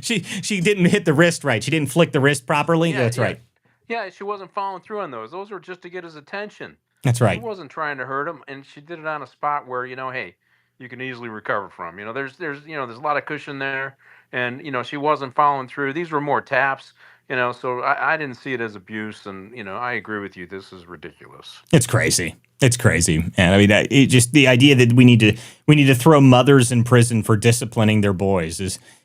She didn't hit the wrist right. She didn't flick the wrist properly. That's right. Yeah, she wasn't following through on those. Those were just to get his attention. That's right. She wasn't trying to hurt him, and she did it on a spot where hey, you can easily recover from. There's a lot of cushion there, and she wasn't following through. These were more taps. So I didn't see it as abuse, and I agree with you. This is ridiculous. It's crazy. It's crazy, and I mean, it just the idea that we need to throw mothers in prison for disciplining their boys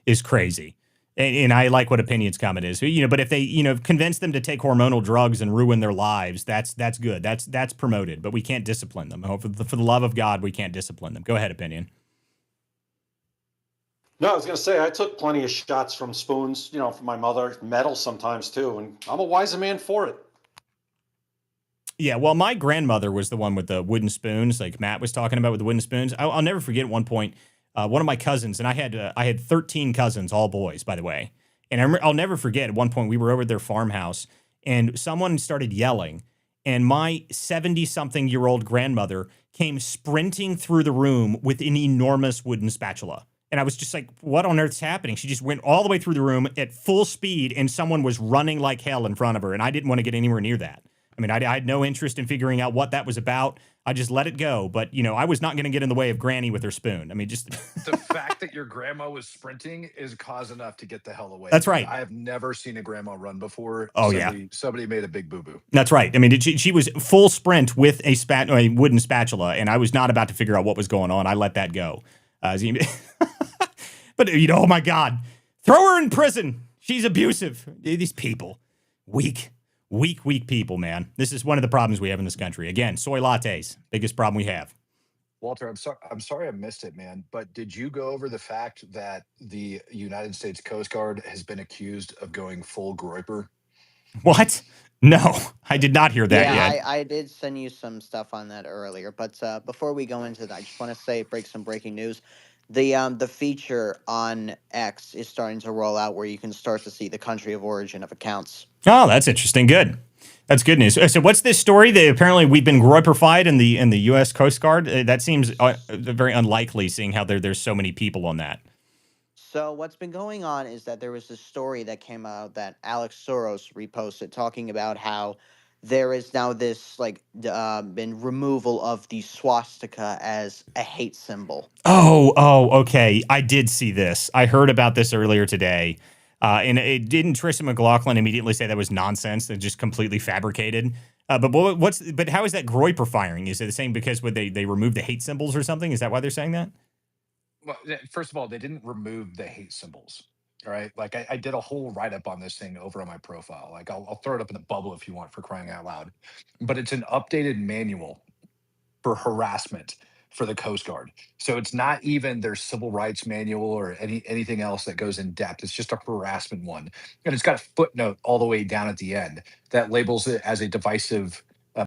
is crazy. And I like what Opinion's comment is. But if they convince them to take hormonal drugs and ruin their lives, that's good. That's promoted. But we can't discipline them. For the love of God, we can't discipline them. Go ahead, Opinion. No, I was going to say I took plenty of shots from spoons, from my mother, metal sometimes too, and I'm a wiser man for it. Yeah, well, my grandmother was the one with the wooden spoons, like Matt was talking about with the wooden spoons. I'll never forget at one point, one of my cousins, and I had 13 cousins, all boys, by the way. And I'll never forget at one point we were over at their farmhouse, and someone started yelling, and my 70-something-year-old grandmother came sprinting through the room with an enormous wooden spatula. And I was just like, what on earth's happening? She just went all the way through the room at full speed, and someone was running like hell in front of her, and I didn't want to get anywhere near that. I mean, I had no interest in figuring out what that was about. I just let it go. But, I was not going to get in the way of Granny with her spoon. I mean, just... The fact that your grandma was sprinting is cause enough to get the hell away. That's right. I have never seen a grandma run before. Oh, Somebody made a big boo-boo. That's right. I mean, she was full sprint with a wooden spatula, and I was not about to figure out what was going on. I let that go. But, oh, my God. Throw her in prison. She's abusive. These people. Weak people, man. This is one of the problems we have in this country. Again, soy lattes, biggest problem we have. Walter, I'm sorry I missed it, man. But did you go over the fact that the United States Coast Guard has been accused of going full groiper? What? No, I did not hear that yet. I did send you some stuff on that earlier. But before we go into that, I just want to break some breaking news. The feature on X is starting to roll out where you can start to see the country of origin of accounts. Oh, that's interesting. Good. That's good news. So what's this story that apparently we've been groiperfied in the U.S. Coast Guard? That seems very unlikely, seeing how there's so many people on that. So what's been going on is that there was this story that came out that Alex Soros reposted talking about how there is now this been removal of the swastika as a hate symbol. Oh, okay. I did see this. I heard about this earlier today. And it didn't Tristan McLaughlin immediately say that was nonsense and just completely fabricated? But how is that groiper firing? Is it the same because they removed the hate symbols or something? Is that why they're saying that? Well, first of all, they didn't remove the hate symbols. All right. Like I did a whole write-up on this thing over on my profile. Like I'll throw it up in the bubble if you want, for crying out loud. But it's an updated manual for harassment for the Coast Guard. So it's not even their civil rights manual or anything else that goes in depth. It's just a harassment one. And it's got a footnote all the way down at the end that labels it as a divisive,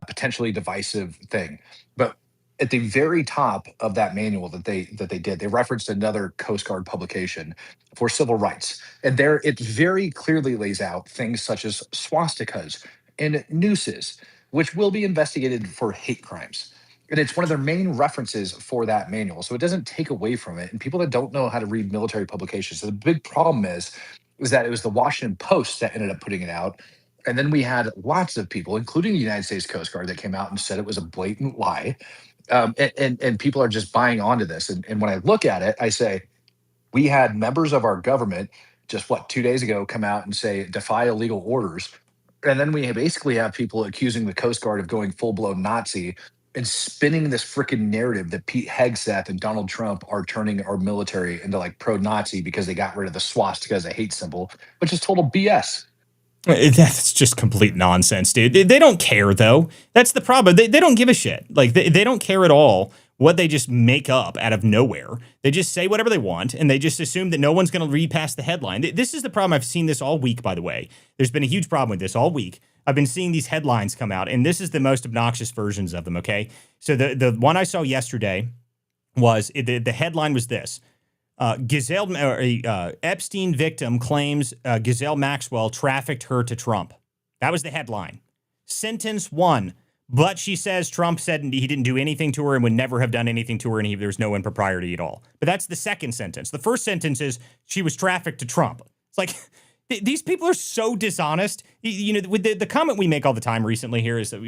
potentially divisive thing. But at the very top of that manual that they did, they referenced another Coast Guard publication for civil rights. And there it very clearly lays out things such as swastikas and nooses, which will be investigated for hate crimes. And it's one of their main references for that manual. So it doesn't take away from it. And people that don't know how to read military publications, so the big problem is that it was the Washington Post that ended up putting it out. And then we had lots of people, including the United States Coast Guard, that came out and said it was a blatant lie. And people are just buying onto this. And when I look at it, I say, we had members of our government just 2 days ago come out and say defy illegal orders. And then we basically have people accusing the Coast Guard of going full-blown Nazi and spinning this freaking narrative that Pete Hegseth and Donald Trump are turning our military into like pro-Nazi because they got rid of the swastika as a hate symbol, which is total BS. That's just complete nonsense, dude. They don't care, though. That's the problem. They don't give a shit. Like, they don't care at all what they just make up out of nowhere. They just say whatever they want, and they just assume that no one's going to read past the headline. This is the problem. I've seen this all week, by the way. There's been a huge problem with this all week. I've been seeing these headlines come out, and this is the most obnoxious versions of them, okay? So the one I saw yesterday was, the headline was this. Epstein victim claims Ghislaine Maxwell trafficked her to Trump. That was the headline. Sentence 1. But she says Trump said he didn't do anything to her and would never have done anything to her, and there's no impropriety at all. But that's the second sentence. The first sentence is she was trafficked to Trump. It's like, these people are so dishonest. You know, with the comment we make all the time recently here is that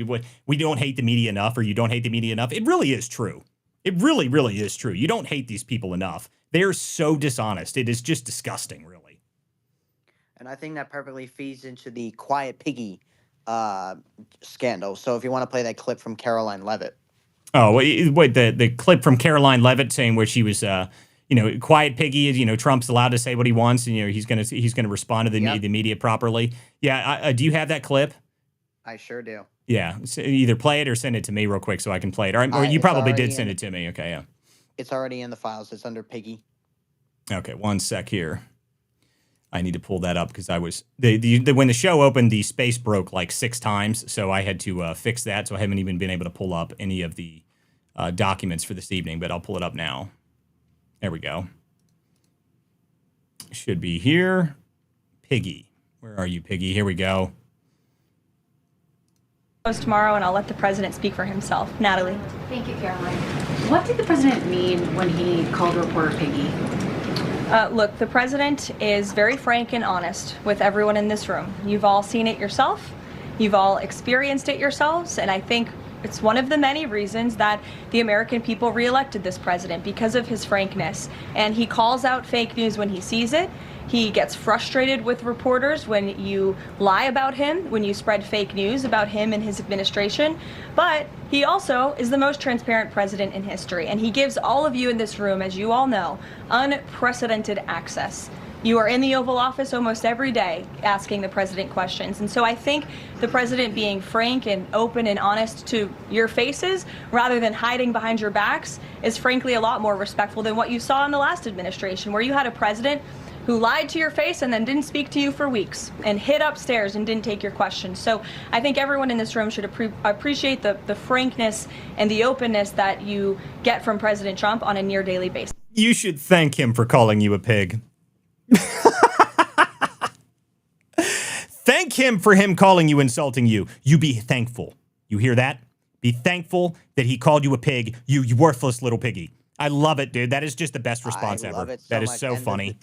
we don't hate the media enough, or you don't hate the media enough. It really is true. It really, really is true. You don't hate these people enough. They're so dishonest. It is just disgusting, really. And I think that perfectly feeds into the Quiet Piggy scandal. So if you want to play that clip from Caroline Levitt. Oh, wait, the clip from Caroline Levitt saying where she was, Quiet Piggy, Trump's allowed to say what he wants, and he's gonna respond to the media properly. Yeah, do you have that clip? I sure do. Yeah, so either play it or send it to me real quick so I can play it. Or you probably did send it to me. Okay, yeah. It's already in the files. It's under Piggy. Okay, one sec here. I need to pull that up because I was when the show opened, the space broke like 6 times, so I had to fix that. So I haven't even been able to pull up any of the documents for this evening, but I'll pull it up now. There we go. Should be here. Piggy, where are you, Piggy? Here we go. Tomorrow, and I'll let the president speak for himself. Natalie. Thank you, Caroline. What did the president mean when he called reporter Piggy? Look, the president is very frank and honest with everyone in this room. You've all seen it yourself. You've all experienced it yourselves, and I think it's one of the many reasons that the American people reelected this president, because of his frankness. And he calls out fake news when he sees it. He gets frustrated with reporters when you lie about him, when you spread fake news about him and his administration. But he also is the most transparent president in history, and he gives all of you in this room, as you all know, unprecedented access. You are in the Oval Office almost every day asking the president questions. And so I think the president being frank and open and honest to your faces, rather than hiding behind your backs, is frankly a lot more respectful than what you saw in the last administration, where you had a president who lied to your face and then didn't speak to you for weeks and hid upstairs and didn't take your questions. So I think everyone in this room should appreciate the frankness and the openness that you get from President Trump on a near daily basis. You should thank him for calling you a pig. Thank him for him calling you, insulting you. You be thankful. You hear that? Be thankful that he called you a pig, you worthless little piggy. I love it, dude. That is just the best response ever. That is so funny.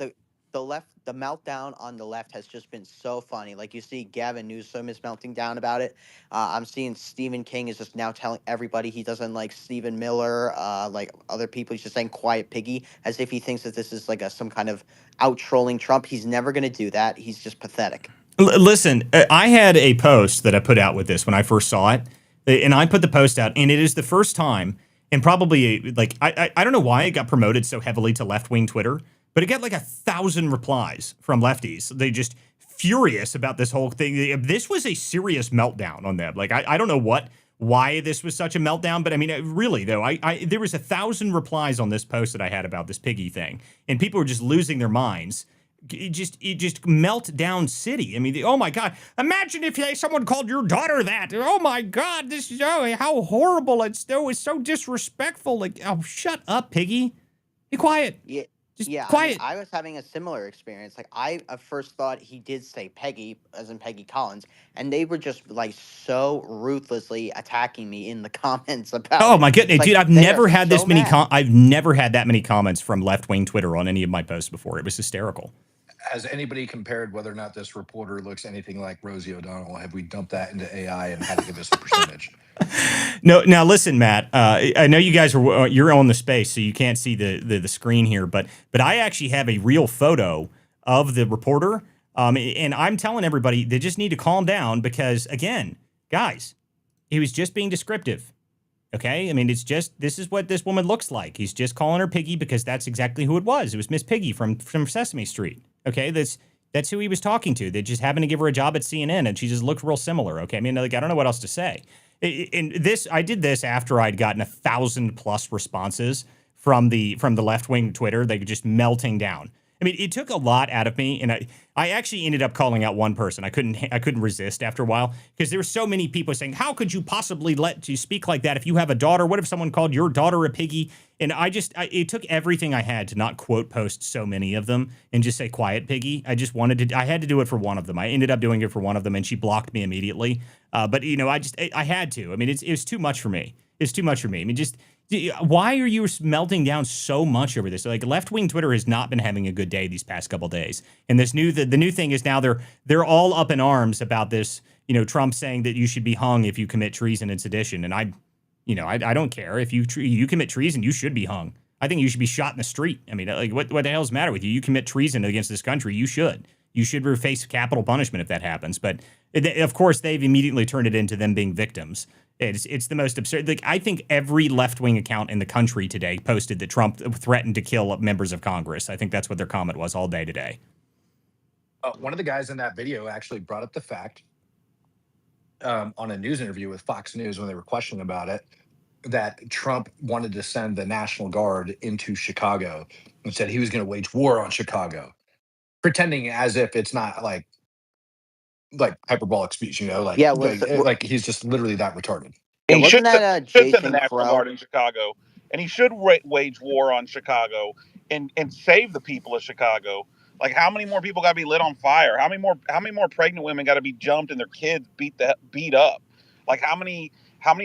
The meltdown on the left has just been so funny. Like, you see Gavin Newsom is melting down about it. I'm seeing Stephen King is just now telling everybody he doesn't like Stephen Miller, like other people. He's just saying Quiet Piggy as if he thinks that this is like some kind of out-trolling Trump. He's never going to do that. He's just pathetic. Listen, I had a post that I put out with this when I first saw it, and I put the post out, and it is the first time, and probably, like, I don't know why it got promoted so heavily to left-wing Twitter, but it got like 1,000 replies from lefties. They just furious about this whole thing. This was a serious meltdown on them. Like, I don't know why this was such a meltdown, but I mean, really though, there was 1,000 replies on this post that I had about this piggy thing, and people were just losing their minds. It just melt down city. I mean, oh my God! Imagine if someone called your daughter that. Oh my God! This is how horrible! It's so disrespectful. Like, oh, shut up, piggy. Be quiet. Yeah. Just quiet. I was having a similar experience. Like, I at first thought he did say Peggy, as in Peggy Collins, and they were just like so ruthlessly attacking me in the comments about. Oh my goodness, like, dude! I've never had so this many. mad. I've never had that many comments from left-wing Twitter on any of my posts before. It was hysterical. Has anybody compared whether or not this reporter looks anything like Rosie O'Donnell? Have we dumped that into AI and had to give us a percentage? No, now listen, Matt. I know you guys you're on the space, so you can't see the screen here, but I actually have a real photo of the reporter. And I'm telling everybody, they just need to calm down because, again, guys, he was just being descriptive. Okay? I mean, it's just, this is what this woman looks like. He's just calling her Piggy because that's exactly who it was. It was Miss Piggy from Sesame Street. Okay? That's who he was talking to. They just happened to give her a job at CNN, and she just looked real similar. Okay? I mean, like, I don't know what else to say. And this, I did this after I'd gotten 1,000+ responses from the left-wing Twitter. They were just melting down. I mean, it took a lot out of me, and I actually ended up calling out one person. I couldn't resist after a while because there were so many people saying, "How could you possibly let you speak like that if you have a daughter? What if someone called your daughter a piggy?" And it took everything I had to not quote post so many of them and just say "quiet piggy." I had to do it for one of them. I ended up doing it for one of them, and she blocked me immediately. But I had to. I mean, it was too much for me. It's too much for me. I mean, just. Why are you melting down so much over this? Like, left-wing Twitter has not been having a good day these past couple days. And the new thing is now they're all up in arms about this, Trump saying that you should be hung if you commit treason and sedition. And I don't care. If you commit treason, you should be hung. I think you should be shot in the street. I mean, like, what the hell's the matter with you? You commit treason against this country, you should. You should face capital punishment if that happens. But of course, they've immediately turned it into them being victims. It's the most absurd. Like, I think every left-wing account in the country today posted that Trump threatened to kill members of Congress. I think that's what their comment was all day today. One of the guys in that video actually brought up the fact on a news interview with Fox News when they were questioning about it, that Trump wanted to send the National Guard into Chicago and said he was going to wage war on Chicago, pretending as if it's not like hyperbolic speech, Yeah, like he's just literally that retarded. yeah, He wasn't should that should send the Jason National Crow? Guard in Chicago, and he should wage war on Chicago and save the people of Chicago. Like, how many more people got to be lit on fire? How many more pregnant women got to be jumped and their kids beat up? Like, how many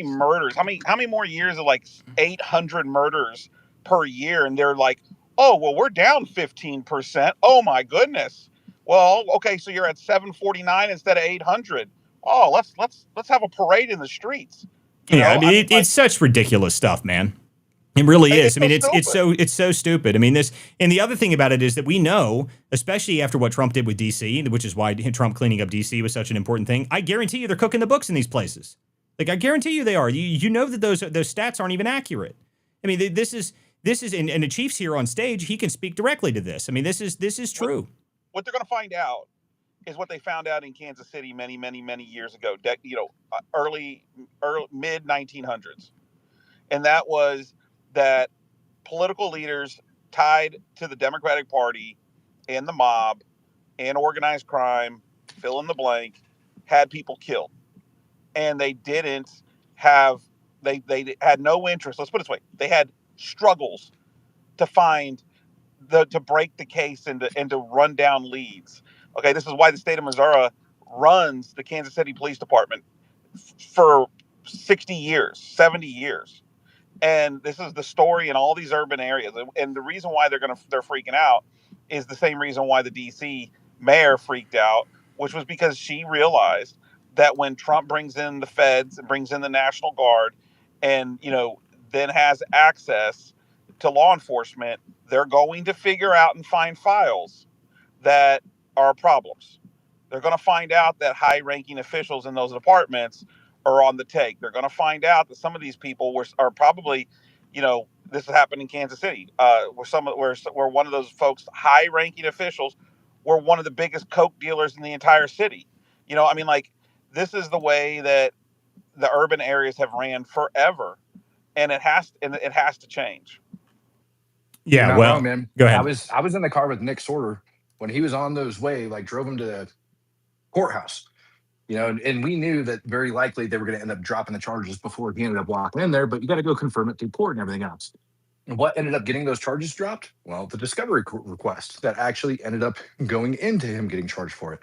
murders? How many more years of like 800 murders per year? And they're like, oh well, we're down 15%. Oh my goodness. Well, okay, so you're at 749 instead of 800. Oh, let's have a parade in the streets. I mean, it's such ridiculous stuff, man. It really is. I mean, it's so stupid. I mean, this, and the other thing about it is that we know, especially after what Trump did with DC, which is why Trump cleaning up DC was such an important thing. I guarantee you they're cooking the books in these places. Like, I guarantee you they are. You know that those stats aren't even accurate. I mean, this is and the Chief's here on stage. He can speak directly to this. I mean, this is true. What they're going to find out is what they found out in Kansas City many years ago, early mid 1900s, and that was that political leaders tied to the Democratic Party and the mob and organized crime, fill in the blank, had people killed, and they didn't have they had no interest. Let's put it this way: they had struggles to find to break the case and to run down leads. Okay, this is why the state of Missouri runs the Kansas City Police Department for 60 years, 70 years. And this is the story in all these urban areas. And the reason why they're freaking out is the same reason why the DC mayor freaked out, which was because she realized that when Trump brings in the feds and brings in the National Guard and, then has access to law enforcement, they're going to figure out and find files that are problems. They're going to find out that high-ranking officials in those departments are on the take. They're going to find out that some of these people are probably, this happened in Kansas City, where one of those folks, high-ranking officials, were one of the biggest coke dealers in the entire city. I mean, like, this is the way that the urban areas have ran forever, and it has to change. Yeah, You're not well, wrong, man. go ahead. I was in the car with Nick Sorter when he was on those way, like drove him to the courthouse, and we knew that very likely they were going to end up dropping the charges before he ended up walking in there, but you got to go confirm it through court and everything else. And what ended up getting those charges dropped? Well, the discovery request that actually ended up going into him getting charged for it.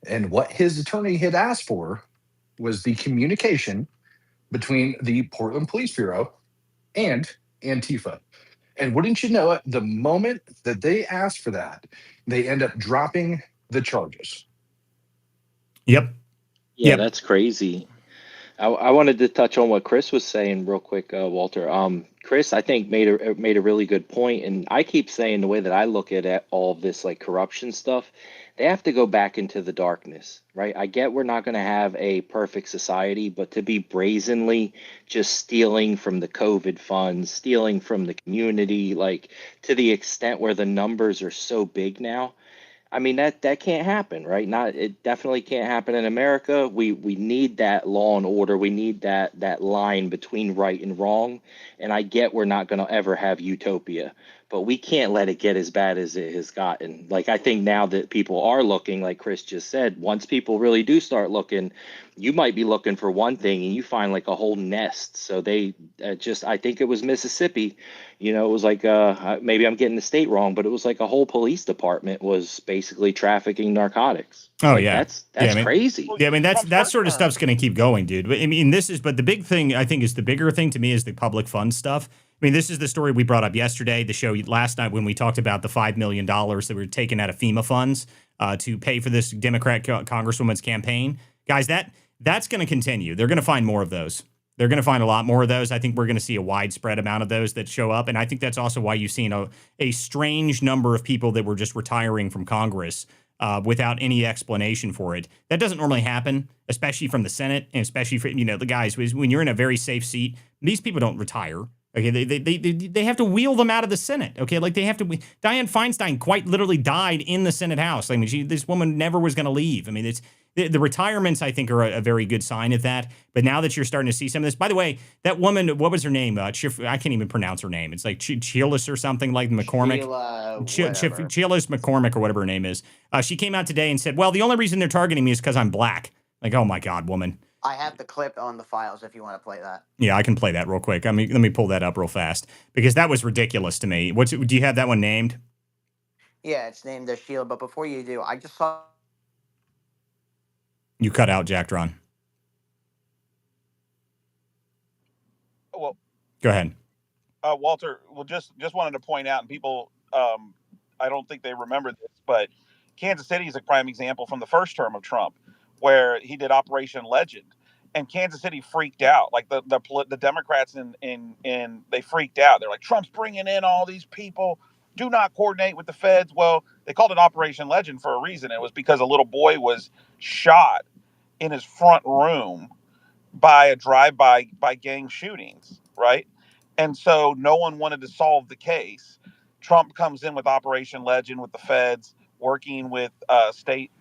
And what his attorney had asked for was the communication between the Portland Police Bureau and Antifa. And wouldn't you know it, the moment that they asked for that, they end up dropping the charges. Yep. Yeah, that's crazy. I wanted to touch on what Chris was saying real quick, Walter. Chris, I think made a really good point, and I keep saying the way that I look at all of this like corruption stuff, they have to go back into the darkness, right? I get we're not going to have a perfect society, but to be brazenly just stealing from the COVID funds, stealing from the community, like to the extent where the numbers are so big now. I mean that can't happen, right? Not it definitely can't happen in America. We need that law and order. We need that line between right and wrong. And I get we're not going to ever have utopia, but we can't let it get as bad as it has gotten. Like I think now that people are looking, like Chris just said, once people really do start looking, you might be looking for one thing and you find like a whole nest. So they just I think it was Mississippi. You know, it was like maybe I'm getting the state wrong, but it was like a whole police department was basically trafficking narcotics. Oh Like yeah. that's I mean, crazy. yeah, I mean Trump's that first sort of term. stuff's going to keep going, dude. But I mean, but the big thing I think is the bigger thing to me is the public fund stuff. I mean, this is the story we brought up yesterday, the show last night when we talked about the $5 million that were taken out of FEMA funds to pay for this Democrat congresswoman's campaign. Guys, that's going to continue. They're going to find more of those. They're going to find a lot more of those. I think we're going to see a widespread amount of those that show up. And I think that's also why you've seen a strange number of people that were just retiring from Congress without any explanation for it. That doesn't normally happen, especially from the Senate, and especially for, the guys, when you're in a very safe seat, these people don't retire. Okay, they have to wheel them out of the Senate. Okay, like they have to. Dianne Feinstein quite literally died in the Senate House. I mean, this woman never was going to leave. I mean, it's the retirements. I think are a very good sign of that. But now that you're starting to see some of this, by the way, that woman, what was her name? I can't even pronounce her name. It's like Chillis or something like McCormick. Chillis McCormick or whatever her name is. She came out today and said, "Well, the only reason they're targeting me is because I'm black." Like, oh my God, woman. I have the clip on the files if you want to play that. Yeah, I can play that real quick. Let me pull that up real fast because that was ridiculous to me. Do you have that one named? Yeah, it's named Sheila. But before you do, I just saw. You cut out, Jack Dron. Well, go ahead. Walter, well, just wanted to point out, and people, I don't think they remember this, but Kansas City is a prime example from the first term of Trump, where he did Operation Legend, and Kansas City freaked out. Like the Democrats in they freaked out. They're like, Trump's bringing in all these people. Do not coordinate with the feds. Well, they called it Operation Legend for a reason. It was because a little boy was shot in his front room by a drive-by gang shootings, right? And so no one wanted to solve the case. Trump comes in with Operation Legend with the feds, working with state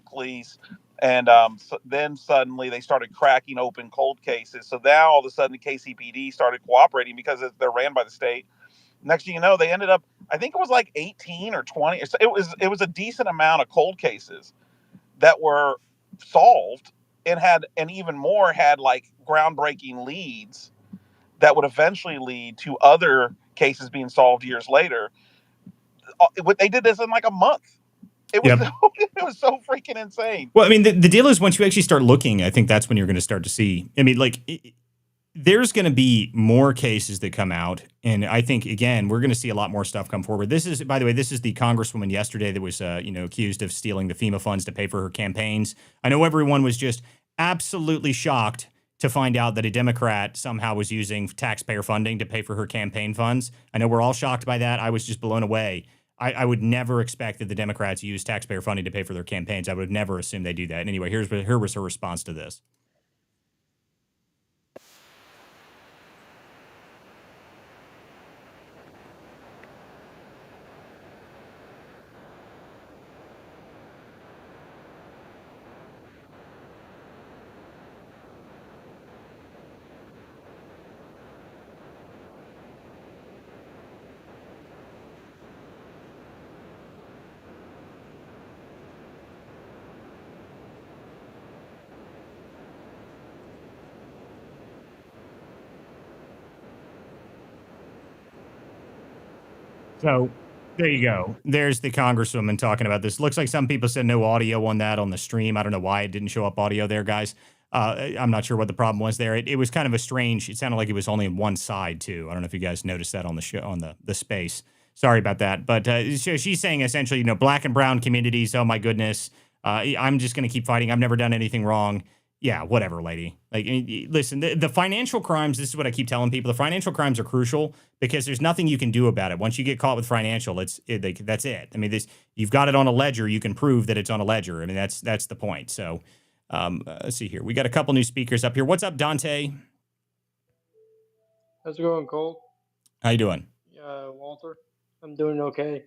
police, and then suddenly they started cracking open cold cases. So now all of a sudden the KCPD started cooperating because they're ran by the state. Next thing you know, they ended up, I think it was like 18 or 20. It was a decent amount of cold cases that were solved, and even more had like groundbreaking leads that would eventually lead to other cases being solved years later. They did this in like a month. It was it was so freaking insane. Well, I mean, the deal is once you actually start looking, I think that's when you're going to start to see. I mean, like there's going to be more cases that come out, and I think again we're going to see a lot more stuff come forward. This is, by the way, this is the congresswoman yesterday that was accused of stealing the FEMA funds to pay for her campaigns. I know everyone was just absolutely shocked to find out that a Democrat somehow was using taxpayer funding to pay for her campaign funds. I know we're all shocked by that. I was just blown away. I would never expect that the Democrats use taxpayer funding to pay for their campaigns. I would never assume they do that. And anyway, here was her response to this. So there you go. There's the congresswoman talking about this. Looks like some people said no audio on that on the stream. I don't know why it didn't show up audio there, guys. I'm not sure what the problem was there. It was kind of a strange. It sounded like it was only on one side too. I don't know if you guys noticed that on the show on the space. Sorry about that. But she's saying essentially, black and brown communities. Oh my goodness. I'm just going to keep fighting. I've never done anything wrong. Yeah, whatever, lady. Like, listen, the financial crimes, this is what I keep telling people. The financial crimes are crucial because there's nothing you can do about it. Once you get caught with financial, that's it. I mean, you've got it on a ledger. You can prove that it's on a ledger. I mean, that's the point. So let's see here. We got a couple new speakers up here. What's up, Dante? How's it going, Cole? How you doing? Walter? I'm doing okay.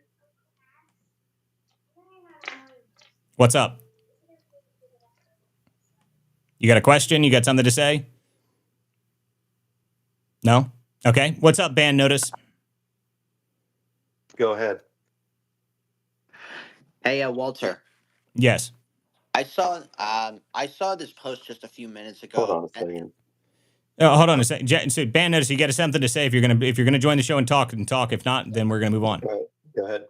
What's up? You got a question? You got something to say? No? Okay. What's up, Band Notice? Go ahead. Hey, Walter. Yes. I saw this post just a few minutes ago. Hold on a second. Hold on a second. So, Band Notice, you got something to say if you're gonna join the show and talk. If not, then we're gonna move on. Go ahead.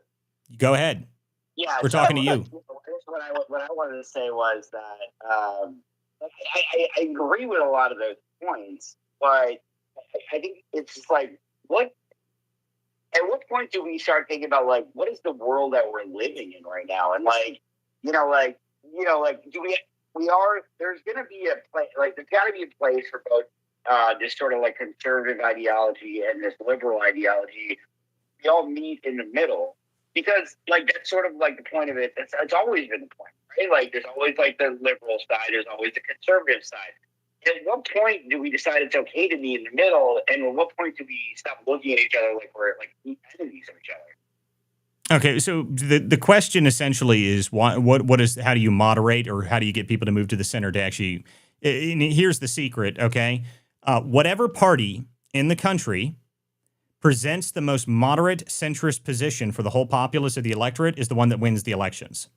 Go ahead. Yeah, we're talking to you. What I wanted to say was that I agree with a lot of those points, but I think it's just like at what point do we start thinking about like what is the world that we're living in right now, and do there's going to be a place, like there's got to be a place for both this sort of like conservative ideology and this liberal ideology. We all meet in the middle because like that's sort of like the point of it. It's always been the point, right? Like there's always like the liberal side, there's always the conservative side. At what point do we decide it's okay to be in the middle, and at what point do we stop looking at each other like we're like enemies of each other? Okay, so the question essentially is how do you moderate, or how do you get people to move to the center to actually? And here's the secret, okay? Whatever party in the country presents the most moderate centrist position for the whole populace of the electorate is the one that wins the elections.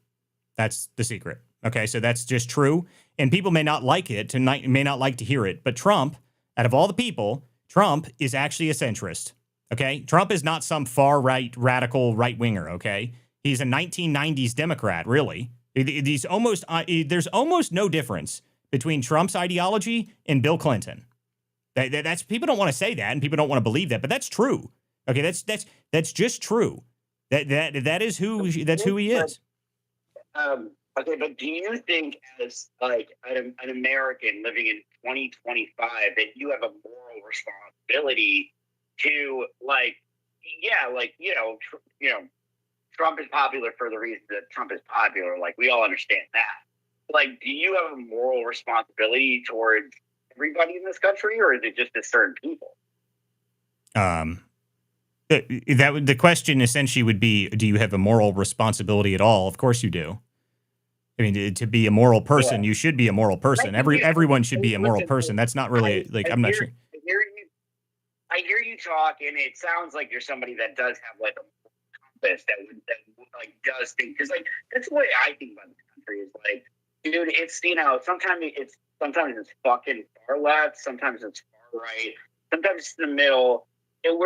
That's the secret. Okay, so that's just true. And people may not like it, may not like to hear it, but Trump, out of all the people, Trump is actually a centrist. Okay, Trump is not some far right radical right winger. Okay, he's a 1990s Democrat. Really, there's almost no difference between Trump's ideology and Bill Clinton. That's people don't want to say that, and people don't want to believe that, but that's true. Okay, that's just true. That is who he is. Okay, but do you think, as like an American living in 2025, that you have a moral responsibility to Trump is popular for the reason that Trump is popular? Like we all understand that. Like, do you have a moral responsibility towards everybody in this country, or is it just to certain people? The question essentially would be, do you have a moral responsibility at all? Of course you do. I mean, to be a moral person, you should be a moral person. Everyone should be a moral person. That's not really I'm not sure. I hear you talk, and it sounds like you're somebody that does have like a compass that like does think, because like that's the way I think about this country is like, dude, it's sometimes it's fucking far left, sometimes it's far right, sometimes it's in the middle, and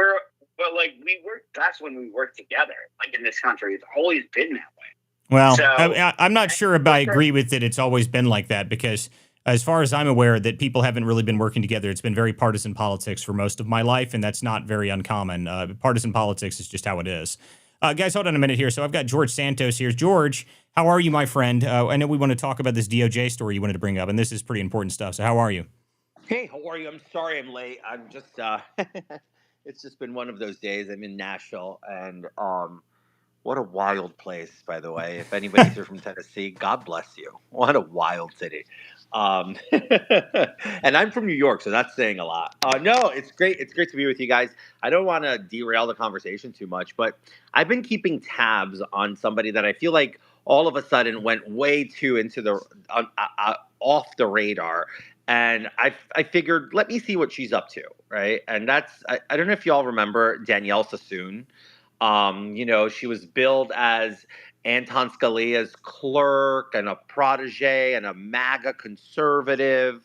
that's when we work together. Like in this country, it's always been that way. Well, so, I'm not sure if I agree with it. It's always been like that because, as far as I'm aware, that people haven't really been working together. It's been very partisan politics for most of my life, and that's not very uncommon. Partisan politics is just how it is. Guys, hold on a minute here. So I've got George Santos here. George, how are you, my friend? I know we want to talk about this DOJ story you wanted to bring up, and this is pretty important stuff. So how are you? Hey, how are you? I'm sorry I'm late. I'm just, it's just been one of those days. I'm in Nashville, and what a wild place, by the way. If anybody's here from Tennessee, God bless you. What a wild city. And I'm from New York, so that's saying a lot. No, it's great. It's great to be with you guys. I don't want to derail the conversation too much, but I've been keeping tabs on somebody that I feel like all of a sudden went way too into the off the radar. And I figured, let me see what she's up to, right? And that's, I don't know if y'all remember Danielle Sassoon. She was billed as Anton Scalia's clerk and a protege and a MAGA conservative.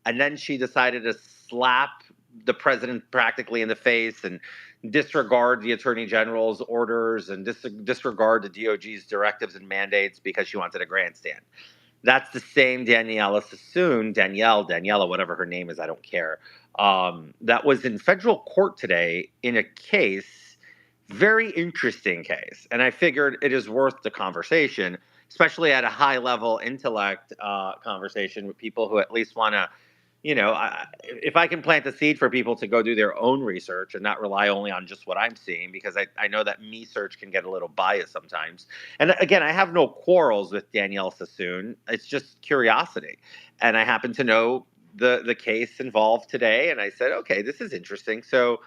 And then she decided to slap the president practically in the face and disregard the attorney general's orders and disregard the DOJ's directives and mandates because she wanted a grandstand. That's the same Daniela Sassoon, Daniela, whatever her name is, I don't care. That was in federal court today in a case, very interesting case. And I figured it is worth the conversation especially at a high level intellect conversation with people who at least want to, if I can plant the seed for people to go do their own research and not rely only on just what I'm seeing, because I know that me search can get a little biased sometimes. And again, I have no quarrels with Danielle Sassoon. It's just curiosity. And I happen to know the case involved today. And I said, okay, this is interesting. So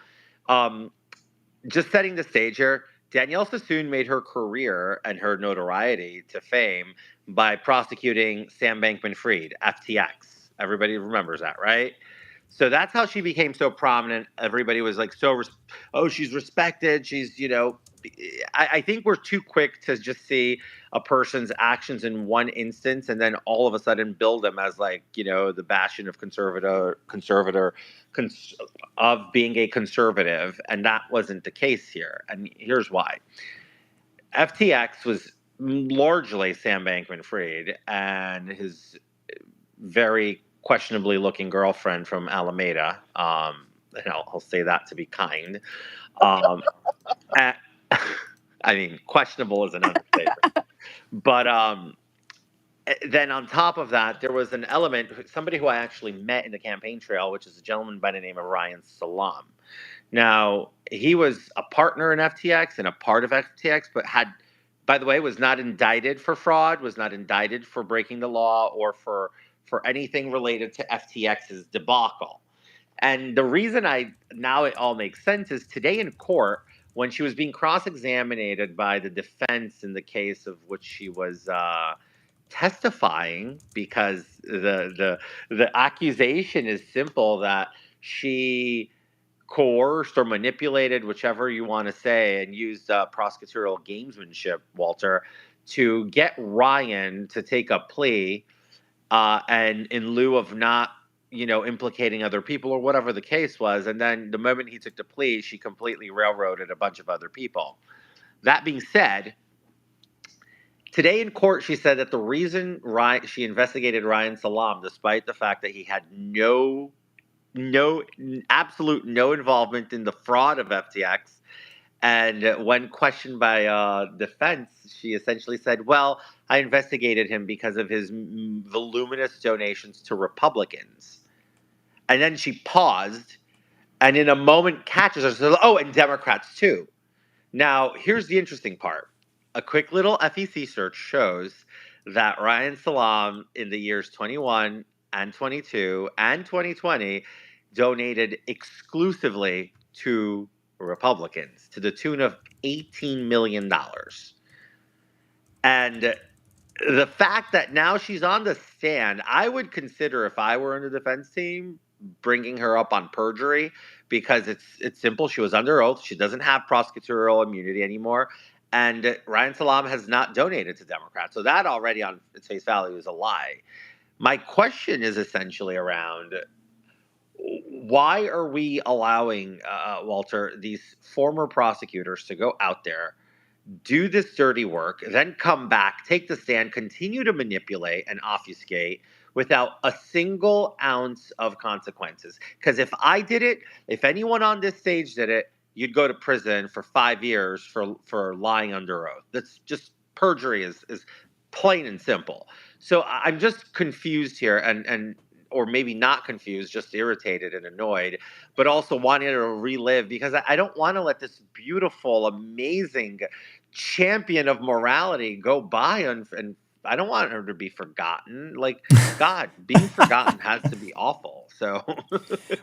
just setting the stage here, Danielle Sassoon made her career and her notoriety to fame by prosecuting Sam Bankman-Fried, FTX. Everybody remembers that, right? So that's how she became so prominent. Everybody was like, oh, she's respected. She's, I think we're too quick to just see a person's actions in one instance and then all of a sudden build them as like, the bastion of of being a conservative. And that wasn't the case here. And here's why. FTX was largely Sam Bankman-Fried and his very questionably looking girlfriend from Alameda. And I'll say that to be kind. I mean, questionable is an understatement. But then on top of that, there was an element, somebody who I actually met in the campaign trail, which is a gentleman by the name of Ryan Salam. Now, he was a partner in FTX and a part of FTX, but by the way, was not indicted for fraud, was not indicted for breaking the law or for anything related to FTX's debacle. And the reason now it all makes sense is today in court, when she was being cross-examined by the defense in the case of which she was testifying, because the accusation is simple, that she coerced or manipulated, whichever you want to say, and used prosecutorial gamesmanship, Walter, to get Ryan to take a plea, and in lieu of not, implicating other people or whatever the case was. And then the moment he took the plea, she completely railroaded a bunch of other people. That being said, today in court, she said that the reason she investigated Ryan Salam, despite the fact that he had absolute no involvement in the fraud of FTX, and when questioned by defense, she essentially said, well, I investigated him because of his voluminous donations to Republicans. And then she paused and in a moment catches us. Oh, and Democrats too. Now, here's the interesting part. A quick little FEC search shows that Ryan Salam in the years 21 and 22 and 2020 donated exclusively to Republicans to the tune of $18 million. And the fact that now she's on the stand, I would consider, if I were in the defense team, bringing her up on perjury, because it's simple. She was under oath. She doesn't have prosecutorial immunity anymore. And Ryan Salam has not donated to Democrats. So that already on its face value is a lie. My question is essentially around, why are we allowing, Walter, these former prosecutors to go out there, do this dirty work, then come back, take the stand, continue to manipulate and obfuscate without a single ounce of consequences? Because if I did it, if anyone on this stage did it, you'd go to prison for 5 years for lying under oath. That's just perjury is plain and simple. So I'm just confused here, and or maybe not confused, just irritated and annoyed, but also wanting to relive, because I don't want to let this beautiful, amazing champion of morality go by, and I don't want her to be forgotten. Like, God, being forgotten has to be awful. So,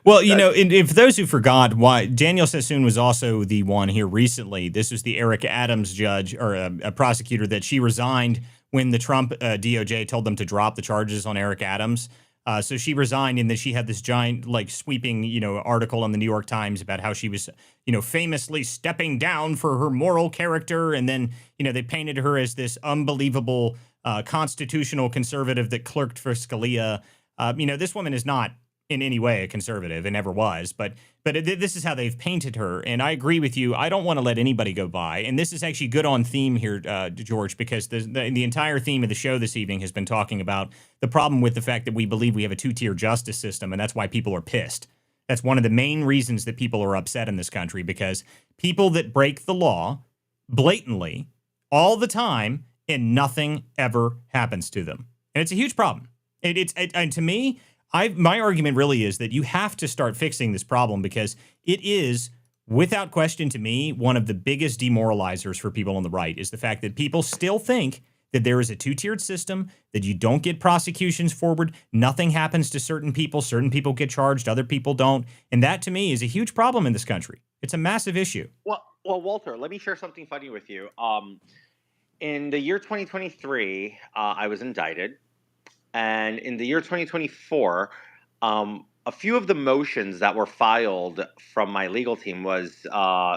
well, and for those who forgot, why Danielle Sassoon was also the one here recently. This was the Eric Adams judge, or a prosecutor, that she resigned when the Trump DOJ told them to drop the charges on Eric Adams. So she resigned, and then she had this giant, sweeping, article in the New York Times about how she was, famously stepping down for her moral character. And then, they painted her as this unbelievable constitutional conservative that clerked for Scalia. This woman is not in any way a conservative, and never was. But this is how they've painted her. And I agree with you. I don't want to let anybody go by. And this is actually good on theme here, George, because the entire theme of the show this evening has been talking about the problem with the fact that we believe we have a two-tier justice system, and that's why people are pissed. That's one of the main reasons that people are upset in this country, because people that break the law blatantly all the time and nothing ever happens to them. And it's a huge problem. And to me, my argument really is that you have to start fixing this problem because it is, without question to me, one of the biggest demoralizers for people on the right is the fact that people still think that there is a two-tiered system, that you don't get prosecutions forward, nothing happens to certain people get charged, other people don't. And that, to me, is a huge problem in this country. It's a massive issue. Well, Walter, let me share something funny with you. In the year 2023, I was indicted. And in the year 2024, a few of the motions that were filed from my legal team was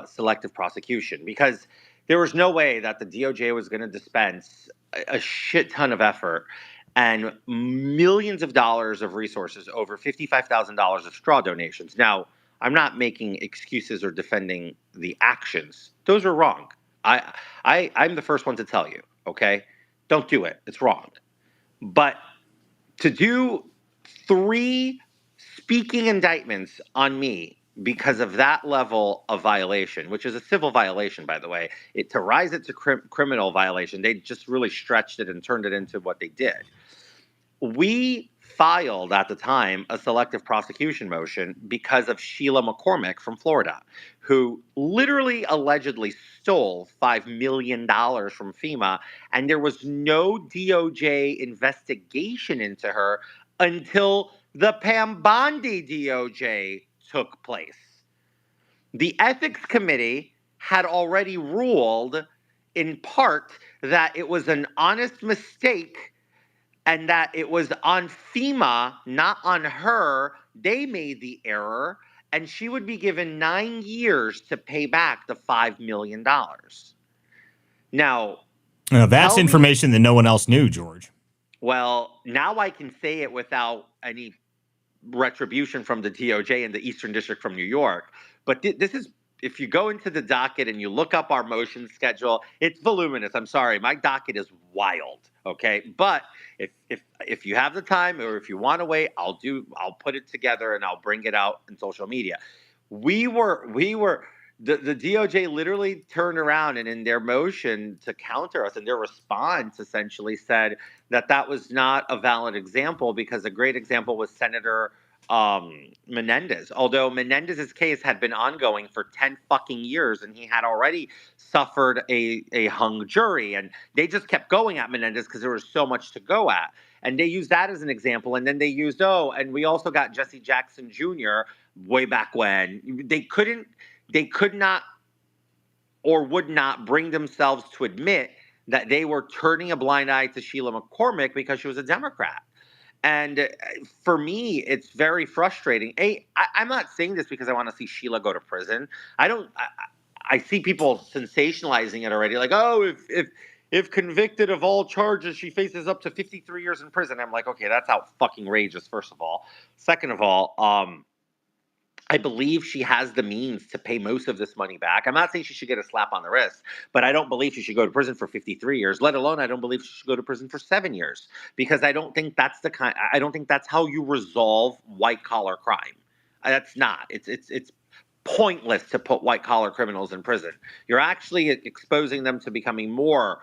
selective prosecution because there was no way that the DOJ was going to dispense a shit ton of effort and millions of dollars of resources, over $55,000 of straw donations. Now, I'm not making excuses or defending the actions. Those are wrong. I'm the first one to tell you, okay? Don't do it. It's wrong. But to do 3 speaking indictments on me because of that level of violation, which is a civil violation, by the way, to rise it to criminal violation, they just really stretched it and turned it into what they did. We filed at the time a selective prosecution motion because of Sheila McCormick from Florida, who literally allegedly stole $5 million from FEMA, and there was no DOJ investigation into her until the Pam Bondi DOJ took place. The ethics committee had already ruled in part that it was an honest mistake and that it was on FEMA, not on her. They made the error, and she would be given 9 years to pay back the $5 million. Now, that's information that no one else knew, George. Well, now I can say it without any retribution from the DOJ and the Eastern District from New York. But this is, if you go into the docket and you look up our motion schedule, it's voluminous. I'm sorry, my docket is wild. Okay, but if you have the time or if you want to wait, I'll put it together and I'll bring it out in social media. The DOJ literally turned around and in their motion to counter us, and their response essentially said that was not a valid example because a great example was Senator Menendez. Although Menendez's case had been ongoing for 10 fucking years and he had already suffered a hung jury, and they just kept going at Menendez because there was so much to go at. And they used that as an example. And then they used, and we also got Jesse Jackson Jr. way back when. They could not or would not bring themselves to admit that they were turning a blind eye to Sheila McCormick because she was a Democrat. And for me, it's very frustrating. I'm not saying this because I want to see Sheila go to prison. I see people sensationalizing it already. Like, if convicted of all charges, she faces up to 53 years in prison. I'm like, okay, that's out fucking outrageous, first of all. Second of all, I believe she has the means to pay most of this money back. I'm not saying she should get a slap on the wrist, but I don't believe she should go to prison for 53 years, let alone I don't believe she should go to prison for 7 years, because I don't think that's how you resolve white collar crime. That's not. It's pointless to put white collar criminals in prison. You're actually exposing them to becoming more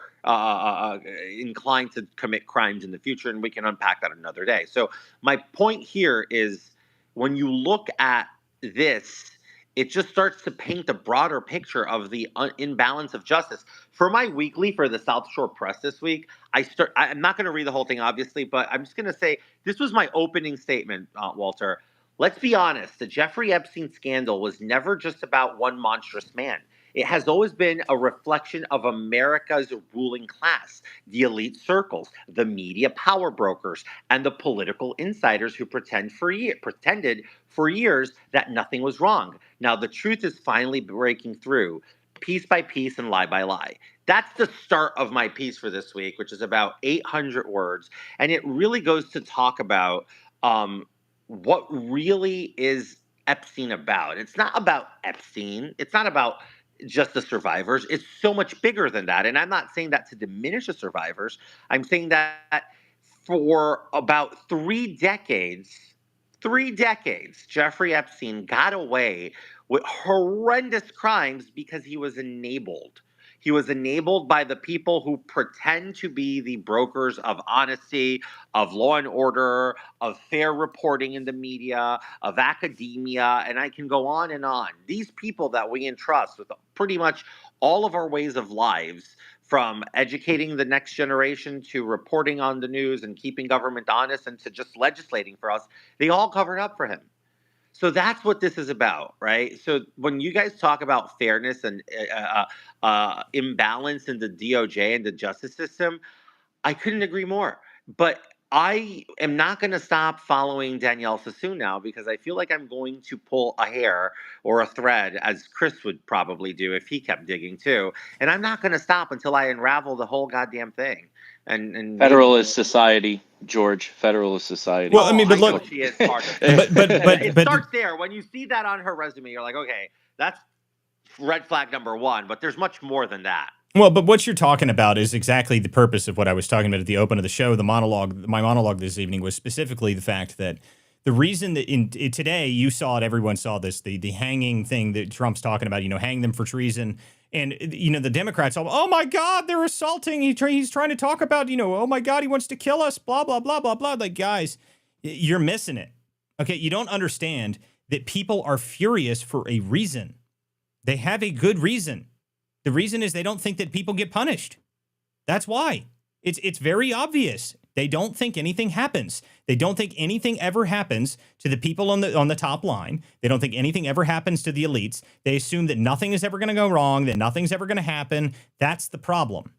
inclined to commit crimes in the future, and we can unpack that another day. So my point here is, when you look at this, it just starts to paint a broader picture of the imbalance of justice. For my weekly for the South Shore Press this week, I'm not going to read the whole thing, obviously, but I'm just going to say this was my opening statement, Walter. Let's be honest. The Jeffrey Epstein scandal was never just about one monstrous man. It has always been a reflection of America's ruling class, the elite circles, the media power brokers, and the political insiders who pretended for years that nothing was wrong. Now, the truth is finally breaking through, piece by piece and lie by lie. That's the start of my piece for this week, which is about 800 words. And it really goes to talk about what really is Epstein about. It's not about Epstein. It's not about just the survivors. It's so much bigger than that. And I'm not saying that to diminish the survivors. I'm saying that for about 3 decades, Jeffrey Epstein got away with horrendous crimes because he was enabled. He was enabled by the people who pretend to be the brokers of honesty, of law and order, of fair reporting in the media, of academia, and I can go on and on. These people that we entrust with pretty much all of our ways of lives, from educating the next generation to reporting on the news and keeping government honest and to just legislating for us, they all covered up for him. So that's what this is about, right? So when you guys talk about fairness and imbalance in the DOJ and the justice system, I couldn't agree more. But I am not going to stop following Danielle Sassoon now because I feel like I'm going to pull a hair or a thread, as Chris would probably do if he kept digging too. And I'm not going to stop until I unravel the whole goddamn thing. And Federalist Society, George. Federalist Society. Well, I mean, but I know look, she is part of it. but It starts there. When you see that on her resume, you're like, okay, that's red flag number one. But there's much more than that. Well, but what you're talking about is exactly the purpose of what I was talking about at the open of the show. My monologue this evening was specifically the fact that the reason that today you saw it, everyone saw this, the hanging thing that Trump's talking about, hang them for treason. And, the Democrats, oh my God, they're assaulting. He's trying to talk about, oh my God, he wants to kill us, blah, blah, blah, blah, blah. Like, guys, you're missing it. Okay, you don't understand that people are furious for a reason. They have a good reason. The reason is they don't think that people get punished. That's why. It's very obvious. They don't think anything happens. They don't think anything ever happens to the people on the top line. They don't think anything ever happens to the elites. They assume that nothing is ever going to go wrong, that nothing's ever going to happen. That's the problem.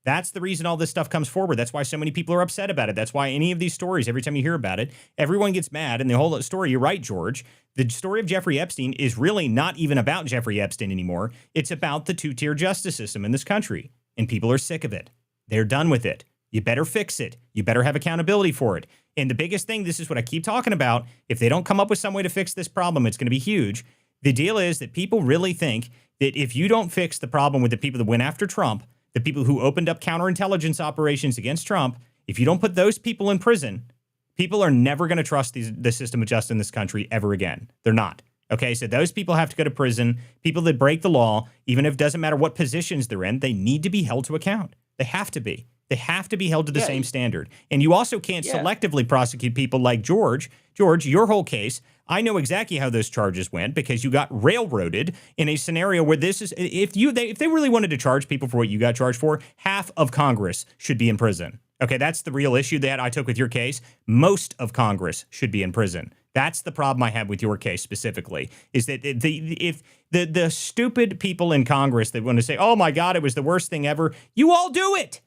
That's the reason all this stuff comes forward. That's why so many people are upset about it. That's why any of these stories, every time you hear about it, everyone gets mad. And the whole story, you're right, George, the story of Jeffrey Epstein is really not even about Jeffrey Epstein anymore. It's about the two-tier justice system in this country. And people are sick of it. They're done with it. You better fix it. You better have accountability for it. And the biggest thing, this is what I keep talking about, if they don't come up with some way to fix this problem, it's going to be huge. The deal is that people really think that if you don't fix the problem with the people that went after Trump, the people who opened up counterintelligence operations against Trump, if you don't put those people in prison, people are never going to trust the system of justice in this country ever again. They're not. Okay, so those people have to go to prison. People that break the law, even if it doesn't matter what positions they're in, they need to be held to account. They have to be. They have to be held to the same standard. And you also can't selectively prosecute people like George. George, your whole case, I know exactly how those charges went because you got railroaded in a scenario where this is, if they really wanted to charge people for what you got charged for, half of Congress should be in prison. Okay, that's the real issue that I took with your case. Most of Congress should be in prison. That's the problem I have with your case specifically, is that if the stupid people in Congress that want to say, oh my God, it was the worst thing ever, you all do it.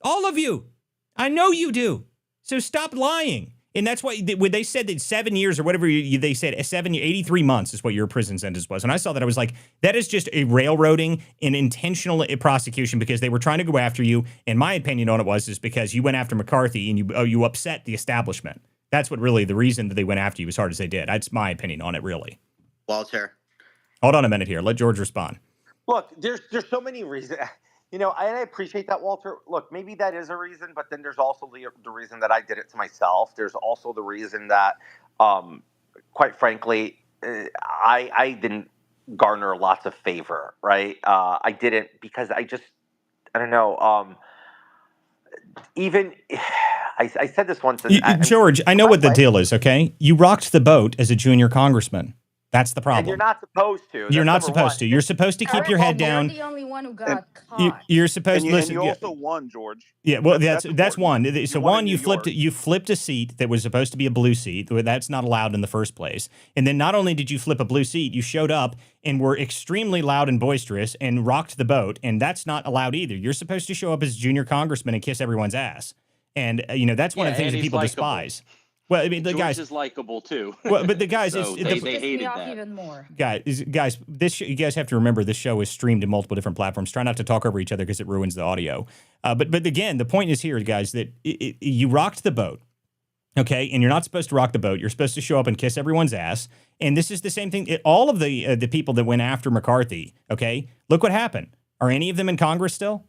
All of you. I know you do. So stop lying. And that's why when they said that 7 years or whatever they said, 83 months is what your prison sentence was. And I saw that, I was like, that is just a railroading and intentional prosecution because they were trying to go after you. And my opinion on it is because you went after McCarthy and you upset the establishment. That's what really the reason that they went after you as hard as they did. That's my opinion on it, really. Walter. Hold on a minute here. Let George respond. Look, there's so many reasons. And I appreciate that, Walter. Look, maybe that is a reason, but then there's also the reason that I did it to myself. There's also the reason that, quite frankly, I didn't garner lots of favor, right? I didn't because I don't know. Even I said this once. George, I know what the deal is, okay? You rocked the boat as a junior congressman. That's the problem. And you're not supposed to. You're not supposed to. You're supposed to keep your head down. You're the only one who got caught. You're supposed to listen. And you also won, George. Yeah, well, that's one. important. So won in you New York. flipped a seat that was supposed to be a blue seat. That's not allowed in the first place. And then not only did you flip a blue seat, you showed up and were extremely loud and boisterous and rocked the boat, and that's not allowed either. You're supposed to show up as junior congressman and kiss everyone's ass. And that's one of the things that people despise. Well, I mean, the George guys is likable too. Well, but the guys, so they hated off that. even more. Guys, you guys have to remember this show is streamed to multiple different platforms. Try not to talk over each other because it ruins the audio. But again, the point is here, guys, that you rocked the boat, okay? And you're not supposed to rock the boat. You're supposed to show up and kiss everyone's ass. And this is the same thing. All of the people that went after McCarthy, okay? Look what happened. Are any of them in Congress still?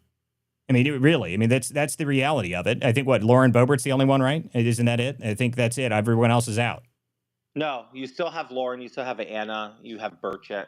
I mean, really. I mean, that's the reality of it. I think Lauren Boebert's the only one, right? Isn't that it? I think that's it. Everyone else is out. No, you still have Lauren. You still have Anna. You have Burchett.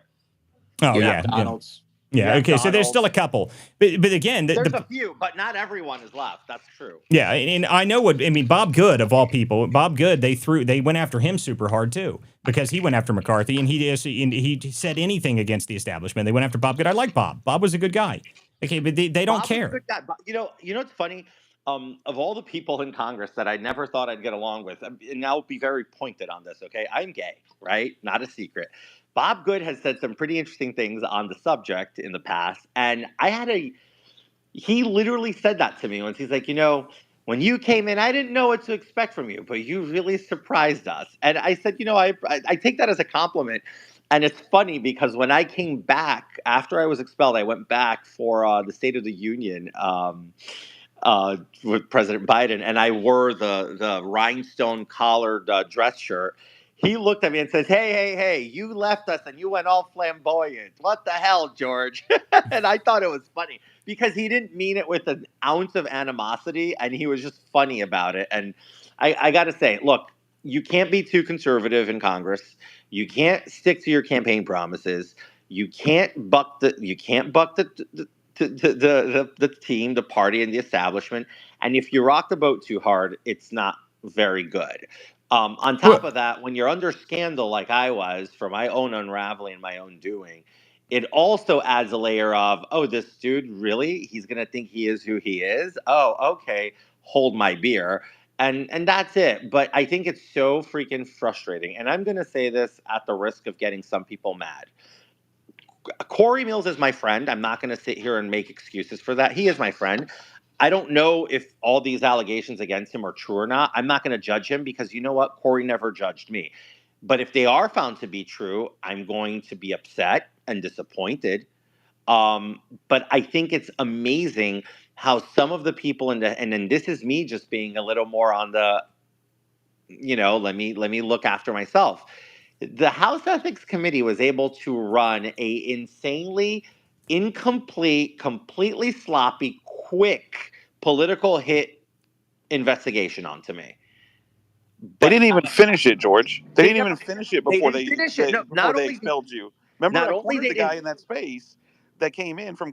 Oh, You yeah. have Donalds. Yeah. Okay. So there's Donald. still a couple, but again, There's a few, but not everyone is left. That's true. yeah, and I know what I mean. Bob Good, of all people, Bob Good, they went after him super hard too because he went after McCarthy and he said anything against the establishment. They went after Bob Good. I like Bob. Bob was a good guy. Okay, but they don't Bob was a care. good guy. But you know what's funny? Of all the people in Congress that I never thought I'd get along with, and I'll be very pointed on this. Okay, I'm gay, right? Not a secret. Bob Good has said some pretty interesting things on the subject in the past, and he literally said that to me once. He's like, when you came in, I didn't know what to expect from you, but you really surprised us. And I said, I take that as a compliment. And it's funny because when I came back after I was expelled, I went back for the State of the Union with President Biden, and I wore the rhinestone collared dress shirt. He looked at me and says, hey, you left us and you went all flamboyant. What the hell, George? And I thought it was funny because he didn't mean it with an ounce of animosity, and he was just funny about it. And I got to say, look, you can't be too conservative in Congress. You can't stick to your campaign promises. You can't buck the team, the party, and the establishment. And if you rock the boat too hard, it's not very good. On top of that, when you're under scandal like I was for my own unraveling and my own doing, it also adds a layer of, oh, this dude, really? He's going to think he is who he is? Oh, okay, hold my beer. And that's it. But I think it's so freaking frustrating. And I'm going to say this at the risk of getting some people mad. Corey Mills is my friend. I'm not going to sit here and make excuses for that. He is my friend. I don't know if all these allegations against him are true or not. I'm not going to judge him because you know what? Corey never judged me. But if they are found to be true, I'm going to be upset and disappointed. But I think it's amazing how some of the people and then this is me just being a little more on the, let me look after myself. The House Ethics Committee was able to run a insanely incomplete, completely sloppy, quick political hit investigation onto me. They didn't even finish it, George. They didn't never- even finish it before they finish it. No, before they expelled you. Remember, not I only cornered they the guy didn't- in that space that came in from.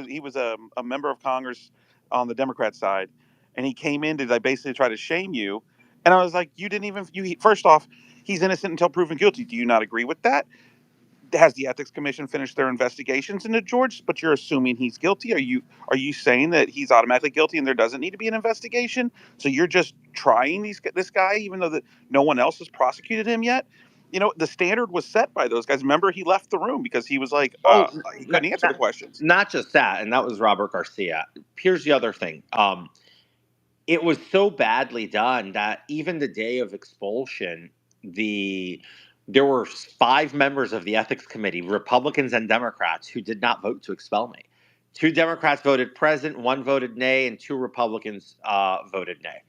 He was a member of Congress on the Democrat side, and he came in to basically try to shame you. And I was like, you didn't even. First off, he's innocent until proven guilty. Do you not agree with that? Has the Ethics Commission finished their investigations into George? But you're assuming he's guilty. Are you saying that he's automatically guilty and there doesn't need to be an investigation? So you're just trying this guy, even though that no one else has prosecuted him yet. The standard was set by those guys. Remember, he left the room because he was like, he couldn't answer the questions. Not just that, and that was Robert Garcia. Here's the other thing. It was so badly done that even the day of expulsion, there were 5 members of the ethics committee, Republicans and Democrats, who did not vote to expel me. 2 Democrats voted present, 1 voted nay, and 2 Republicans voted nay.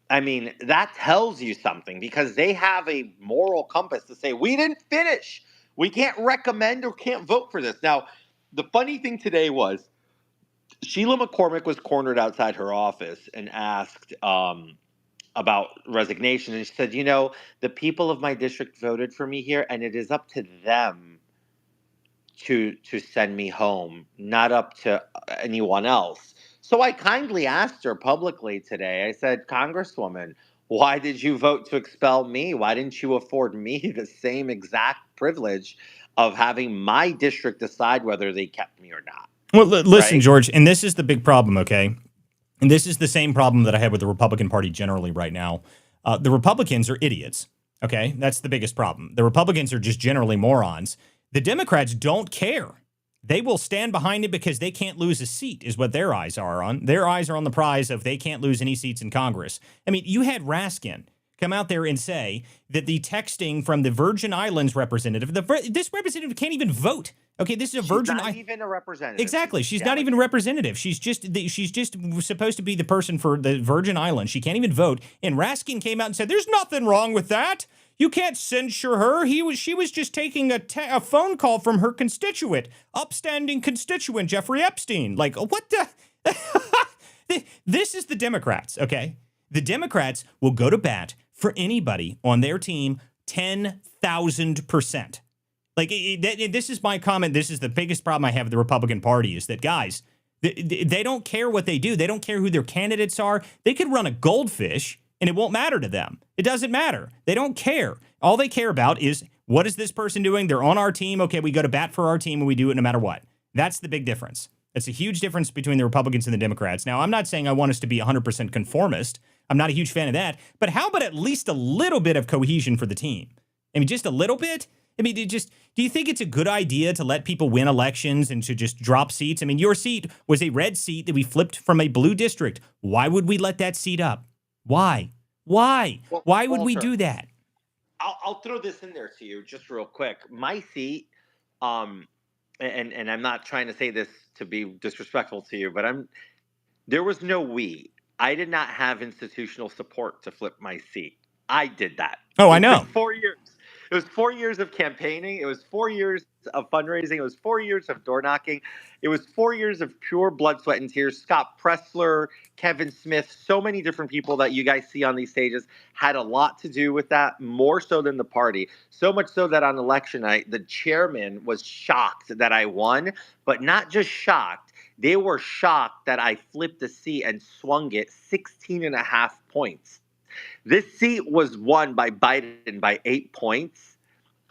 I mean, that tells you something because they have a moral compass to say, we didn't finish. We can't recommend or can't vote for this. Now, the funny thing today was Sheila McCormick was cornered outside her office and asked about resignation. And she said, the people of my district voted for me here, and it is up to them to send me home, not up to anyone else. So I kindly asked her publicly today, I said, Congresswoman, why did you vote to expel me? Why didn't you afford me the same exact privilege of having my district decide whether they kept me or not? Well, listen, Right? George, and this is the big problem, okay? And this is the same problem that I have with the Republican Party generally right now. The Republicans are idiots, okay? That's the biggest problem. The Republicans are just generally morons. The Democrats don't care. They will stand behind it because they can't lose a seat is what their eyes are on. Their eyes are on the prize of they can't lose any seats in Congress. I mean, you had Raskin come out there and say that the texting from the Virgin Islands representative, this representative can't even vote. Okay, this is a Virgin Islands. Not even a representative. Exactly. She's not even a representative. She's just supposed to be the person for the Virgin Islands. She can't even vote. And Raskin came out and said, "There's nothing wrong with that. You can't censure her. She was just taking a phone call from her constituent, upstanding constituent Jeffrey Epstein." Like, what the? This is the Democrats, okay? The Democrats will go to bat for anybody on their team 10,000%. Like, this is my comment. This is the biggest problem I have with the Republican Party is that, guys, they don't care what they do. They don't care who their candidates are. They could run a goldfish and it won't matter to them. It doesn't matter. They don't care. All they care about is, what is this person doing? They're on our team. Okay, we go to bat for our team and we do it no matter what. That's the big difference. That's a huge difference between the Republicans and the Democrats. Now, I'm not saying I want us to be 100% conformist. I'm not a huge fan of that. But how about at least a little bit of cohesion for the team? I mean, just a little bit? I mean, do you think it's a good idea to let people win elections and to just drop seats? I mean, your seat was a red seat that we flipped from a blue district. Why would we let that seat up? Why? Why? Well, Why would we Walter, do that? I'll throw this in there to you just real quick. My seat, and I'm not trying to say this to be disrespectful to you, but there was no we. I did not have institutional support to flip my seat. I did that. Oh, I know. 4 years. It was 4 years of campaigning. It was 4 years of fundraising. It was 4 years of door knocking. It was 4 years of pure blood, sweat, and tears. Scott Pressler, Kevin Smith, so many different people that you guys see on these stages had a lot to do with that, more so than the party. So much so that on election night, the chairman was shocked that I won, but not just shocked. They were shocked that I flipped the seat and swung it 16 and a half points. This seat was won by Biden by 8 points.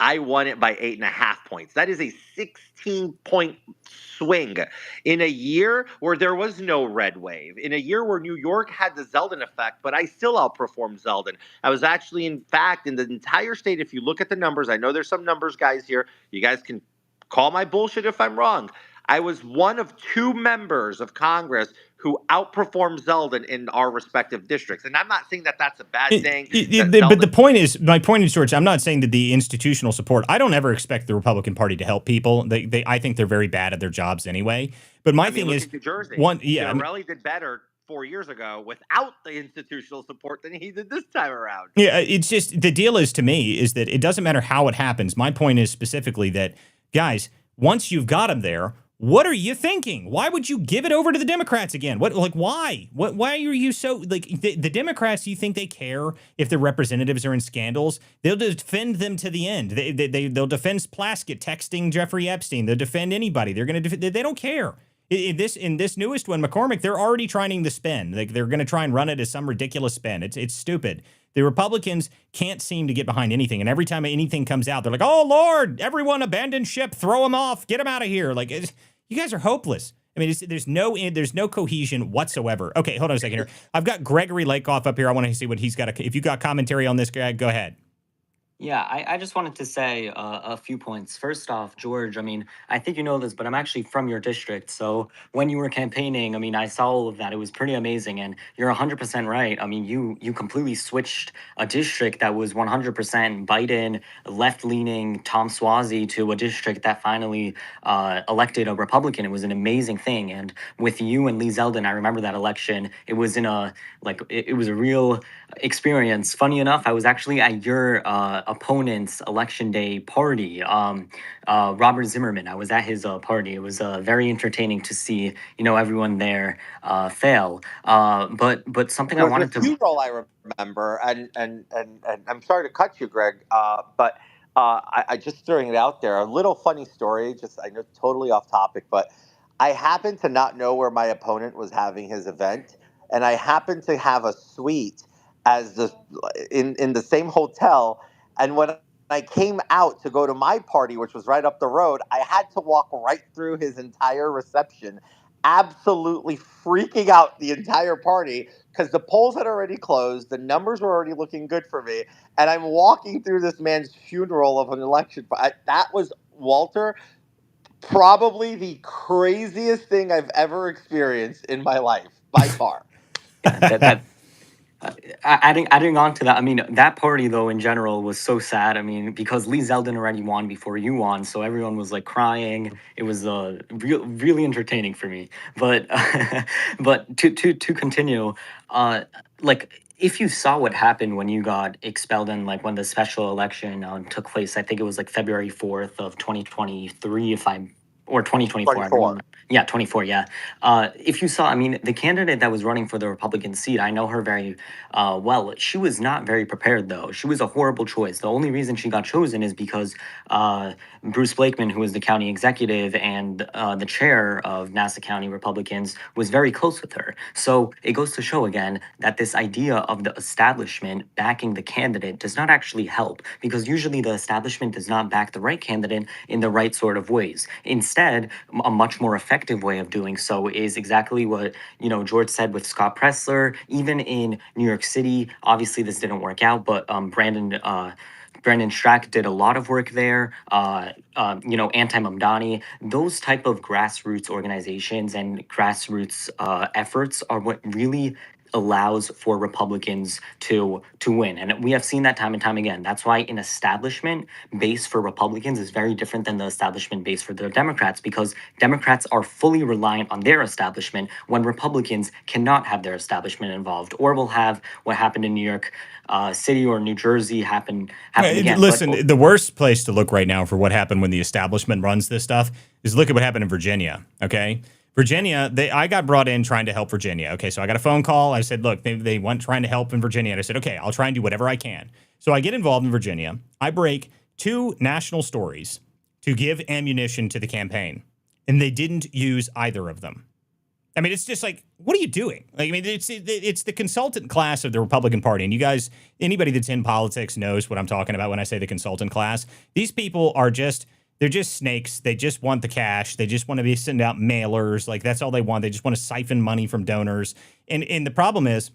I won it by 8.5 points. That is a 16-point swing in a year where there was no red wave, in a year where New York had the Zeldin effect, but I still outperformed Zeldin. I was actually, in fact, in the entire state, if you look at the numbers, I know there's some numbers guys here. You guys can call my bullshit if I'm wrong. I was one of 2 members of Congress who outperformed Zeldin in our respective districts. And I'm not saying that that's a bad thing. But the point is, my point is, George, I'm not saying that the institutional support, I don't ever expect the Republican Party to help people. I think they're very bad at their jobs anyway. But my thing is, New Jersey. Chiarelli did better 4 years ago without the institutional support than he did this time around. Yeah, it's just, the deal is, to me, is that it doesn't matter how it happens. My point is specifically that, guys, once you've got them there, what are you thinking? Why would you give it over to the Democrats again? Why? Why are you so, the Democrats, you think they care if their representatives are in scandals? They'll defend them to the end. They'll defend Plaskett texting Jeffrey Epstein. They'll defend anybody. They're going to they don't care. In this newest one, McCormick, they're already trying to spin. They're going to try and run it as some ridiculous spin. It's stupid. The Republicans can't seem to get behind anything, and every time anything comes out, they're like, "Oh Lord, everyone abandon ship, throw them off, get them out of here!" You guys are hopeless. I mean, there's no cohesion whatsoever. Okay, hold on a second here. I've got Gregory Lakeoff up here. I want to see what he's got. If you got commentary on this, Greg, go ahead. Yeah, I just wanted to say a few points. First off, George, I mean, I think you know this, but I'm actually from your district. So when you were campaigning, I mean, I saw all of that. It was pretty amazing. And you're 100% right. I mean, you completely switched a district that was 100% Biden, left-leaning Tom Suozzi to a district that finally elected a Republican. It was an amazing thing. And with you and Lee Zeldin, I remember that election. It was it was a real experience. Funny enough, I was actually at your opponent's election day party, Robert Zimmerman. I was at his party. It was very entertaining to see, everyone there fail. But something I wanted to. Funeral, I remember, and I'm sorry to cut you, Greg, but I just throwing it out there. A little funny story. Just, I know, totally off topic, but I happened to not know where my opponent was having his event, and I happened to have a suite in the same hotel. And when I came out to go to my party, which was right up the road, I had to walk right through his entire reception, absolutely freaking out the entire party because the polls had already closed. The numbers were already looking good for me. And I'm walking through this man's funeral of an election. That was, Walter, probably the craziest thing I've ever experienced in my life, by far. Adding on to that, I mean, that party, though, in general, was so sad. I mean, because Lee Zeldin already won before you won, so everyone was, crying. It was really entertaining for me. But but to continue, if you saw what happened when you got expelled and, when the special election took place, I think it was, February 4th of 2023, if I'm or 2024. I 24. remember. Yeah, 24. Yeah. If you saw, I mean, the candidate that was running for the Republican seat, I know her very well. She was not very prepared, though. She was a horrible choice. The only reason she got chosen is because Bruce Blakeman, who was the county executive and the chair of Nassau County Republicans, was very close with her. So it goes to show again that this idea of the establishment backing the candidate does not actually help, because usually the establishment does not back the right candidate in the right sort of ways. Instead, a much more effective way of doing so is exactly what, you know, George said with Scott Pressler. Even in New York City, obviously this didn't work out, but Brandon Strack did a lot of work there. You know, Anti-Mamdani, those type of grassroots organizations and grassroots efforts are what really allows for Republicans to win. And we have seen that time and time again. That's why an establishment base for Republicans is very different than the establishment base for the Democrats, because Democrats are fully reliant on their establishment when Republicans cannot have their establishment involved, or will have what happened in New York City or New Jersey happen again. Listen, the worst place to look right now for what happened when the establishment runs this stuff is look at what happened in Virginia, okay? Virginia, I got brought in trying to help Virginia. Okay, so I got a phone call. I said, look, they went trying to help in Virginia. And I said, okay, I'll try and do whatever I can. So I get involved in Virginia. I break 2 national stories to give ammunition to the campaign. And they didn't use either of them. I mean, it's just like, what are you doing? Like, I mean, it's the consultant class of the Republican Party. And you guys, anybody that's in politics knows what I'm talking about when I say the consultant class. These people are they're just snakes. They just want the cash. They just want to be sending out mailers. Like, that's all they want. They just want to siphon money from donors. And the problem is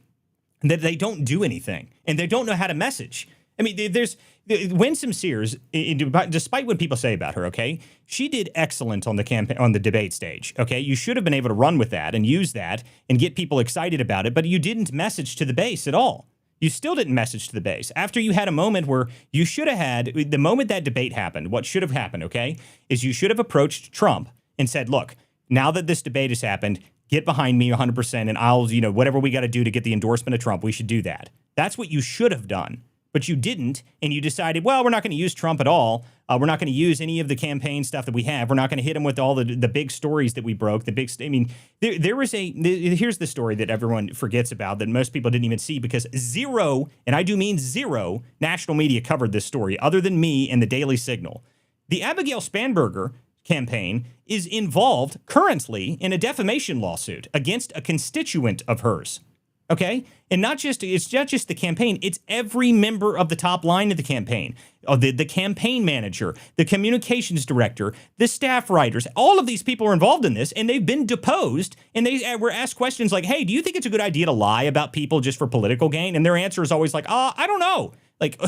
that they don't do anything. And they don't know how to message. I mean, there's Winsome Sears, despite what people say about her, okay, she did excellent on the campaign, on the debate stage, okay? You should have been able to run with that and use that and get people excited about it, but you didn't message to the base at all. You still didn't message to the base. After you had a moment where you should have had, the moment that debate happened, what should have happened, okay, is you should have approached Trump and said, look, now that this debate has happened, get behind me 100% and I'll, whatever we got to do to get the endorsement of Trump, we should do that. That's what you should have done. But you didn't, and you decided, well, we're not going to use Trump at all. We're not going to use any of the campaign stuff that we have. We're not going to hit him with all the big stories that we broke. Here's the story that everyone forgets about that most people didn't even see, because zero, and I do mean zero, national media covered this story other than me and the Daily Signal. The Abigail Spanberger campaign is involved currently in a defamation lawsuit against a constituent of hers. Okay? And it's not just the campaign, it's every member of the top line of the campaign. The campaign manager, the communications director, the staff writers, all of these people are involved in this, and they've been deposed, and they were asked questions like, hey, do you think it's a good idea to lie about people just for political gain? And their answer is always like, I don't know. Like,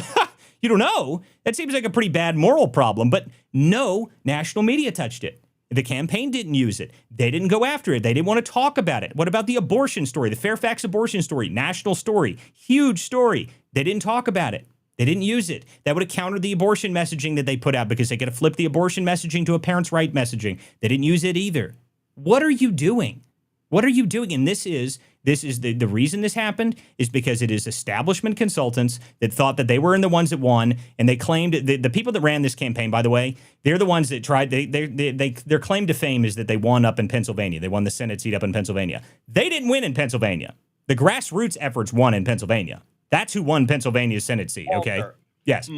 you don't know? That seems like a pretty bad moral problem, but no national media touched it. The campaign didn't use it. They didn't go after it. They didn't want to talk about it. What about the abortion story, the Fairfax abortion story, national story, huge story? They didn't talk about it. They didn't use it. That would have countered the abortion messaging that they put out, because they could have flipped the abortion messaging to a parents' right messaging. They didn't use it either. What are you doing? What are you doing? And this is the reason this happened is because it is establishment consultants that thought that they were the ones that won, and they claimed the people that ran this campaign, by the way, they're the ones that tried. Their claim to fame is that they won up in Pennsylvania. They won the Senate seat up in Pennsylvania. They didn't win in Pennsylvania. The grassroots efforts won in Pennsylvania. That's who won Pennsylvania's Senate seat. Okay. Walter, Yes.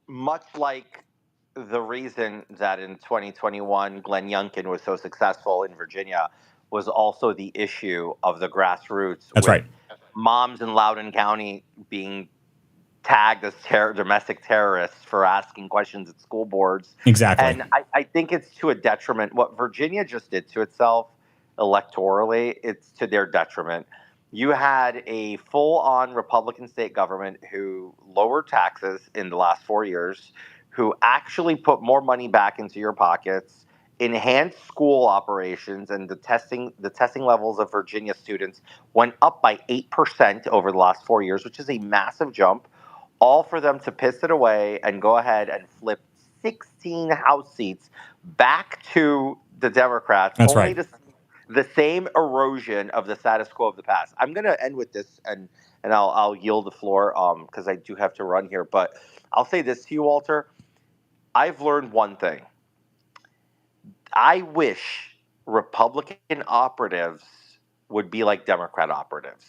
Much like the reason that in 2021 Glenn Youngkin was so successful in Virginia was also the issue of the grassroots. That's right. Moms in Loudoun County being tagged as domestic terrorists for asking questions at school boards. Exactly. And I think it's to a detriment. What Virginia just did to itself electorally, it's to their detriment. You had a full-on Republican state government who lowered taxes in the last 4 years, who actually put more money back into your pockets, enhanced school operations, and the testing levels of Virginia students went up by 8% over the last 4 years, which is a massive jump, all for them to piss it away and go ahead and flip 16 House seats back to the Democrats. That's only right. to see the same erosion of the status quo of the past. I'm going to end with this, and I'll yield the floor because I do have to run here. But I'll say this to you, Walter. I've learned one thing. I wish Republican operatives would be like Democrat operatives.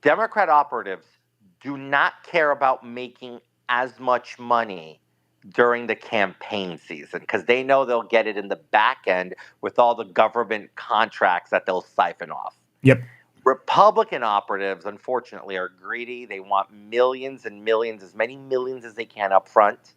Democrat operatives do not care about making as much money during the campaign season because they know they'll get it in the back end with all the government contracts that they'll siphon off. Yep. Republican operatives, unfortunately, are greedy. They want millions and millions, as many millions as they can up front,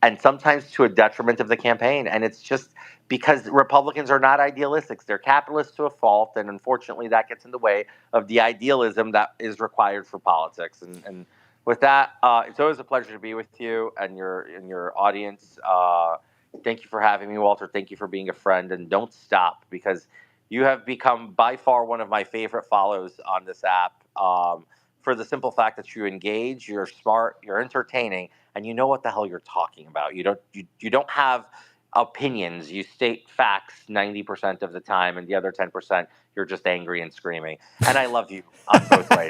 and sometimes to a detriment of the campaign. And it's just because Republicans are not idealistics. They're capitalists to a fault, and unfortunately that gets in the way of the idealism that is required for politics. And with that, it's always a pleasure to be with you and your audience. Thank you for having me, Walter. Thank you for being a friend, and don't stop because you have become by far one of my favorite follows on this app. For the simple fact that you engage, you're smart, you're entertaining, and you know what the hell you're talking about. You don't have opinions. You state facts 90% of the time, and the other 10% you're just angry and screaming. And I love you on both ways.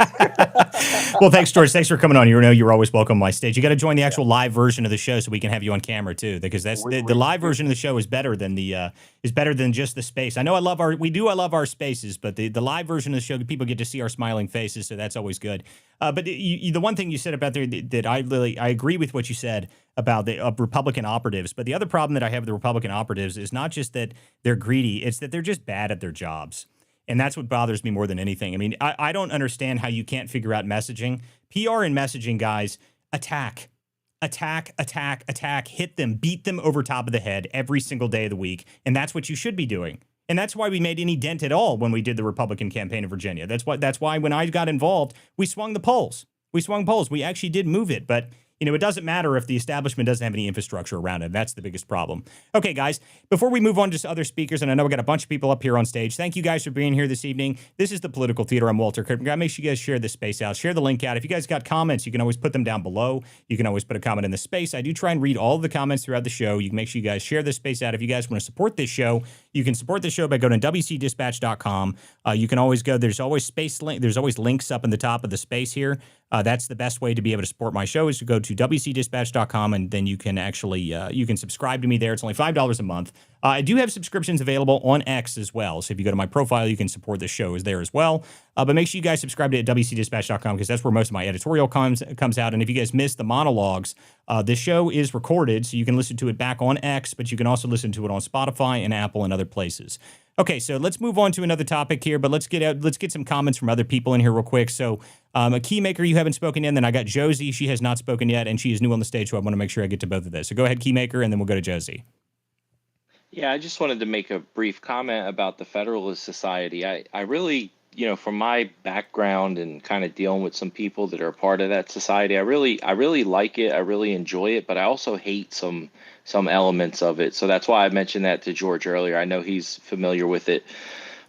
Well, thanks, George. Thanks for coming on. You know you're always welcome on my stage. You got to join the actual live version of the show so we can have you on camera too, because that's the live version of the show is better than just the space. I know I love our spaces, but the live version of the show, people get to see our smiling faces, so that's always good. But the one thing you said about there that I agree with what you said about the Republican operatives. But the other problem that I have with the Republican operatives is not just that they're greedy; it's that they're just bad at their jobs. And that's what bothers me more than anything. I mean, I don't understand how you can't figure out messaging. PR and messaging, guys, attack, hit them, beat them over top of the head every single day of the week. And that's what you should be doing. And that's why we made any dent at all when we did the Republican campaign in Virginia. That's why when I got involved, we swung the polls. We actually did move it, but it doesn't matter if the establishment doesn't have any infrastructure around it. That's the biggest problem. Okay, guys, before we move on to other speakers, and I know we got a bunch of people up here on stage, thank you guys for being here this evening. This is the Political Theater. I'm Walter Kirk. Make sure you guys share this space out. Share the link out. If you guys got comments, you can always put them down below. You can always put a comment in the space. I do try and read all of the comments throughout the show. You can make sure you guys share this space out. If you guys want to support this show, you can support the show by going to WCDispatch.com. You can always go. There's always There's always links up in the top of the space here. That's the best way to be able to support my show is to go to WCDispatch.com, and then you can actually you can subscribe to me there. It's only $5 a month. I do have subscriptions available on X as well. So if you go to my profile, you can support the show is there as well. But make sure you guys subscribe to WCDispatch.com because that's where most of my editorial comes out. And if you guys missed the monologues, this show is recorded, so you can listen to it back on X, but you can also listen to it on Spotify and Apple and other places. Okay, so let's move on to another topic here, but let's get some comments from other people in here real quick. So a Keymaker, you haven't spoken yet, and then I got Josie. She has not spoken yet, and she is new on the stage, so I want to make sure I get to both of those. So go ahead, Keymaker, and then we'll go to Josie. Yeah, I just wanted to make a brief comment about the Federalist Society. I really, from my background and kind of dealing with some people that are a part of that society, I really like it. I really enjoy it, but I also hate some elements of it. So that's why I mentioned that to George earlier. I know he's familiar with it.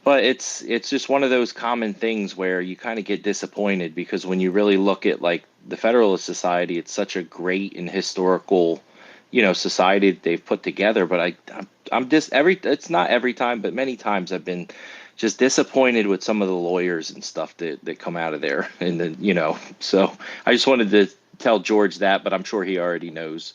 But it's just one of those common things where you kind of get disappointed because when you really look at like the Federalist Society, it's such a great and historical, society that they've put together. But I'm just it's not every time, but many times I've been just disappointed with some of the lawyers and stuff that come out of there. And then, so I just wanted to tell George that, but I'm sure he already knows.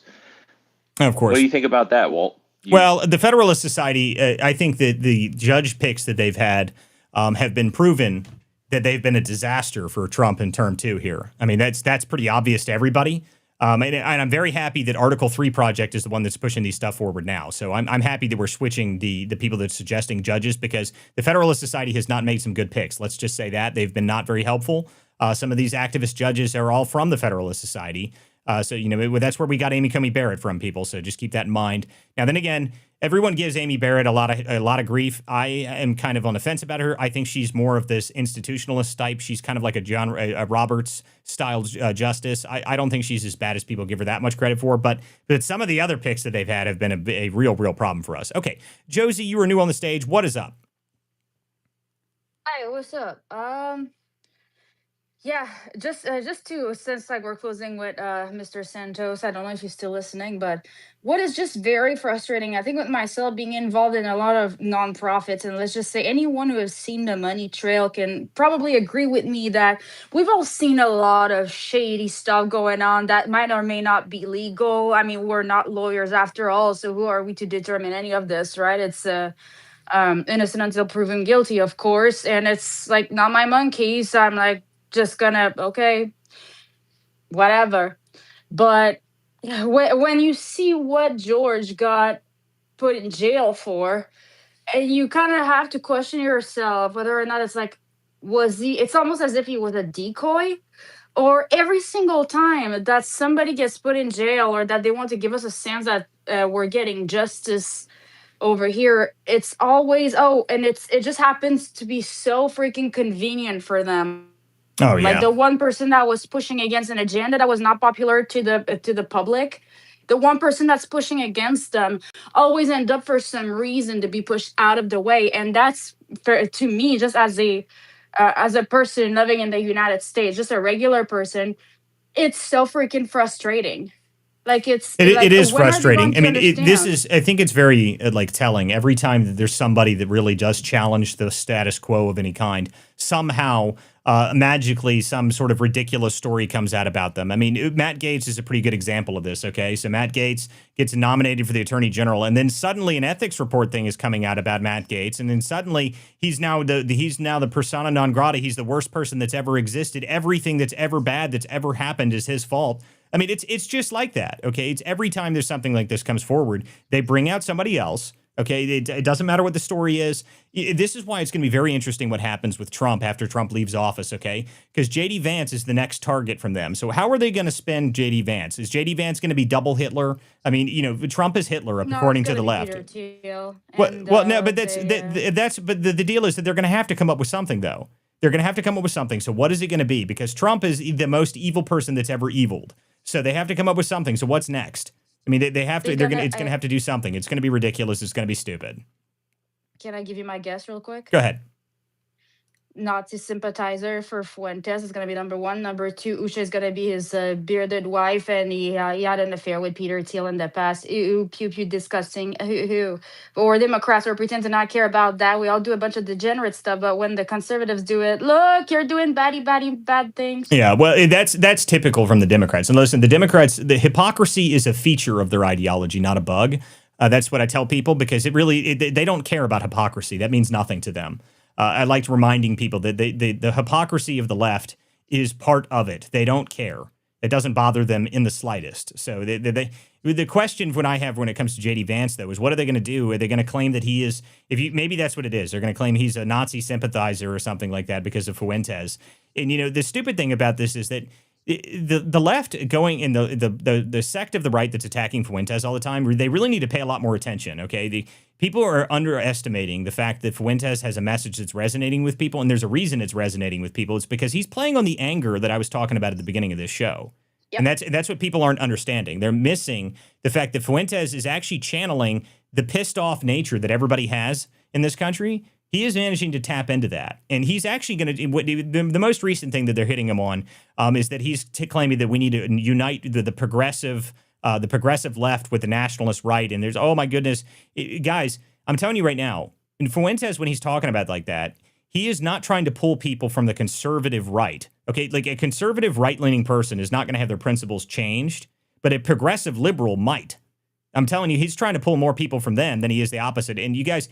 Of course. What do you think about that, Walt? Well, the Federalist Society, I think that the judge picks that they've had have been proven that they've been a disaster for Trump in term 2 here. I mean, that's pretty obvious to everybody. And I'm very happy that Article 3 Project is the one that's pushing these stuff forward now. So I'm happy that we're switching the people that's suggesting judges because the Federalist Society has not made some good picks. Let's just say that. They've been not very helpful. Some of these activist judges are all from the Federalist Society. So, that's where we got Amy Coney Barrett from, people. So just keep that in mind. Now, then again, everyone gives Amy Barrett a lot of grief. I am kind of on the fence about her. I think she's more of this institutionalist type. She's kind of like a Roberts style justice. I don't think she's as bad as people give her that much credit for. But some of the other picks that they've had have been a real problem for us. Okay, Josie, you were new on the stage. What is up? Hi, what's up? Yeah, just to since like we're closing with Mr. Santos, I don't know if he's still listening, but what is just very frustrating, I think with myself being involved in a lot of nonprofits, and let's just say anyone who has seen the money trail can probably agree with me that we've all seen a lot of shady stuff going on that might or may not be legal. I mean, we're not lawyers after all, so who are we to determine any of this, right? It's innocent until proven guilty, of course, and it's like not my monkeys. I'm like just gonna okay, whatever. But yeah, when you see what George got put in jail for, and you kind of have to question yourself whether or not it's like, was he? It's almost as if he was a decoy, or every single time that somebody gets put in jail or that they want to give us a sense that we're getting justice over here, it's always and it just happens to be so freaking convenient for them. Oh Like yeah. the one person that was pushing against an agenda that was not popular to the public, the one person that's pushing against them always end up for some reason to be pushed out of the way, and that's for, to me, just as a person living in the United States, just a regular person, it's so freaking frustrating. Like it's It like is when are they going frustrating. I to mean, this understand? is, I think it's very like telling. Every time that there's somebody that really does challenge the status quo of any kind, somehow, magically, some sort of ridiculous story comes out about them. I mean, Matt Gaetz is a pretty good example of this, okay? So Matt Gaetz gets nominated for the attorney general, and then suddenly an ethics report thing is coming out about Matt Gaetz, and then suddenly he's now the persona non grata. He's the worst person that's ever existed. Everything that's ever bad that's ever happened is his fault. I mean, it's just like that, okay? It's every time there's something like this comes forward, they bring out somebody else, okay? It doesn't matter what the story is. This is why it's going to be very interesting what happens with Trump after Trump leaves office, okay? Because J.D. Vance is the next target from them. So how are they going to spend J.D. Vance? Is J.D. Vance going to be double Hitler? I mean, Trump is Hitler, No, it's according to gonna the be left. Peter Thiel, and Well, no, but the deal is that they're going to have to come up with something, though. They're going to have to come up with something. So what is it going to be? Because Trump is the most evil person that's ever eviled. So they have to come up with something. So what's next? I mean, they have to. It's going to have to do something. It's going to be ridiculous. It's going to be stupid. Can I give you my guess real quick? Go ahead. Nazi sympathizer for Fuentes is going to be number one. Number two, Usha is going to be his bearded wife, and he had an affair with Peter Thiel in the past. Ooh, pew pew, disgusting. Ooh. But we're Democrats, we pretend to not care about that. We all do a bunch of degenerate stuff, but when the conservatives do it, look, you're doing bad things. Yeah, well, that's typical from the Democrats. And listen, the Democrats, the hypocrisy is a feature of their ideology, not a bug. That's what I tell people, because they don't care about hypocrisy. That means nothing to them. I liked reminding people that the hypocrisy of the left is part of it. They don't care. It doesn't bother them in the slightest. So the question when it comes to J.D. Vance, though, is what are they going to do? Are they going to claim that he is, maybe that's what it is. They're going to claim he's a Nazi sympathizer or something like that because of Fuentes. And, the stupid thing about this is that the left going in the sect of the right that's attacking Fuentes all the time, they really need to pay a lot more attention, okay? The people are underestimating the fact that Fuentes has a message that's resonating with people, and there's a reason it's resonating with people. It's because he's playing on the anger that I was talking about at the beginning of this show. Yep. And that's what people aren't understanding. They're missing the fact that Fuentes is actually channeling the pissed off nature that everybody has in this country. He is managing to tap into that. And he's actually going to, the most recent thing that they're hitting him on is that he's claiming that we need to unite the progressive left with the nationalist right. And there's, oh my goodness, guys, I'm telling you right now, in Fuentes, when he's talking about like that, he is not trying to pull people from the conservative right. Okay, like a conservative right-leaning person is not going to have their principles changed, but a progressive liberal might. I'm telling you, he's trying to pull more people from them than he is the opposite. And you guys,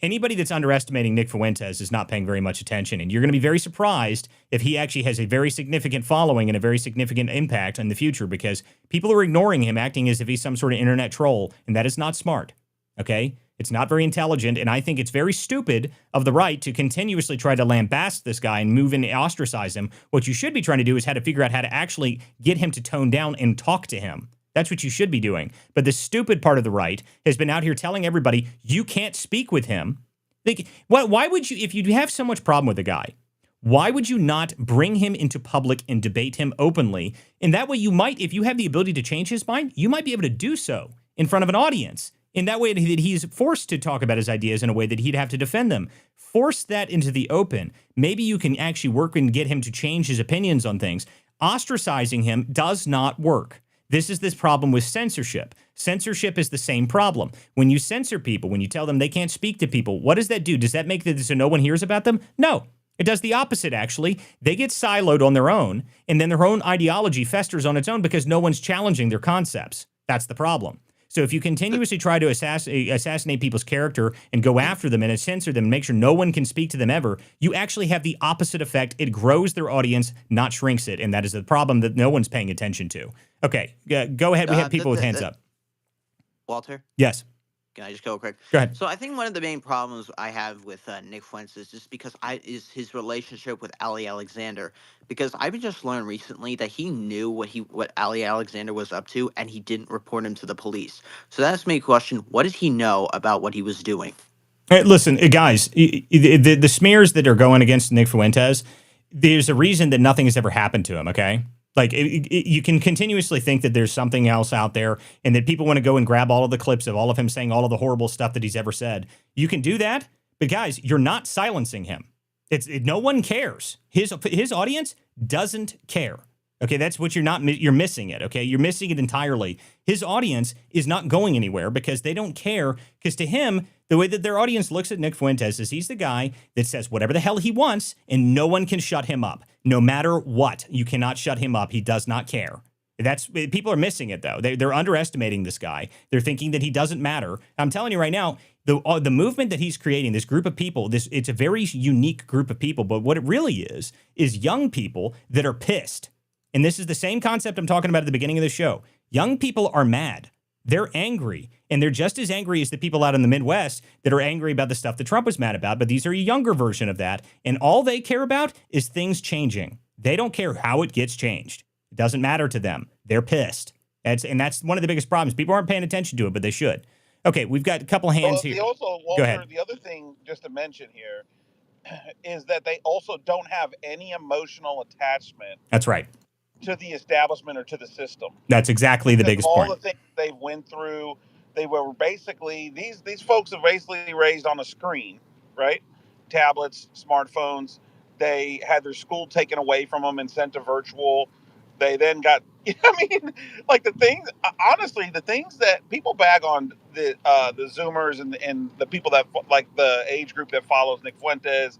anybody that's underestimating Nick Fuentes is not paying very much attention. And you're going to be very surprised if he actually has a very significant following and a very significant impact in the future, because people are ignoring him, acting as if he's some sort of internet troll. And that is not smart. Okay? It's not very intelligent. And I think it's very stupid of the right to continuously try to lambaste this guy and move and ostracize him. What you should be trying to do is how to figure out how to actually get him to tone down and talk to him. That's what you should be doing. But the stupid part of the right has been out here telling everybody, you can't speak with him. Like, why would you, if you have so much problem with the guy, why would you not bring him into public and debate him openly? And that way you might, if you have the ability to change his mind, you might be able to do so in front of an audience. in that way that he's forced to talk about his ideas in a way that he'd have to defend them. Force that into the open. Maybe you can actually work and get him to change his opinions on things. Ostracizing him does not work. This is this problem with censorship. Censorship is the same problem. When you censor people, when you tell them they can't speak to people, what does that do? Does that make it so no one hears about them? No. It does the opposite, actually. They get siloed on their own, and then their own ideology festers on its own because no one's challenging their concepts. That's the problem. So if you continuously try to assassinate people's character and go after them and censor them and make sure no one can speak to them ever, you actually have the opposite effect. It grows their audience, not shrinks it. And that is the problem that no one's paying attention to. Okay, go ahead. We have people with hands up. Walter? Yes. Can I just go quick? Go ahead. So I think one of the main problems I have with Nick Fuentes is just because is his relationship with Ali Alexander. Because I've just learned recently that he knew what Ali Alexander was up to, and he didn't report him to the police. So that's me question: what did he know about what he was doing? Hey, listen, guys, the smears that are going against Nick Fuentes, there's a reason that nothing has ever happened to him. Okay. Like, you can continuously think that there's something else out there and that people want to go and grab all of the clips of all of him saying all of the horrible stuff that he's ever said. You can do that, but guys, you're not silencing him. No one cares. His audience doesn't care. Okay, that's what you're missing it. Okay, you're missing it entirely. His audience is not going anywhere because they don't care. Because to him, the way that their audience looks at Nick Fuentes is he's the guy that says whatever the hell he wants and no one can shut him up. No matter what, you cannot shut him up. He does not care. People are missing it though. They're underestimating this guy. They're thinking that he doesn't matter. I'm telling you right now, the movement that he's creating, this group of people, it's a very unique group of people. But what it really is young people that are pissed. And this is the same concept I'm talking about at the beginning of the show. Young people are mad. They're angry. And they're just as angry as the people out in the Midwest that are angry about the stuff that Trump was mad about. But these are a younger version of that. And all they care about is things changing. They don't care how it gets changed. It doesn't matter to them. They're pissed. That's one of the biggest problems. People aren't paying attention to it, but they should. Okay, we've got a couple hands here. Also, Walter, go ahead. The other thing, just to mention here, is that they also don't have any emotional attachment. That's right. To the establishment or to the system. That's exactly the biggest point. All the things they went through, they were basically, these folks are basically raised on a screen, right? Tablets, smartphones. They had their school taken away from them and sent to virtual. They then got, like the things, honestly, the things that people bag on the Zoomers and the people that, like the age group that follows Nick Fuentes,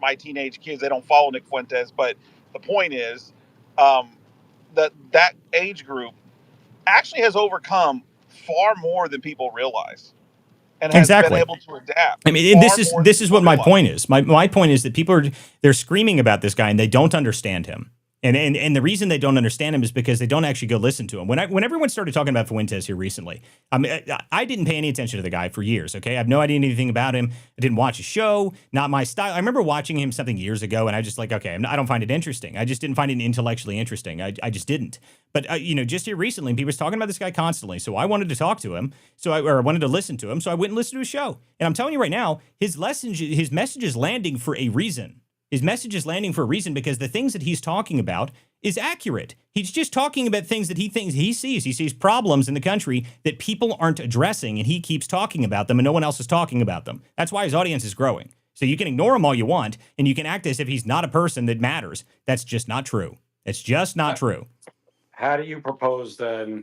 my teenage kids, they don't follow Nick Fuentes, but the point is, that age group actually has overcome far more than people realize, and has been able to adapt. I mean, this is what my point is. My point is that they're screaming about this guy and they don't understand him. And the reason they don't understand him is because they don't actually go listen to him. When everyone started talking about Fuentes here recently, I didn't pay any attention to the guy for years, okay? I have no idea anything about him. I didn't watch his show, not my style. I remember watching him something years ago, and I just like, okay, I don't find it interesting. I just didn't find it intellectually interesting. I just didn't. But, just here recently, people was talking about this guy constantly, so I wanted to talk to him, or I wanted to listen to him, so I went and listened to his show. And I'm telling you right now, his message is landing for a reason. His message is landing for a reason because the things that he's talking about is accurate. He's just talking about things that he thinks he sees. He sees problems in the country that people aren't addressing, and he keeps talking about them, and no one else is talking about them. That's why his audience is growing. So you can ignore him all you want, and you can act as if he's not a person that matters. That's just not true. It's just not true. How do you propose then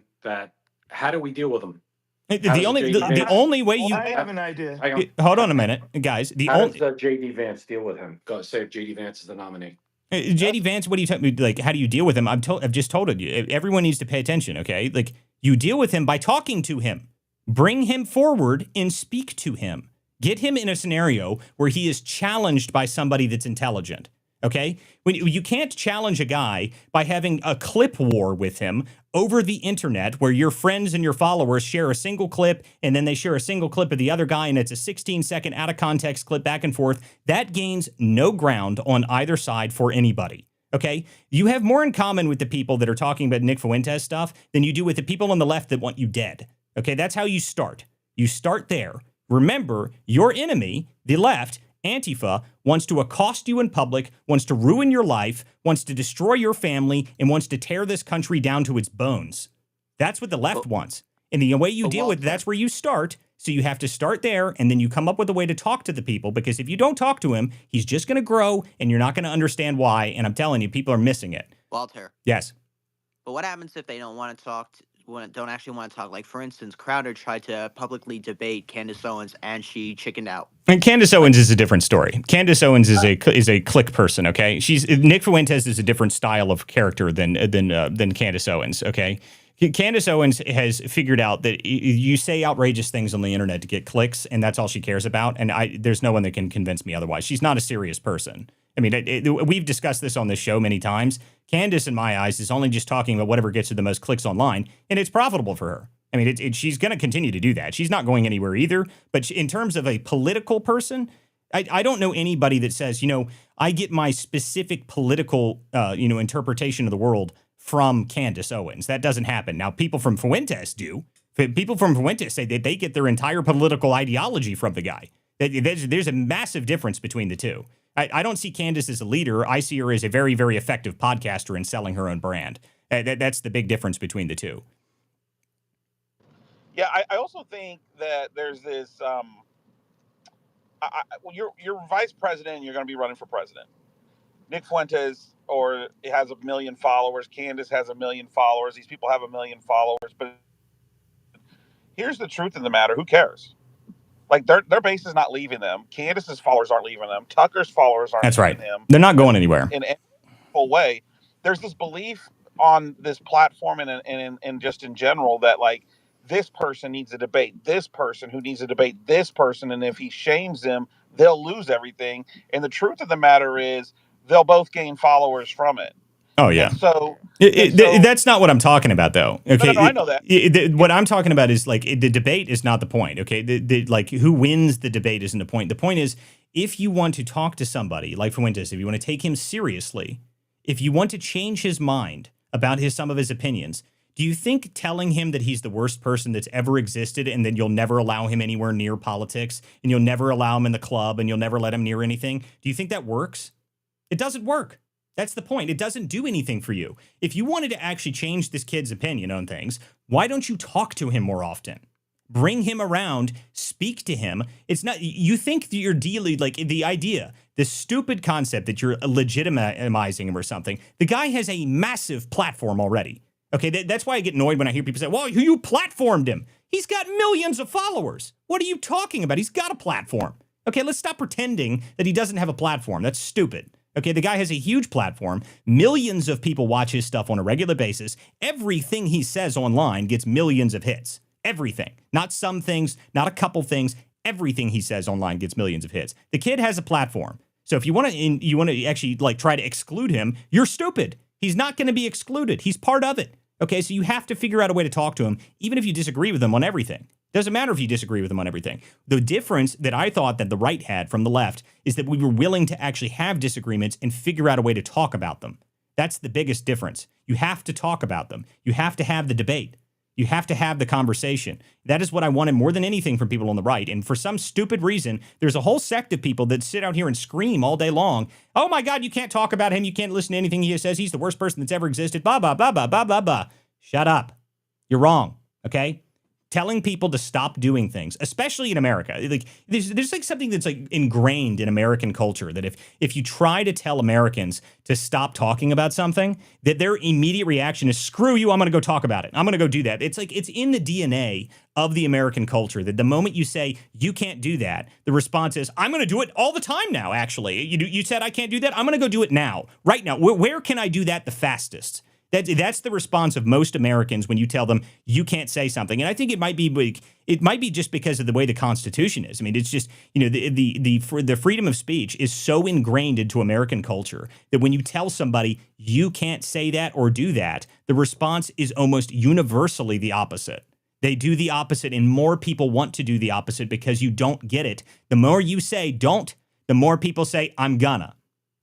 how do we deal with him? The only way you... I have an idea. Hold on a minute, guys. How does J.D. Vance deal with him? Go say if J.D. Vance is the nominee. J.D. Vance, what do you tell me? Like, how do you deal with him? I've just told you. Everyone needs to pay attention, okay? Like, you deal with him by talking to him. Bring him forward and speak to him. Get him in a scenario where he is challenged by somebody that's intelligent. Okay? When you can't challenge a guy by having a clip war with him over the internet where your friends and your followers share a single clip and then they share a single clip of the other guy and it's a 16-second out of context clip back and forth. That gains no ground on either side for anybody. Okay? You have more in common with the people that are talking about Nick Fuentes stuff than you do with the people on the left that want you dead. Okay? That's how you start. You start there. Remember, your enemy, the left, Antifa, wants to accost you in public, wants to ruin your life, wants to destroy your family, and wants to tear this country down to its bones. That's what the left wants. And the way you deal with that's where you start. So you have to start there, and then you come up with a way to talk to the people, because if you don't talk to him, he's just going to grow, and you're not going to understand why. And I'm telling you, people are missing it. Walter. Yes. But what happens if they don't want to talk? Don't actually want to talk? Like, for instance, Crowder tried to publicly debate Candace Owens, and she chickened out. And Candace Owens is a different story. Candace Owens is a click person. Okay, Nick Fuentes is a different style of character than Candace Owens. Okay. Candace Owens has figured out that you say outrageous things on the internet to get clicks, and that's all she cares about. And there's no one that can convince me otherwise. She's not a serious person. I mean, we've discussed this on this show many times. Candace, in my eyes, is only just talking about whatever gets her the most clicks online, and it's profitable for her. I mean, she's going to continue to do that. She's not going anywhere either. But in terms of a political person, I don't know anybody that says, I get my specific political, interpretation of the world from Candace Owens. That doesn't happen. Now, people from Fuentes do. People from Fuentes say that they get their entire political ideology from the guy. There's a massive difference between the two. I don't see Candace as a leader. I see her as a very, very effective podcaster in selling her own brand. That's the big difference between the two. Yeah, I also think that there's this. You're vice president, and you're going to be running for president. Nick Fuentes it has 1 million followers. Candace has 1 million followers. These people have 1 million followers. But here's the truth of the matter: who cares? Like their base is not leaving them. Candace's followers aren't leaving them. Tucker's followers aren't That's leaving right. them. They're not going anywhere. In any way, there's this belief on this platform and just in general that like this person needs to debate this person who needs to debate this person, and if he shames them, they'll lose everything. And the truth of the matter is, they'll both gain followers from it. Oh, yeah. And so that's not what I'm talking about, though. Okay, no, I know that. What I'm talking about is like the debate is not the point. Okay, like who wins the debate isn't the point. The point is, if you want to talk to somebody like Fuentes, if you want to take him seriously, if you want to change his mind about some of his opinions, do you think telling him that he's the worst person that's ever existed, and then you'll never allow him anywhere near politics, and you'll never allow him in the club, and you'll never let him near anything? Do you think that works? It doesn't work. That's the point. It doesn't do anything for you. If you wanted to actually change this kid's opinion on things, why don't you talk to him more often? Bring him around, speak to him. It's not, you think that you're dealing, like the idea, the stupid concept that you're legitimizing him or something. The guy has a massive platform already. Okay, that's why I get annoyed when I hear people say, well, you platformed him. He's got millions of followers. What are you talking about? He's got a platform. Okay, let's stop pretending that he doesn't have a platform. That's stupid. Okay, the guy has a huge platform. Millions of people watch his stuff on a regular basis. Everything he says online gets millions of hits. Everything. Not some things, not a couple things. Everything he says online gets millions of hits. The kid has a platform. So if you want to actually like try to exclude him, you're stupid. He's not going to be excluded. He's part of it. Okay, so you have to figure out a way to talk to him, even if you disagree with him on everything. Doesn't matter if you disagree with him on everything. The difference that I thought that the right had from the left is that we were willing to actually have disagreements and figure out a way to talk about them. That's the biggest difference. You have to talk about them. You have to have the debate. You have to have the conversation. That is what I wanted more than anything from people on the right. And for some stupid reason, there's a whole sect of people that sit out here and scream all day long, oh my God, you can't talk about him. You can't listen to anything he says. He's the worst person that's ever existed. Blah, blah, blah, blah, blah, blah, blah. Shut up. You're wrong. Okay? Telling people to stop doing things, especially in America. Like there's like something that's like ingrained in American culture that if you try to tell Americans to stop talking about something, that their immediate reaction is, screw you, I'm going to go talk about it. I'm going to go do that. It's like it's in the DNA of the American culture that the moment you say you can't do that, the response is, I'm going to do it all the time now, actually. You said I can't do that. I'm going to go do it now, right now. Where can I do that the fastest? That's the response of most Americans when you tell them you can't say something. And I think it might be just because of the way the Constitution is. I mean, it's just, the freedom of speech is so ingrained into American culture that when you tell somebody you can't say that or do that, the response is almost universally the opposite. They do the opposite, and more people want to do the opposite because you don't get it. The more you say don't, the more people say I'm gonna.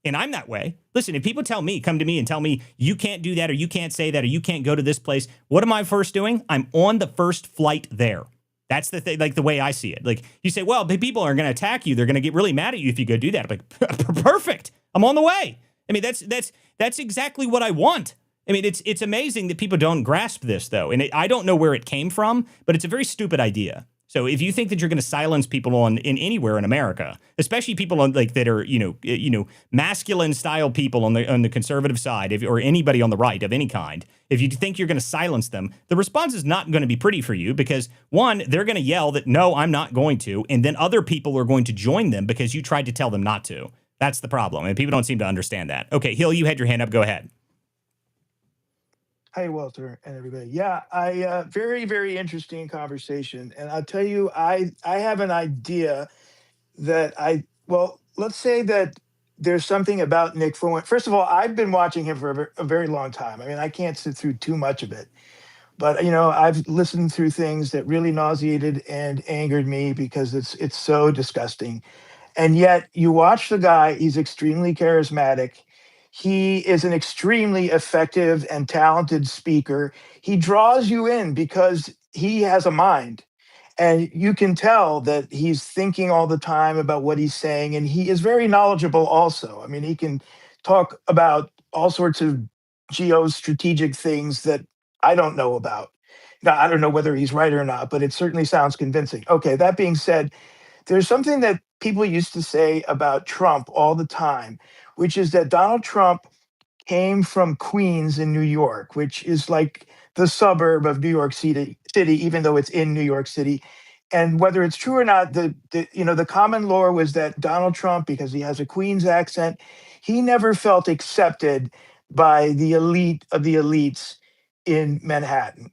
And I'm that way. Listen, if people come to me and tell me you can't do that or you can't say that or you can't go to this place, what am I first doing? I'm on the first flight there. That's the thing, like the way I see it. Like you say, well, the people are going to attack you. They're going to get really mad at you if you go do that. I'm like, perfect. I'm on the way. I mean, that's exactly what I want. I mean, it's amazing that people don't grasp this, though. And I don't know where it came from, but it's a very stupid idea. So if you think that you're going to silence people in anywhere in America, especially people that are masculine style people on the conservative side, or anybody on the right of any kind, if you think you're going to silence them, the response is not going to be pretty for you because one, they're going to yell that no, I'm not going to, and then other people are going to join them because you tried to tell them not to. That's the problem, and people don't seem to understand that. Okay, Hill, you had your hand up. Go ahead. Hi, Walter and everybody. Yeah, I very, very interesting conversation. And I'll tell you, I have an idea that well, let's say that there's something about Nick Fuentes. First of all, I've been watching him for a very long time. I mean, I can't sit through too much of it. But I've listened through things that really nauseated and angered me because it's so disgusting. And yet you watch the guy, he's extremely charismatic. He is an extremely effective and talented speaker. He draws you in because he has a mind. And you can tell that he's thinking all the time about what he's saying. And he is very knowledgeable also. I mean, he can talk about all sorts of geostrategic things that I don't know about. Now, I don't know whether he's right or not, but it certainly sounds convincing. Okay, that being said, there's something that people used to say about Trump all the time, which is that Donald Trump came from Queens in New York, which is like the suburb of New York City, even though it's in New York City. And whether it's true or not, the common lore was that Donald Trump, because he has a Queens accent, he never felt accepted by the elite of the elites in Manhattan.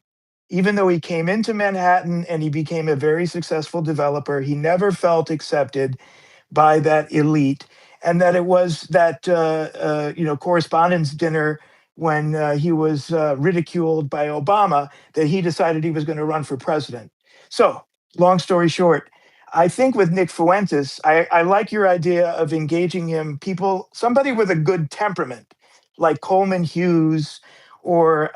Even though he came into Manhattan and he became a very successful developer, he never felt accepted by that elite. And that it was that correspondence dinner when he was ridiculed by Obama that he decided he was going to run for president. So, long story short, I think with Nick Fuentes, I like your idea of engaging him, somebody with a good temperament, like Coleman Hughes or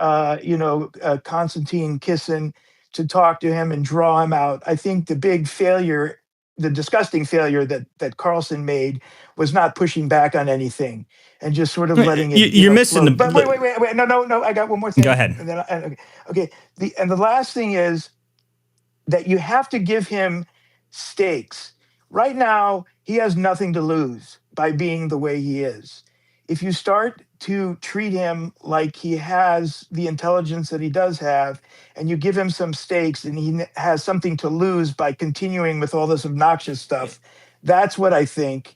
Konstantin Kisin, to talk to him and draw him out. I think the big failure, the disgusting failure that Carlson made, was not pushing back on anything and just sort of letting it. You're missing float. the. But wait, no. I got one more thing. Go ahead. And then, okay. The last thing is that you have to give him stakes. Right now, he has nothing to lose by being the way he is. If you start to treat him like he has the intelligence that he does have, and you give him some stakes and he has something to lose by continuing with all this obnoxious stuff, that's what I think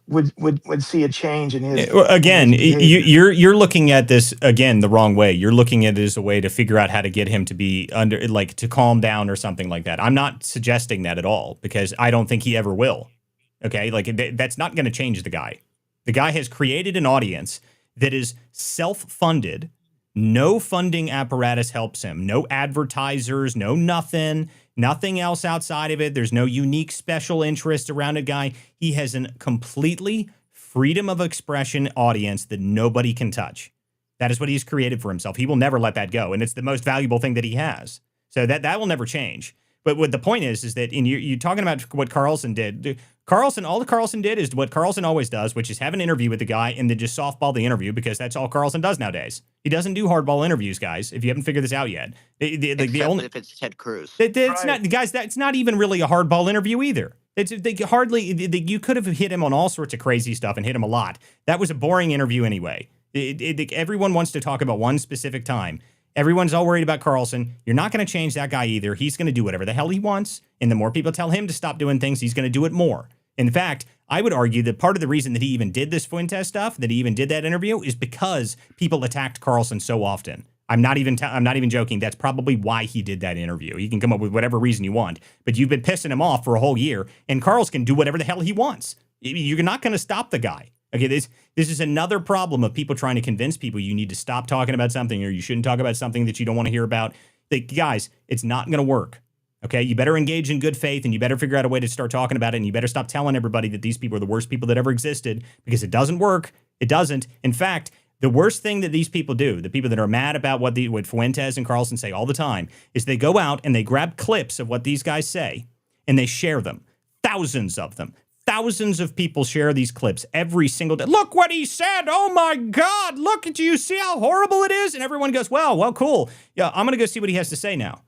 would see a change in his. Again, in his you're looking at this again the wrong way. You're looking at it as a way to figure out how to get him to be to calm down or something like that. I'm not suggesting that at all because I don't think he ever will. Okay, that's not going to change the guy. The guy has created an audience that is self-funded. No funding apparatus helps him. No advertisers, no nothing else outside of it. There's no unique special interest around a guy. He has a completely freedom of expression audience that nobody can touch. That is what he's created for himself. He will never let that go. And it's the most valuable thing that he has. So that will never change. But what the point is that you're talking about what Carlson did. All that Carlson did is what Carlson always does, which is have an interview with the guy and then just softball the interview because that's all Carlson does nowadays. He doesn't do hardball interviews, guys, if you haven't figured this out yet. If it's Ted Cruz. That's not even really a hardball interview either. You could have hit him on all sorts of crazy stuff and hit him a lot. That was a boring interview anyway. Everyone wants to talk about one specific time. Everyone's all worried about Carlson. You're not going to change that guy either. He's going to do whatever the hell he wants. And the more people tell him to stop doing things, he's going to do it more. In fact, I would argue that part of the reason that he even did this Fuentes stuff, that he even did that interview, is because people attacked Carlson so often. I'm not even joking. That's probably why he did that interview. You can come up with whatever reason you want, but you've been pissing him off for a whole year, and Carlson can do whatever the hell he wants. You're not going to stop the guy. Okay, this is another problem of people trying to convince people you need to stop talking about something or you shouldn't talk about something that you don't want to hear about. Guys, it's not going to work. Okay, you better engage in good faith and you better figure out a way to start talking about it and you better stop telling everybody that these people are the worst people that ever existed because it doesn't work. It doesn't. In fact, the worst thing that these people do, the people that are mad about what Fuentes and Carlson say all the time, is they go out and they grab clips of what these guys say and they share them. Thousands of them. Thousands of people share these clips every single day. Look what he said. Oh my God. Look at you. See how horrible it is? And everyone goes, well, cool. Yeah, I'm going to go see what he has to say now.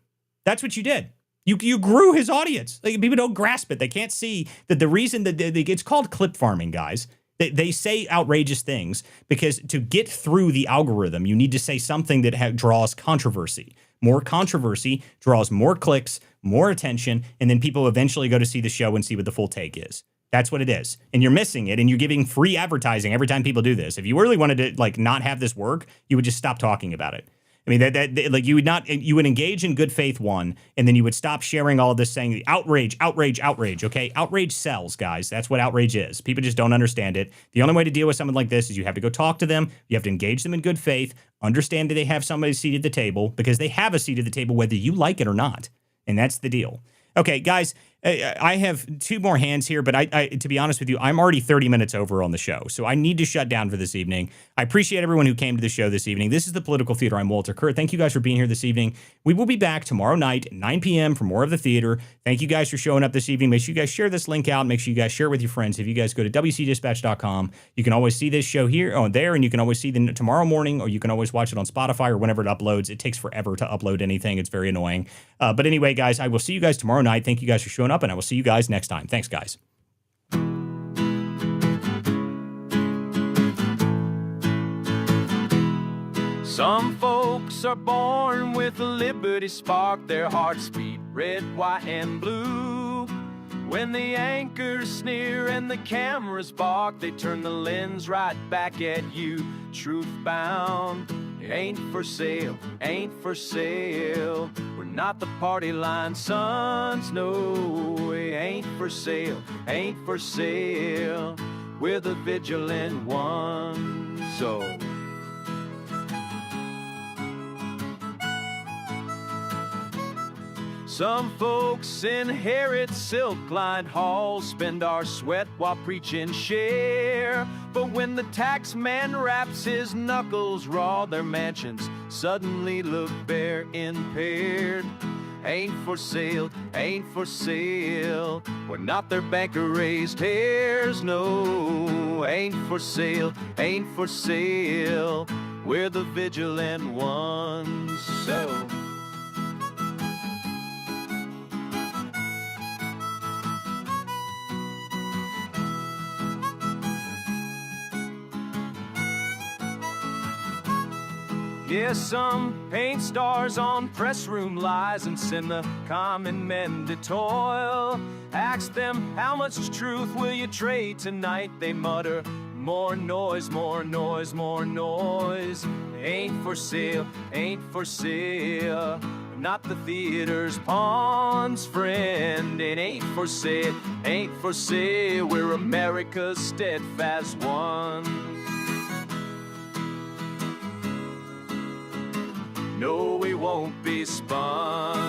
That's what you did. You grew his audience. Like, people don't grasp it. They can't see that the reason that it's called clip farming, guys. They say outrageous things because to get through the algorithm, you need to say something that draws controversy. More controversy draws more clicks, more attention, and then people eventually go to see the show and see what the full take is. That's what it is. And you're missing it, and you're giving free advertising every time people do this. If you really wanted to like not have this work, you would just stop talking about it. I mean, like you would engage in good faith one, and then you would stop sharing all of this saying outrage, okay? Outrage sells, guys. That's what outrage is. People just don't understand it. The only way to deal with someone like this is you have to go talk to them. You have to engage them in good faith, understand that they have somebody seated at the table because they have a seat at the table whether you like it or not. And that's the deal. Okay, guys, I have two more hands here, but I to be honest with you, I'm already 30 minutes over on the show, so I need to shut down for this evening. I appreciate everyone who came to the show this evening. This is the Political Theater. I'm Walter Kurt. Thank you guys for being here this evening. We will be back tomorrow night at 9 p.m. for more of the theater. Thank you guys for showing up this evening. Make sure you guys share this link out. Make sure you guys share it with your friends. If you guys go to WCDispatch.com, you can always see this show here or there, and you can always see the tomorrow morning, or you can always watch it on Spotify or whenever it uploads. It takes forever to upload anything. It's very annoying. But anyway, guys, I will see you guys tomorrow night. Thank you guys for showing up, and I will see you guys next time. Thanks, guys. Some folks are born with a liberty spark. Their hearts beat red, white, and blue. When the anchors sneer and the cameras bark, they turn the lens right back at you. Truth bound ain't for sale, ain't for sale. We're not the party line sons, no, it ain't for sale, ain't for sale. We're the vigilant ones, so some folks inherit silk-lined halls, spend our sweat while preaching share. But when the tax man wraps his knuckles raw, their mansions suddenly look bare, impaired. Ain't for sale, ain't for sale. We're not their banker-raised hares, no. Ain't for sale, ain't for sale. We're the vigilant ones, so yes, some paint stars on press room lies and send the common men to toil. Ask them, how much truth will you trade tonight? They mutter, more noise, more noise, more noise. Ain't for sale, ain't for sale. Not the theater's pawns, friend. It ain't for sale, ain't for sale. We're America's steadfast one. No, we won't be spun.